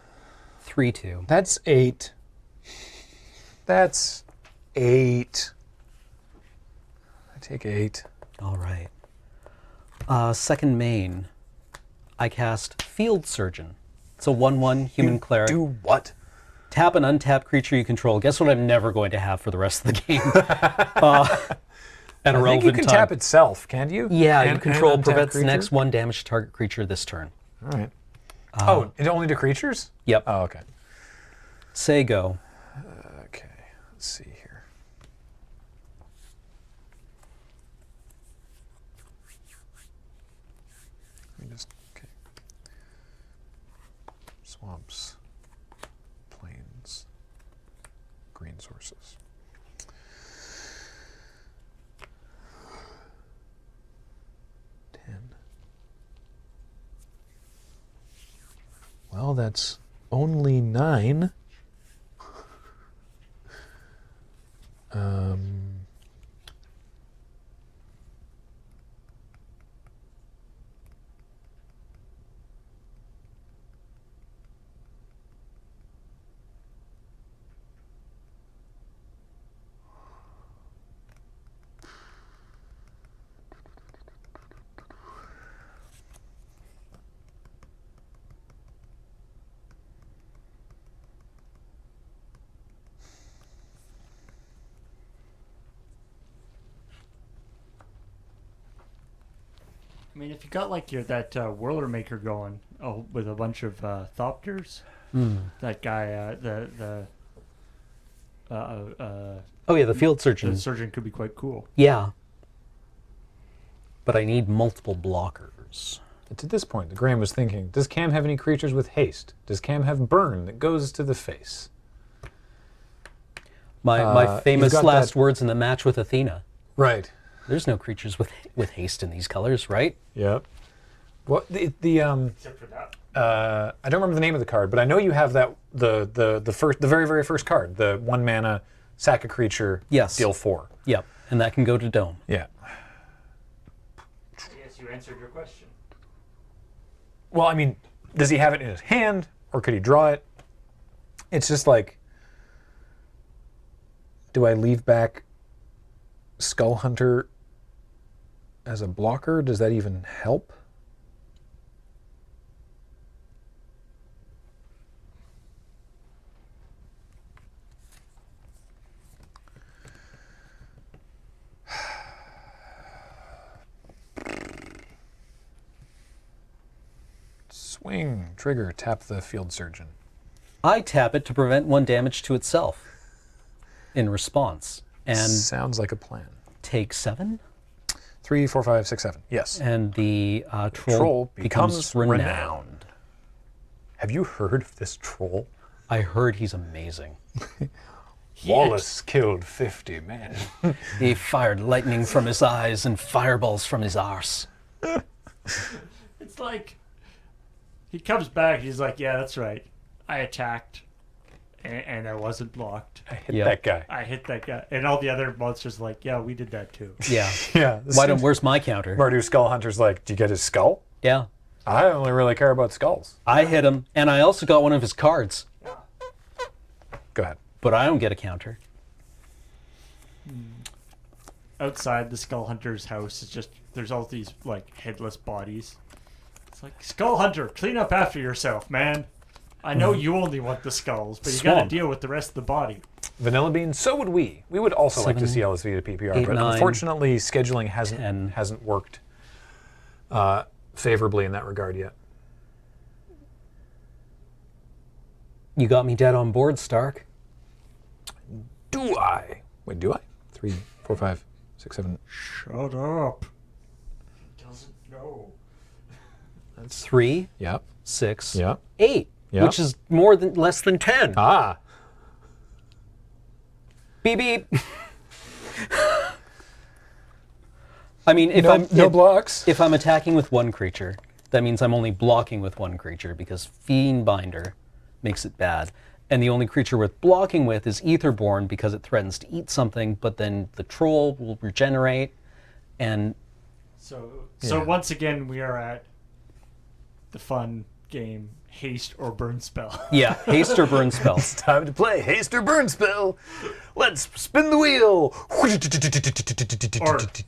3-2. That's 8. That's 8. I take 8. All right. Second main. I cast Field Surgeon. It's a 1/1 human cleric. Do what? Tap an untapped creature you control. Guess what I'm never going to have for the rest of the game? At a I think you relevant can time. tap itself, can't you? Yeah, And- you control and untapped prevents the creature? next 1 damage to target creature this turn. All right. Oh, it only to creatures? Yep. Oh, okay. Say go. Okay. Let's see here. Let me just, okay. Swamps, plains, green sources. Well, that's only 9. I mean, if you got like that Whirler Maker going with a bunch of Thopters, that guy, Oh yeah, the field surgeon. the surgeon could be quite cool. Yeah. But I need multiple blockers. It's at this point that Graham was thinking, does Cam have any creatures with haste? Does Cam have burn that goes to the face? My famous got last that- words in the match with Athena. Right. There's no creatures with haste in these colors, right? Yep. Well, Except for that. I don't remember the name of the card, but I know you have that the very very first card, the 1 mana sack a creature, Yes. deal 4. Yep. And that can go to Dome. Yeah. Yes, you answered your question. Well, I mean, does he have it in his hand or could he draw it? It's just like, do I leave back Skull Hunter as a blocker? Does that even help? Swing, trigger, tap the field surgeon. I tap it to prevent 1 damage to itself in response. And Sounds like a plan. take 7. 3, 4, 5, 6, 7. Yes. And the troll, Troll becomes renowned. Have you heard of this troll? I heard he's amazing. Wallace killed 50 men. He fired lightning from his eyes and fireballs from his arse. It's like he comes back. He's like, "Yeah, that's right. I attacked, and I wasn't blocked. I hit Yep. that guy. I hit that guy." And all the other monsters are like, "Yeah, we did that too." Yeah. Yeah. Where's my counter? Mardu Skull Hunter's like, do you get his skull? Yeah. I only really care about skulls. I hit him, and I also got one of his cards, Go ahead. but I don't get a counter. Outside the Skull Hunter's house is just there's all these like headless bodies. It's like, Skull Hunter, clean up after yourself, man. I know you only want the skulls, but you got to Swamp. deal with the rest of the body. Vanilla Bean, so would we. We would also like to 7, see LSV to PPR, 8, but 9, unfortunately scheduling 10. hasn't worked favorably in that regard yet. You got me dead on board, Stark. Do I? Wait, do I? 3, 4, 5, 6, 7. Shut up. Doesn't know. That's 3, Yep. 6, Yep. 8, Yeah. which is less than 10. Ah. Beep beep. I mean, if No blocks. if I'm attacking with 1 creature, that means I'm only blocking with 1 creature because Fiend Binder makes it bad. And the only creature worth blocking with is Etherborn because it threatens to eat something, but then the troll will regenerate. And So Yeah. once again, we are at the fun game, Haste or Burn Spell. yeah, haste or burn spell. It's time to play Haste or Burn Spell. Let's spin the wheel. Or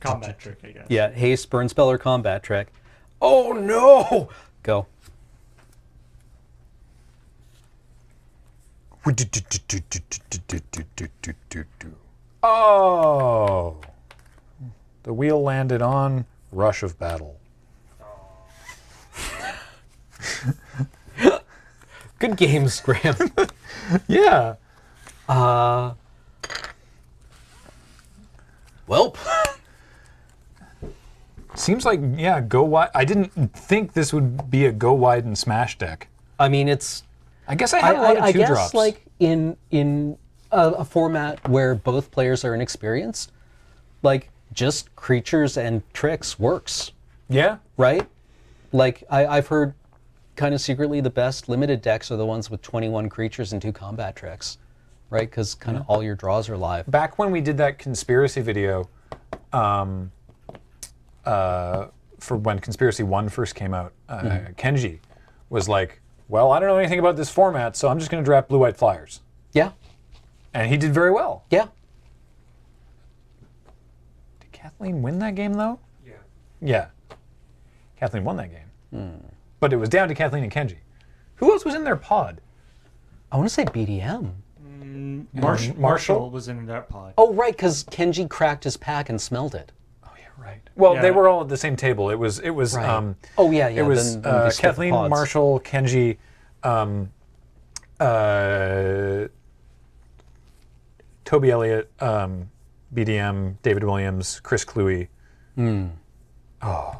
combat trick, I guess. Yeah, haste, burn spell, or combat trick. Oh no! Go. Oh. The wheel landed on Rush of Battle. Good games, Graham. Yeah. Welp. Seems like, yeah, go wide. I didn't think this would be a go wide and smash deck. I mean, it's. I guess I had a lot of I two guess drops. like in a format where both players are inexperienced, like just creatures and tricks works, Yeah. right? Like I've heard kind of secretly the best limited decks are the ones with 21 creatures and 2 combat tricks, right? Because kind of all your draws are live. Back when we did that conspiracy video, for when Conspiracy 1 first came out, Kenji was like, well, I don't know anything about this format, so I'm just going to draft blue-white flyers. Yeah, And he did very well. yeah. Did Kathleen win that game, though? Yeah. Yeah. Kathleen won that game. But it was down to Kathleen and Kenji. Who else was in their pod? I want to say BDM. Marshall? Marshall was in that pod. Oh, right, because Kenji cracked his pack and smelled it. Oh, yeah, Right. Well, Yeah. they were all at the same table. It was. Right. Oh, yeah, yeah, It was then they split the Kathleen, pods. Marshall, Kenji, Toby Elliott, BDM, David Williams, Chris Cluey. Oh.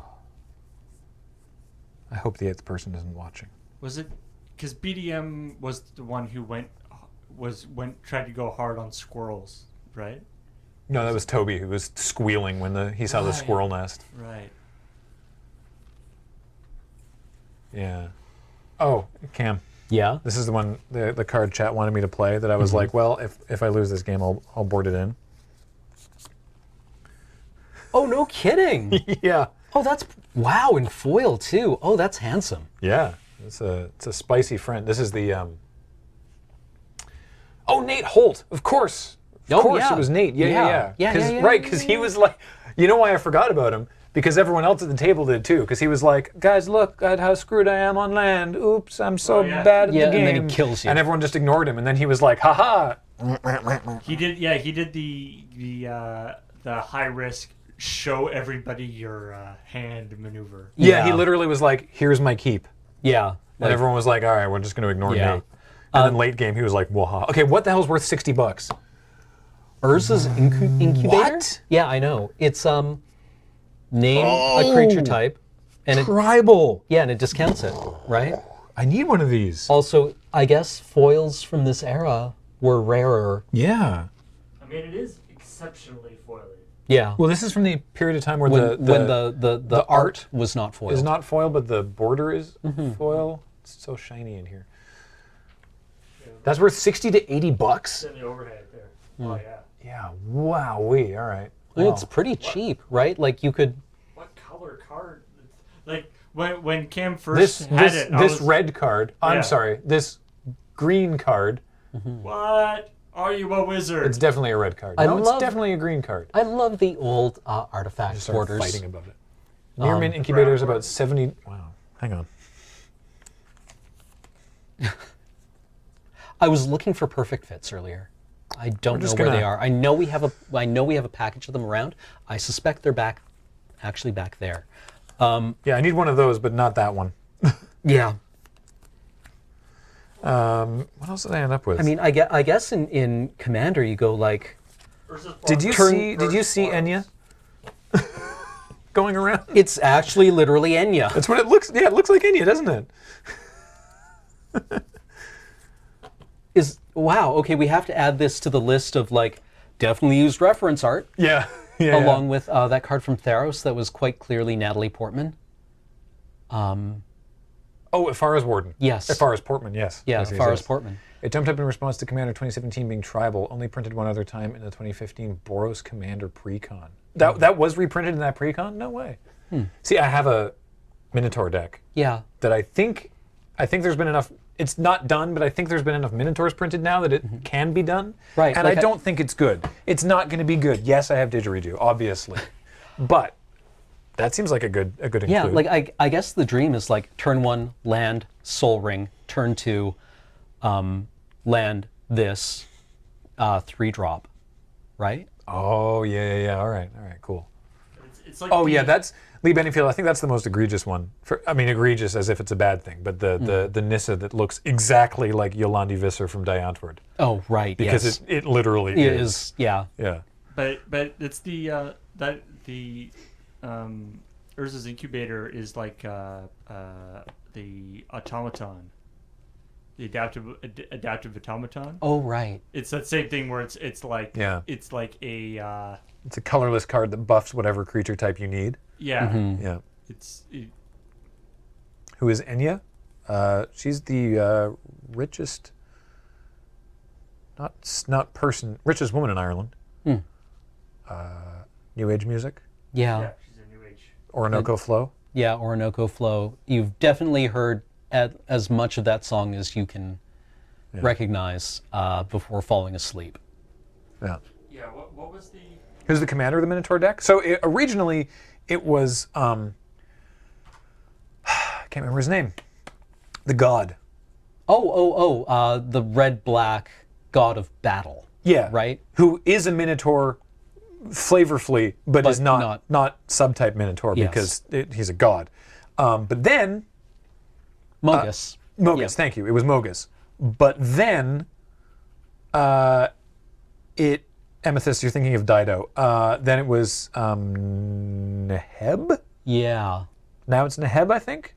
I hope the 8th person isn't watching. Was it because BDM was the one who tried to go hard on squirrels, right? No, that was Toby who was squealing when he saw the Right. squirrel nest. Right. Yeah. Oh, Cam. Yeah. This is the one the card chat wanted me to play that I was like, well, if I lose this game, I'll board it in. Oh, no kidding. Yeah. Oh, that's wow, in foil too. Oh, that's handsome. Yeah. It's a spicy friend. This is the Oh, Nate Holt. Of course. Of Oh, course yeah. it was Nate. Yeah. Yeah, yeah, Right, because he was like, you know why I forgot about him? Because everyone else at the table did too. Because he was like, guys, look at how screwed I am on land. Oops, I'm so Oh, yeah. bad at Yeah, the game. and then he kills you. And everyone just ignored him. And then he was like, haha. He did. Yeah, he did the high risk show everybody your hand maneuver. Yeah, he Yeah. literally was like, here's my keep. Yeah. And everyone was like, all right, we're just going to ignore Yeah. Nate. And then late game, he was like, waha. Okay, what the hell's worth $60? Urza's incubator? What? Yeah, I know. It's name a creature type, and it Tribal. and it discounts it, right? I need one of these. Also, I guess foils from this era were rarer. Yeah. I mean, it is exceptionally foily. Yeah. Well, this is from the period of time where when the art art was not foil. is not foil, but the border is foil. It's so shiny in here. That's worth $60 to $80. In the overhead there. Oh yeah. Yeah. Wowee. All right. I mean, Wow. it's pretty cheap, right? Like you could. What color card? Like when Cam first had it, I this was, red card. I'm Yeah. sorry. This green card. What? Are you a wizard? It's definitely a red card. I No, it's love- definitely a green card. I love the old artifact Just start borders. fighting about it. Nearman Incubator is about 70. Wow. Hang on. I was looking for perfect fits earlier. I don't know just where they gonna- are. I know we have a package of them around. I suspect they're actually back there. Yeah, I need one of those, but not that one. Yeah. What else did I end up with? I mean, I guess in Commander you go like, did you Turn- see Enya going around? it's actually literally Enya. That's what it looks. Yeah, it looks like Enya, doesn't it? Wow, okay, we have to add this to the list of like definitely used reference art, Yeah. Yeah. along with that card from Theros that was quite clearly Natalie Portman. Oh, Afara's Warden. Yes. Afara's Portman. Yes. Yeah, Yes, yes, Forrest yes. Portman. It jumped up in response to Commander 2017 being tribal. Only printed one other time in the 2015 Boros Commander Precon. That was reprinted in that Precon? No way. See, I have a Minotaur deck Yeah. that I think there's been enough. It's not done, but I think there's been enough Minotaurs printed now that it can be done. Right, And like I I- don't think it's good. It's not going to be good. Yes, I have didgeridoo, obviously, but that seems like a good include. Yeah, like I guess the dream is like turn 1 land Soul Ring, turn 2 land this 3-drop, right? Oh yeah. All right, cool. It's like Oh the- yeah, that's Lee Bennyfield. I think that's the most egregious one. Egregious as if it's a bad thing, but the Nissa that looks exactly like Yolandi Visser from Die Antwoord, Oh, right. because yes. it literally It is. is. Yeah. Yeah. But it's the Urza's incubator is like the automaton, the adaptive automaton. Oh, right. It's that same thing where it's like Yeah. it's like a It's a colorless card that buffs whatever creature type you need. yeah. Yeah. It, Who is Enya? She's the richest, richest woman in Ireland. New Age music, yeah, she's a new age. Orinoco Flow. Yeah, Orinoco Flow. You've definitely heard as much of that song as you can recognize before falling asleep. Yeah. Yeah. What was the? Who's the commander of the Minotaur deck? So originally, it was I can't remember his name. The god. The red-black god of battle. Yeah. Right? Who is a Minotaur flavorfully, but is not subtype Minotaur Yes. because he's a god. But then Mogus. Mogus, Yeah. thank you. It was Mogus. But then Amethyst, you're thinking of Dido. Then it was Neheb? Yeah. Now it's Neheb, I think.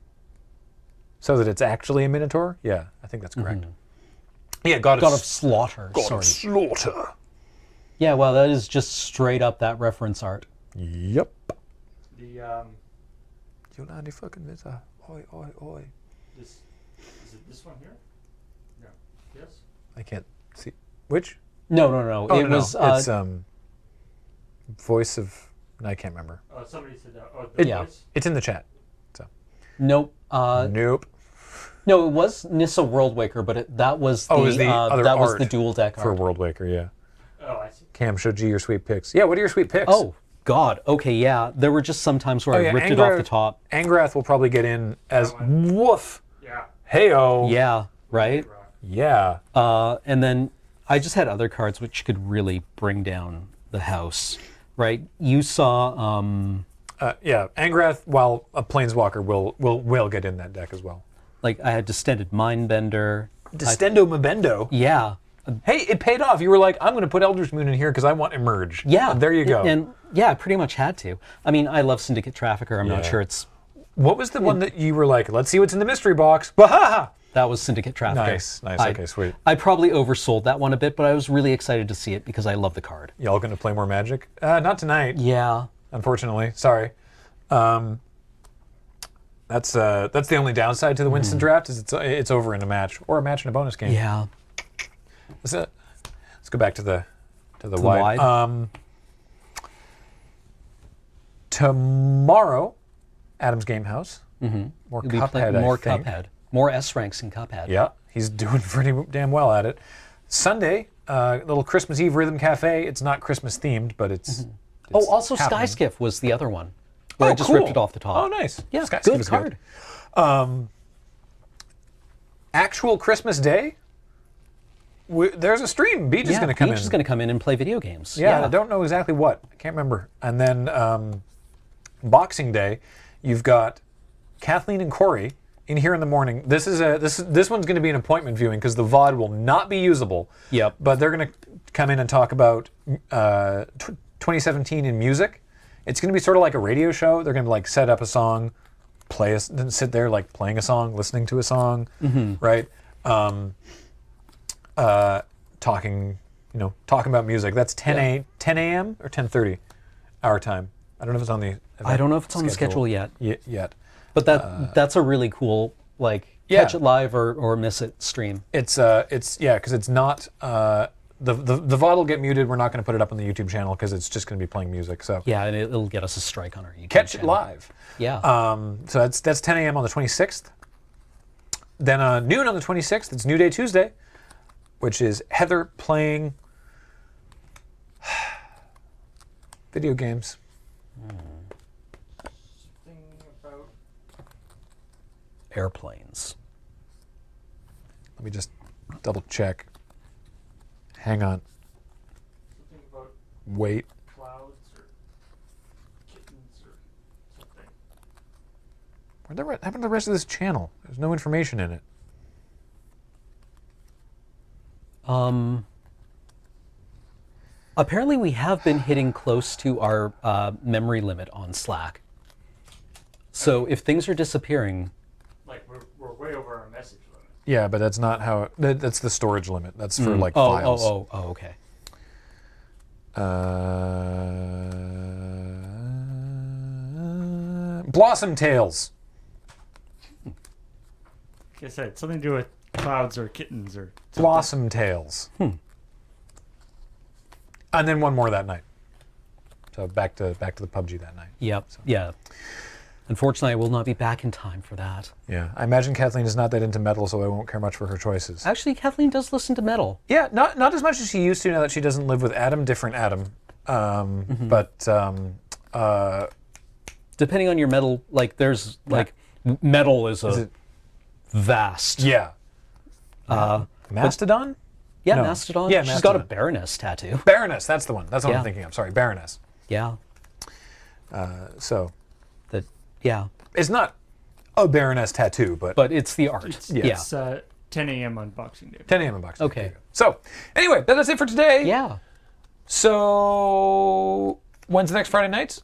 So that it's actually a Minotaur? Yeah, I think that's correct. Yeah, God God of Slaughter. God Sorry. of Slaughter. Yeah, well, that is just straight up that reference art. Yep. The Yolandi fucking Vita. Oi, oi, oi. this is it. This one here? No. Yes. I can't see. Which? No. Oh, It no, was. no. It's voice of. No, I can't remember. Oh, somebody said that. Oh, the Yeah. voice. It's in the chat. Nope. Nope. No, it was Nissa Worldwaker, but that was the, Oh, it was the other that was art the dual deck For art. World Waker, yeah. Oh, I see. Cam, show G your sweet picks. Yeah, what are your sweet picks? Oh God. Okay, yeah. There were just some times where I ripped it off the top. Angrath will probably get in as woof. Yeah. Heyo. Yeah. Right. Rock. Yeah. And then I just had other cards which could really bring down the house. Right. You saw. Yeah. Angrath, while a Planeswalker, will get in that deck as well. Like I had Distended Mindbender. Distendo Mabendo. Yeah. Hey, it paid off. You were like, I'm going to put Eldritch Moon in here because I want Emerge. Yeah. And there you go. And yeah, I pretty much had to. I mean, I love Syndicate Trafficker. I'm not Yeah. sure it's. What was the one that you were like, let's see what's in the mystery box? Baha! That was Syndicate Trafficker. Nice. Okay, sweet. I probably oversold that one a bit, but I was really excited to see it because I love the card. Y'all going to play more Magic? Not tonight, Yeah. unfortunately. Sorry. That's the only downside to the Winston draft is it's over in a match or a match in a bonus game. Yeah. Let's go back to the wide. wide. Tomorrow, Adam's Game House. More You'll be Cuphead, playing more I think. Cuphead. More S ranks in Cuphead. Yeah, he's doing pretty damn well at it. Sunday, little Christmas Eve Rhythm Cafe. It's not Christmas themed, but it's. Oh, also happening. Skyskiff was the other one. Where I just cool. ripped it off the top. Oh, nice. Yeah, Sky good Skip is card. Actual Christmas Day. There's a stream. Beach is going to come Beach in. is going to come in and play video games. Yeah, I don't know exactly what. I can't remember. And then Boxing Day, you've got Kathleen and Corey in here in the morning. This one's going to be an appointment viewing because the VOD will not be usable. Yep. But they're going to come in and talk about 2017 in music. It's going to be sort of like a radio show. They're going to like set up a song, and sit there like playing a song, listening to a song, right? Talking about music. That's 10 a.m. or 10:30 our time. I don't know if it's on the. I don't know if it's on the schedule yet. Yet. But that's a really cool catch it live or miss it stream. It's because it's not the VOD will get muted. We're not going to put it up on the YouTube channel because it's just going to be playing music. So Yeah, and it'll get us a strike on our YouTube catch it channel. live. Yeah. So that's 10 a.m. on the 26th. Then noon on the 26th, it's New Day Tuesday, which is Heather playing video games. Something about Airplanes. Let me just double check. Hang on. something about Wait. clouds or kittens or something. What happened to the rest of this channel? There's no information in it. Apparently we have been hitting close to our memory limit on Slack. So if things are disappearing, Like we're way over our message limit. Yeah, but that's not how. That's the storage limit. That's for like files. Okay. Blossom Tales. Like I said, something to do with clouds or kittens or something. Blossom Tales. And then one more that night. So back to the PUBG that night. Yep. Yeah. Unfortunately, I will not be back in time for that. Yeah, I imagine Kathleen is not that into metal, so I won't care much for her choices. Actually, Kathleen does listen to metal. Yeah, not as much as she used to now that she doesn't live with Adam. Different Adam. But Depending on your metal, there's metal is it- vast. yeah. Mastodon. Yeah, No. Mastodon. Yeah, She's got a Mastodon. Baroness tattoo. Baroness, that's the one. That's what Yeah. I'm thinking of. Sorry, Baroness. Yeah. So Yeah. it's not a Baroness tattoo, but It's the art. It's 10 a.m. on Boxing Day. 10 a.m. in Boxing Day. Okay. There you go. So anyway, that's it for today. Yeah. So when's the next Friday nights?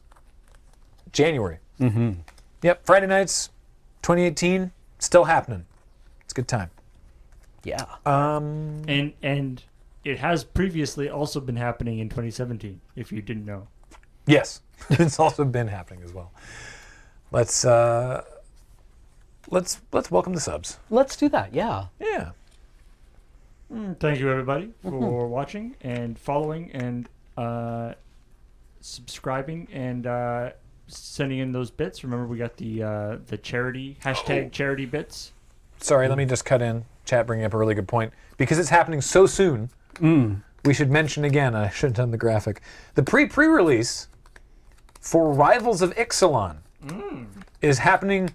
January. Mm-hmm. Yep, Friday nights, 2018, still happening. It's a good time. Yeah. And it has previously also been happening in 2017, if you didn't know. Yes, it's also been happening as well. Let's welcome the subs. Let's do that. Yeah. Yeah. Thank you, everybody, for watching and following and subscribing and sending in those bits. Remember, we got the charity #charity bits. Sorry, let me just cut in. Chat bringing up a really good point. Because it's happening so soon, we should mention again, I should have done the graphic, the pre-release for Rivals of Ixalan is happening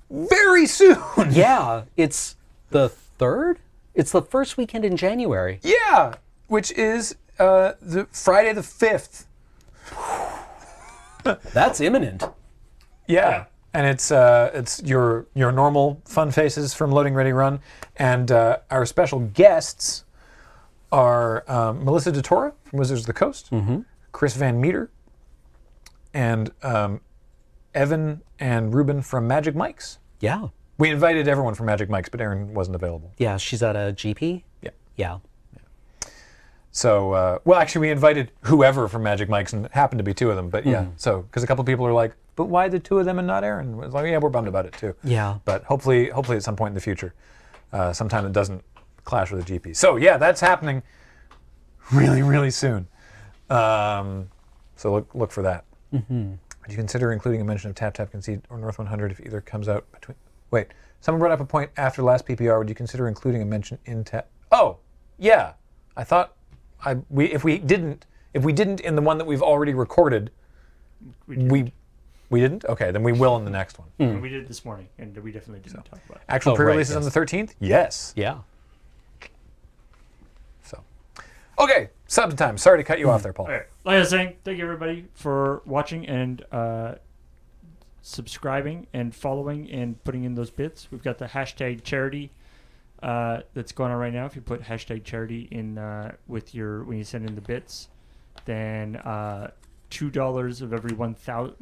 very soon. Yeah. It's the 3rd? It's the first weekend in January. Yeah, which is the Friday the 5th. That's imminent. Yeah. And it's your normal fun faces from Loading Ready Run, and our special guests are Melissa DeTora from Wizards of the Coast, Chris Van Meter, and Evan and Ruben from Magic Mike's. Yeah. We invited everyone from Magic Mike's, but Aaron wasn't available. Yeah, she's at a GP. Yeah. Yeah. So, well, actually, we invited whoever from Magic Mike's, and it happened to be two of them. But yeah, so because a couple people are like, "But why the two of them and not Aaron?" It's like, yeah, we're bummed about it too. Yeah. But hopefully at some point in the future, sometime that doesn't clash with the GP. So yeah, that's happening really, really soon. So look for that. Would you consider including a mention of Tap Tap Concede or North 100 if either comes out between? Wait, someone brought up a point after last PPR. Would you consider including a mention in Tap? Oh, yeah. I thought if we didn't in the one that we've already recorded, we didn't. Okay, then we will in the next one. We did it this morning, and we definitely didn't talk about it. Actual pre-release is on the 13th. Yes. Yeah. So, okay, sub time. Sorry to cut you off there, Paul. All right. Like I was saying, thank you, everybody, for watching and subscribing and following and putting in those bits. We've got the #charity that's going on right now. If you put #charity in when you send in the bits, then $2 of every 1,000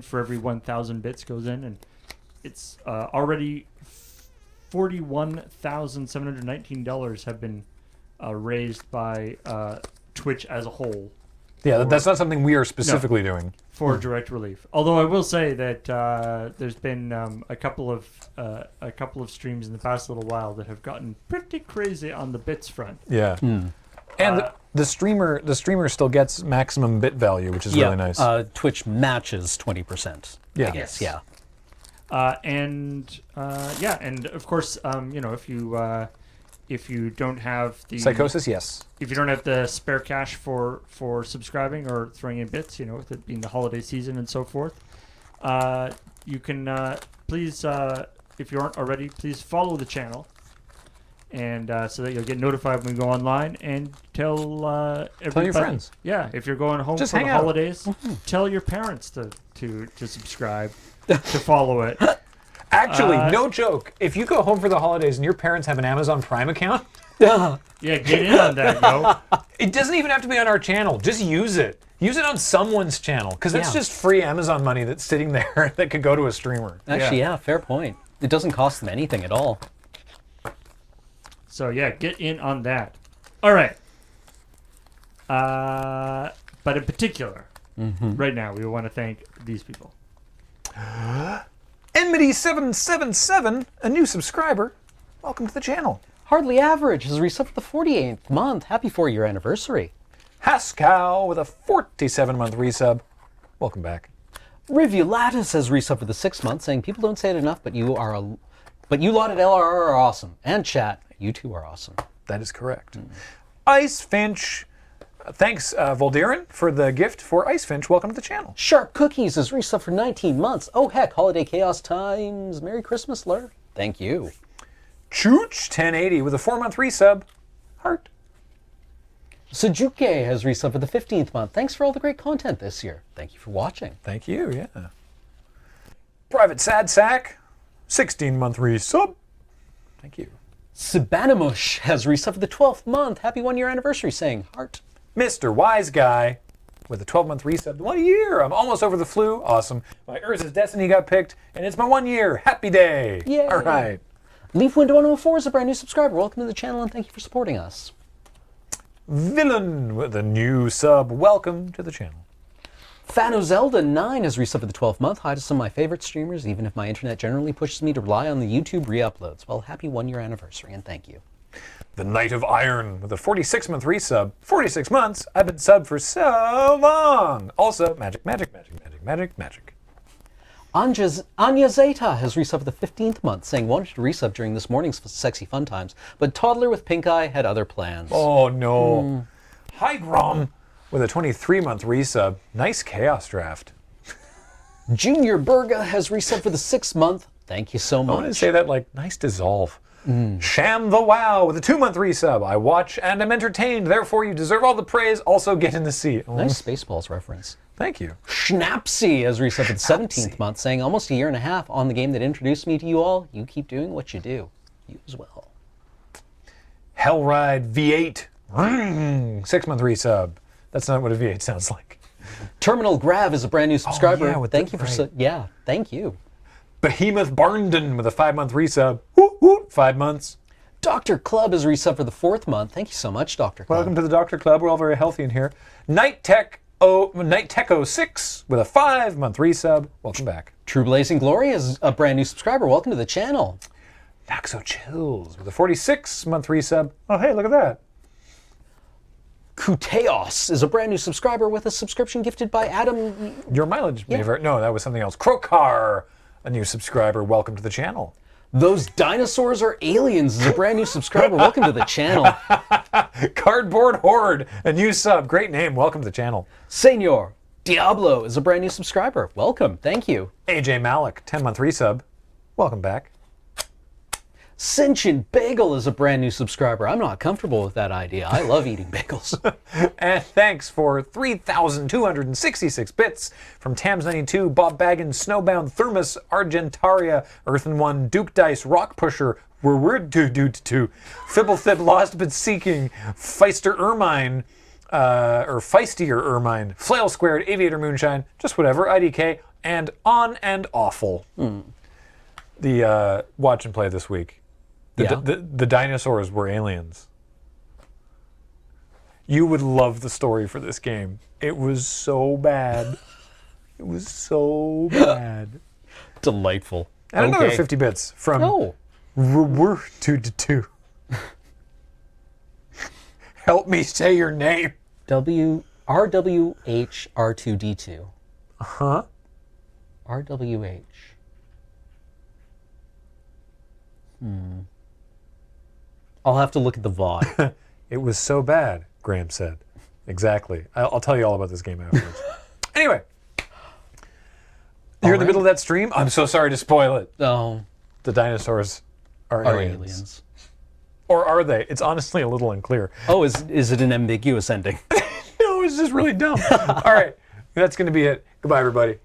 for every 1,000 bits goes in, and it's already $41,719 have been raised by Twitch as a whole. Yeah, that's not something we are specifically doing. For direct relief. Although I will say that there's been a couple of streams in the past little while that have gotten pretty crazy on the bits front. Yeah. And the streamer still gets maximum bit value, which is really nice. Twitch matches 20%. Yeah. I guess. Yeah. And of course, if you don't have the Psychosis, yes. if you don't have the spare cash for subscribing or throwing in bits, with it being the holiday season and so forth, you can please, if you aren't already, please follow the channel, and so that you'll get notified when we go online, and tell everybody. Tell your friends. Yeah, if you're going home Just for hang the out. holidays, tell your parents to subscribe, to follow it. Actually, no joke. If you go home for the holidays and your parents have an Amazon Prime account, Yeah, get in on that, yo. it doesn't even have to be on our channel. Just use it. Use it on someone's channel, because that's Yeah. just free Amazon money that's sitting there that could go to a streamer. Actually, yeah, fair point. It doesn't cost them anything at all. So yeah, get in on that. All right. But in particular, right now, we want to thank these people. Enmity777, a new subscriber. Welcome to the channel. Hardly Average has resubbed for the 48th month. Happy 4-year anniversary. Haskow with a 47-month resub. Welcome back. Review Lattice has resubbed for the 6th month, saying people don't say it enough, but you lot at LRR are awesome. And chat, you two are awesome. That is correct. Ice Finch. Thanks, Voldirin, for the gift for Ice Finch. Welcome to the channel. Sharp Cookies has resubbed for 19 months. Oh heck, holiday chaos times. Merry Christmas, Lur. Thank you. Chooch 1080 with a 4-month resub. Heart. Sujuke has resubbed for the 15th month. Thanks for all the great content this year. Thank you for watching. Thank you, yeah. Private Sad Sack, 16-month resub. Thank you. Sibanamush has resubbed for the 12th month. Happy 1 year anniversary, saying heart. Mr. Wise Guy with a 12-month resub. 1 year. I'm almost over the flu. Awesome. My Urza's Destiny got picked, and it's my 1 year. Happy day. Yay. All right. Leaf Window 104 is a brand new subscriber. Welcome to the channel, and thank you for supporting us. Villain with a new sub. Welcome to the channel. Fano Zelda 9 has resubbed for the 12th month. Hi to some of my favorite streamers, even if my internet generally pushes me to rely on the YouTube re-uploads. Well, happy 1 year anniversary, and thank you. The Knight of Iron with a 46-month resub. 46 months? I've been subbed for so long. Also, magic, magic, magic, magic, magic, magic. Anya Zeta has resubbed for the 15th month, saying wanted to resub during this morning's sexy fun times, but toddler with pink eye had other plans. Oh, no. Hi, Grom with a 23-month resub. Nice Chaos Draft. Junior Burga has resubbed for the 6th month. Thank you so much. I want to say that like nice dissolve. Sham the Wow with a 2-month resub. I watch and am entertained. Therefore, you deserve all the praise. Also, get in the seat. Oh, Nice Spaceballs reference. thank you. Schnapsy has resubbed for the 17th month, saying almost a year and a half on the game that introduced me to you all. You keep doing what you do. You as well. Hellride V8. 6-month resub. That's not what a V8 sounds like. Terminal Grav is a brand new subscriber. yeah, with thank the- you for right. yeah, thank you. Behemoth Barndon with a 5-month resub. Woot, woot, 5 months. Dr. Club is resubbed for the 4th month. Thank you so much, Dr. Club. Welcome to the Doctor Club. We're all very healthy in here. Night Tech 06 with a 5-month resub. Welcome back. True Blazing Glory is a brand new subscriber. Welcome to the channel. Naxo Chills with a 46-month resub. Oh, hey, look at that. Kuteos is a brand new subscriber with a subscription gifted by Adam. Your mileage may vary. No, that was something else. Krokar, a new subscriber. Welcome to the channel. Those dinosaurs are aliens is a brand new subscriber. Welcome to the channel. Cardboard Horde, a new sub. Great name. Welcome to the channel. Senor Diablo is a brand new subscriber. Welcome. Thank you. AJ Malik, 10-month resub. Welcome back. Sentient Bagel is a brand new subscriber. I'm not comfortable with that idea. I love eating bagels. And thanks for 3,266 bits from Tams92, Bob Baggins, Snowbound, Thermos, Argentaria, Earthen One, Duke Dice, Rock Pusher, Fibblethib, Lost But Seeking, Feister Ermine, or Feistier Ermine, Flail Squared, Aviator Moonshine, just whatever, IDK, and On and Awful. The watch and play this week. The dinosaurs were aliens. You would love the story for this game. It was so bad. It was so bad. Delightful. And another 50 bits from Oh. RWR222. Help me say your name. RWHR2D2. Huh? RWH. I'll have to look at the VOD. It was so bad, Graham said. Exactly. I'll tell you all about this game afterwards. Anyway. You're in the middle of that stream? I'm so sorry to spoil it. Oh, The dinosaurs are are aliens. aliens. Or are they? It's honestly a little unclear. Oh, is it an ambiguous ending? No, it's just really dumb. All right. That's going to be it. Goodbye, everybody.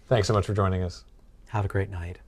Thanks so much for joining us. Have a great night.